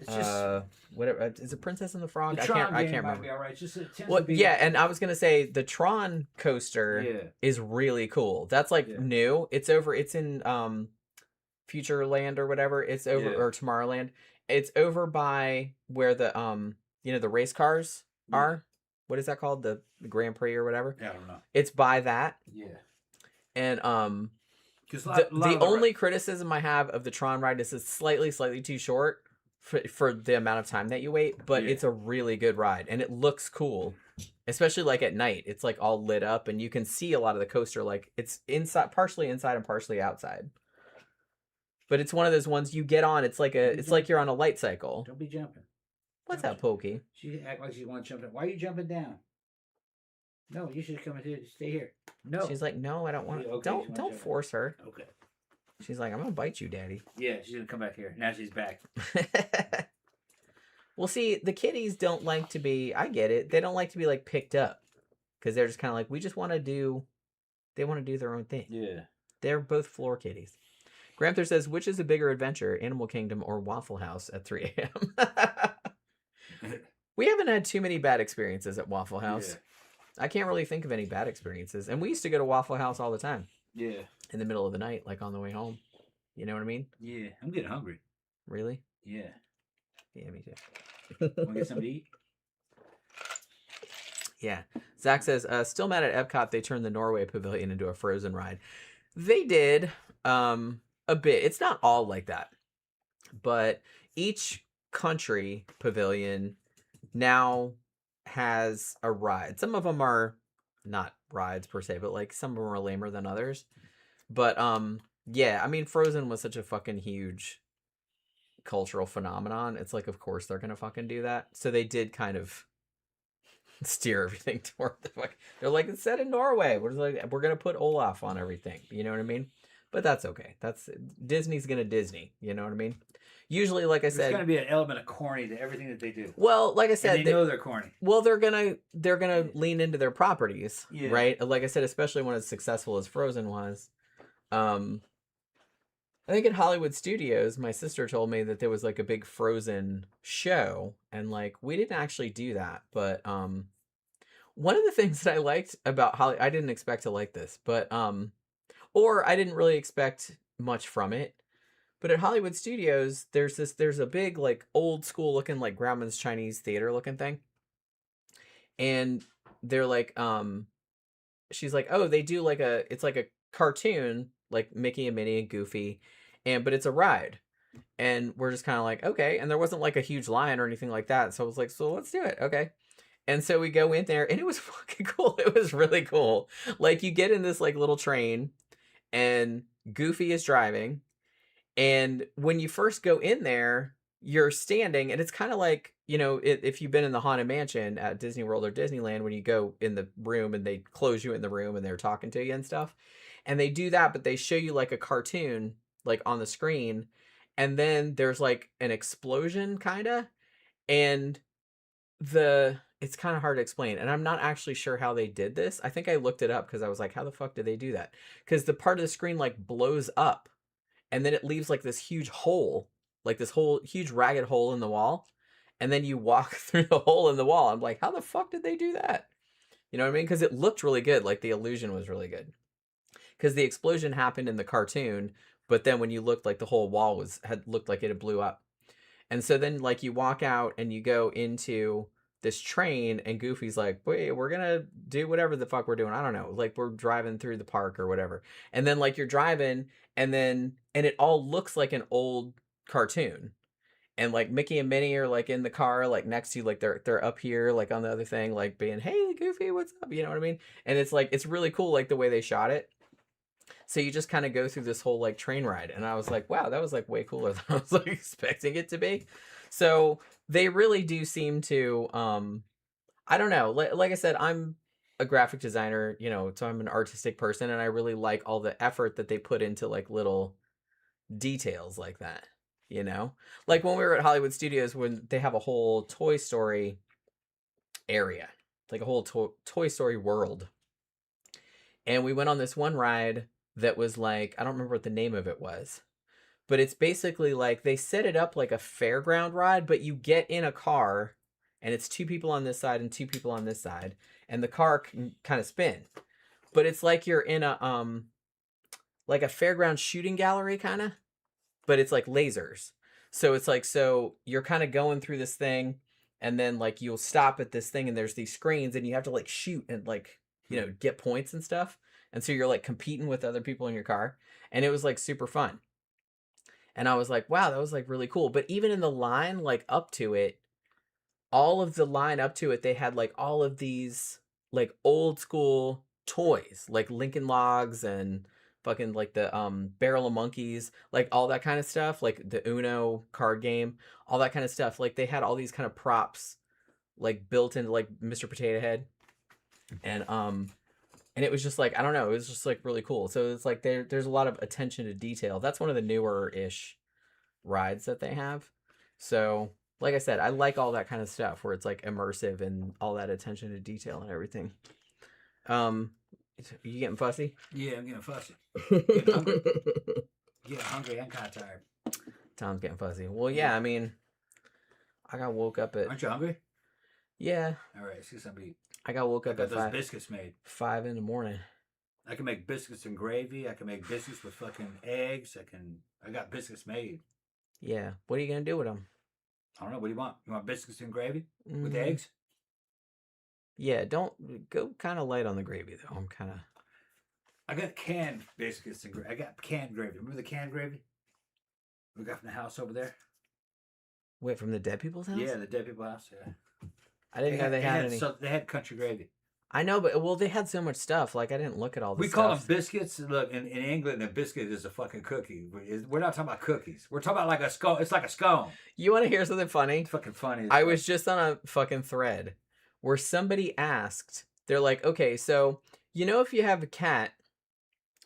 it's just whatever. Is it Princess and the Frog? I can't remember. Be all right. Just and I was gonna say the Tron coaster is really cool. That's like new. It's in Futureland or whatever. It's over or Tomorrowland. It's over by where the the race cars are. What is that called? The Grand Prix or whatever? Yeah, I don't know. It's by that. Yeah. And the only criticism I have of the Tron ride is it's slightly too short for the amount of time that you wait, but it's a really good ride and it looks cool. Especially like at night. It's like all lit up and you can see a lot of the coaster, like it's partially inside and partially outside. But it's one of those ones you get on, it's like you're on a light cycle. Don't be jumping. What's that, Pokey? She act like she wants to jump in. Why are you jumping down? No, you should come in here. Stay here. No. She's like, no, I don't want to. Okay, don't force her. Okay. She's like, I'm gonna bite you, Daddy. Yeah, she's gonna come back here. Now she's back. Well, see, the kitties don't like to be. I get it. They don't like to be like picked up because they're just kind of like we just want to do. They want to do their own thing. Yeah. They're both floor kitties. Granther says, which is a bigger adventure, Animal Kingdom or Waffle House at 3 a.m.? We haven't had too many bad experiences at Waffle House. Yeah. I can't really think of any bad experiences. And we used to go to Waffle House all the time. Yeah. In the middle of the night, like on the way home. You know what I mean? Yeah. I'm getting hungry. Really? Yeah. Yeah, me too. Want to get something to eat? Yeah. Zach says, still mad at Epcot they turned the Norway Pavilion into a Frozen ride. They did a bit. It's not all like that. But each country pavilion now has a ride. Some of them are not rides per se, but like some of them are lamer than others. But yeah, I mean Frozen was such a fucking huge cultural phenomenon. It's like of course they're gonna fucking do that. So they did kind of steer everything toward the fuck. They're like, it's set in Norway. We're gonna put Olaf on everything. You know what I mean? But that's okay. That's Disney's gonna Disney. You know what I mean? Usually, like I said, there's gonna be an element of corny to everything that they do. Well, like I said, and they know they're corny. Well, they're gonna lean into their properties, right? Like I said, especially when it's successful as Frozen was. I think at Hollywood Studios, my sister told me that there was like a big Frozen show, and like we didn't actually do that. But one of the things that I liked about I didn't expect to like this, but or I didn't really expect much from it. But at Hollywood Studios, there's a big like old school looking like Grauman's Chinese theater looking thing. And they're like she's like, "Oh, they do like it's like a cartoon, like Mickey and Minnie and Goofy, but it's a ride." And we're just kind of like, "Okay." And there wasn't like a huge line or anything like that. So I was like, "So let's do it." Okay. And so we go in there and it was fucking cool. It was really cool. Like you get in this like little train and Goofy is driving. And when you first go in there, you're standing, and it's kind of like, if you've been in the Haunted Mansion at Disney World or Disneyland, when you go in the room and they close you in the room and they're talking to you and stuff. And they do that, but they show you like a cartoon, like on the screen. And then there's like an explosion kind of, and it's kind of hard to explain. And I'm not actually sure how they did this. I think I looked it up because I was like, how the fuck did they do that? Because the part of the screen like blows up, and then it leaves like this huge hole, like this whole huge ragged hole in the wall. And then you walk through the hole in the wall. I'm like, how the fuck did they do that? You know what I mean? Because it looked really good. Like the illusion was really good. Because the explosion happened in the cartoon, but then when you looked, like the whole wall had looked like it blew up. And so then like you walk out and you go into this train, and Goofy's like, wait, we're gonna do whatever the fuck we're doing. I don't know. Like we're driving through the park or whatever. And then like you're driving, and it all looks like an old cartoon. And like Mickey and Minnie are like in the car, like next to you, like they're up here, like on the other thing, like being, hey Goofy, what's up? You know what I mean? And it's like, it's really cool, like the way they shot it. So you just kind of go through this whole like train ride, and I was like, wow, that was like way cooler than I was like expecting it to be. So they really do seem to, I don't know, like I said, I'm a graphic designer, so I'm an artistic person, and I really like all the effort that they put into like little details like that, like when we were at Hollywood Studios, when they have a whole Toy Story area, like a whole Toy Story world, and we went on this one ride that was like, I don't remember what the name of it was, but it's basically like they set it up like a fairground ride, but you get in a car, and it's 2 people on this side and 2 people on this side, and the car can kind of spin, but it's like you're in a like a fairground shooting gallery kind of, but it's like lasers. So it's like, so you're kind of going through this thing, and then like you'll stop at this thing, and there's these screens, and you have to like shoot and like, get points and stuff. And so you're like competing with other people in your car, and it was like super fun. And I was like, wow, that was like really cool. But even in the line, like up to it, all of the line up to it, they had like all of these like old school toys, like Lincoln Logs and fucking like the Barrel of Monkeys, like all that kind of stuff, like the Uno card game, all that kind of stuff. Like they had all these kind of props like built into like Mr. Potato Head. And it was just like, I don't know, it was just like really cool. So it's like there's a lot of attention to detail. That's one of the newer-ish rides that they have. So like I said, I like all that kind of stuff where it's like immersive and all that attention to detail and everything. You getting fussy? Yeah, I'm getting fussy. Getting hungry. Getting hungry and kind of tired. Tom's getting fussy. Well, yeah, I mean, I got woke up at... Aren't you hungry? Yeah. All right, see something to eat. I got woke up at those biscuits made. 5 in the morning. I can make biscuits and gravy. I can make biscuits with fucking eggs. I got biscuits made. Yeah. What are you going to do with them? I don't know. What do you want? You want biscuits and gravy with eggs? Yeah, don't go kind of light on the gravy though. I'm kind of. I got canned biscuits and gravy. I got canned gravy. Remember the canned gravy we got from the house over there? Wait, from the dead people's house? Yeah, the dead people's house. Yeah. I didn't know they had any. So they had country gravy. I know, but they had so much stuff. Like I didn't look at all the. We call them biscuits. Look, in England, a biscuit is a fucking cookie. We're not talking about cookies. We're talking about like a scone. It's like a scone. You want to hear something funny? It's fucking funny. I was just on a fucking thread where somebody asked, they're like, okay, so if you have a cat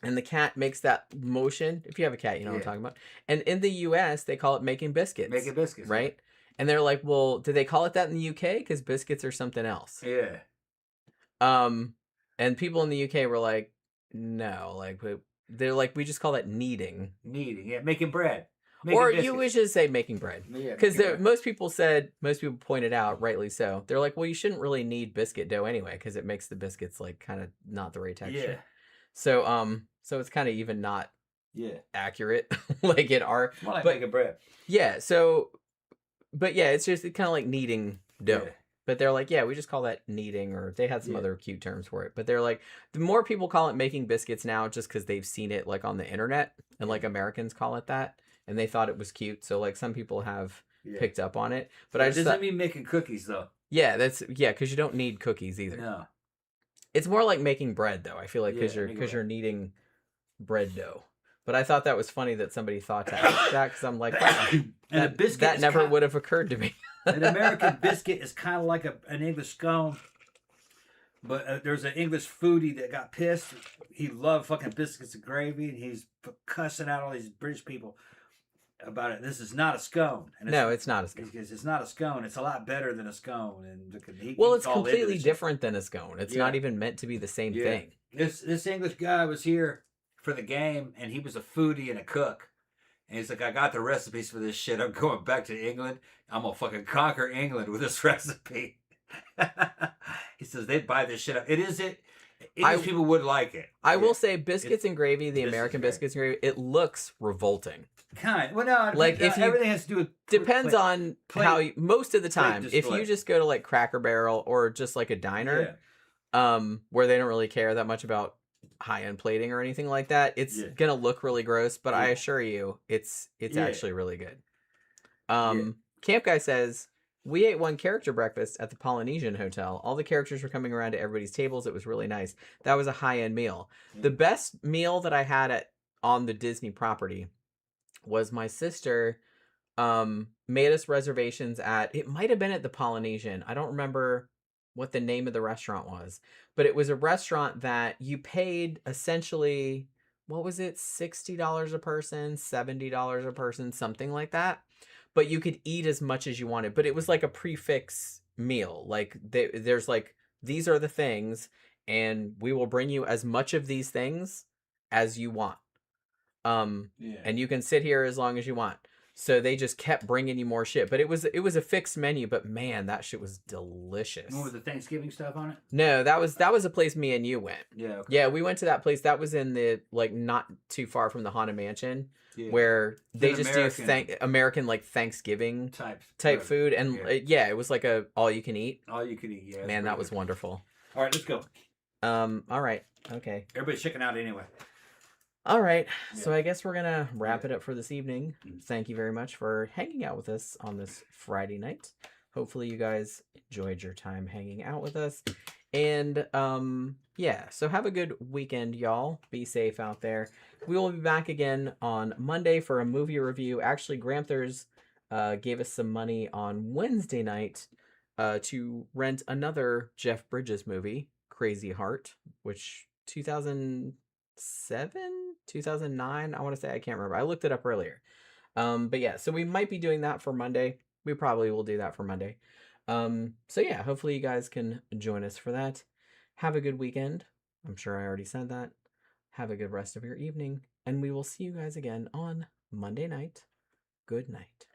and the cat makes that motion, if you have a cat, you know what I'm talking about. And in the US, they call it making biscuits. Making biscuits. Right? Yeah. And they're like, well, do they call it that in the UK? Because biscuits are something else. Yeah. And people in the UK were like, no, like, they're like, we just call that kneading. Kneading, yeah, making bread. Or you would just say making bread. Yeah. Because most people pointed out, rightly so, they're like, well, you shouldn't really knead biscuit dough anyway, because it makes the biscuits like kind of not the right texture. Yeah. So it's kind of even not accurate, like in our. More like making bread. Yeah. So, but yeah, it's just kind of like kneading dough. Yeah. But they're like, yeah, we just call that kneading, or they had some other cute terms for it. But they're like, the more people call it making biscuits now, just because they've seen it like on the internet, and like Americans call it that, and they thought it was cute. So like some people have picked up on it. But I just doesn't mean making cookies though. Yeah, because you don't need cookies either. No, it's more like making bread though. I feel like because you're kneading bread dough. But I thought that was funny that somebody thought to ask that because I'm like, wow, And a biscuit that is never would have occurred to me. An American biscuit is kind of like an English scone. But there's an English foodie that got pissed. He loved fucking biscuits and gravy, and he's cussing out all these British people about it. This is not a scone. And no, it's not a scone. It's not a scone. It's a lot better than a scone. And it's completely different than a scone. It's not even meant to be the same thing. This English guy was here for the game, and he was a foodie and a cook. And he's like, I got the recipes for this shit. I'm going back to England. I'm going to fucking conquer England with this recipe. He says they'd buy this shit up. English people would like it. I will say biscuits and gravy, the American biscuits and gravy, it looks revolting. Kind. Well, no, like if everything has to do with depends on how you, most of the time. If you just go to like Cracker Barrel or just like a diner, where they don't really care that much about high-end plating or anything like that, it's gonna look really gross. But I assure you, it's actually really good. Camp Guy says, we ate one character breakfast at the Polynesian Hotel. All the characters were coming around to everybody's tables. It was really nice. That was a high-end meal. The best meal that I had on the Disney property was my sister made us reservations at, it might have been at the Polynesian. I don't remember what the name of the restaurant was, but it was a restaurant that you paid essentially, what was it? $60 a person, $70 a person, something like that. But you could eat as much as you wanted. But it was like a prefix meal. Like there's like, these are the things, and we will bring you as much of these things as you want. And you can sit here as long as you want. So they just kept bringing you more shit. But it was a fixed menu. But man, that shit was delicious. What was the Thanksgiving stuff on it? No, that was a place me and you went. Yeah. Okay. Yeah, we went to that place. That was in the like not too far from the Haunted Mansion. Yeah. Where they just American, do American like Thanksgiving type food, and it was like a all you can eat. All you can eat, yeah. Man, that was wonderful. All right, let's go. All right, okay. Everybody's checking out anyway. All right, so I guess we're gonna wrap it up for this evening. Thank you very much for hanging out with us on this Friday night. Hopefully, you guys enjoyed your time hanging out with us, and so have a good weekend, y'all. Be safe out there. We will be back again on Monday for a movie review. Actually, Gramthers gave us some money on Wednesday night to rent another Jeff Bridges movie, Crazy Heart, which 2007, 2009, I want to say. I can't remember. I looked it up earlier. But yeah, so we might be doing that for Monday. We probably will do that for Monday. Hopefully you guys can join us for that. Have a good weekend. I'm sure I already said that. Have a good rest of your evening, and we will see you guys again on Monday night. Good night.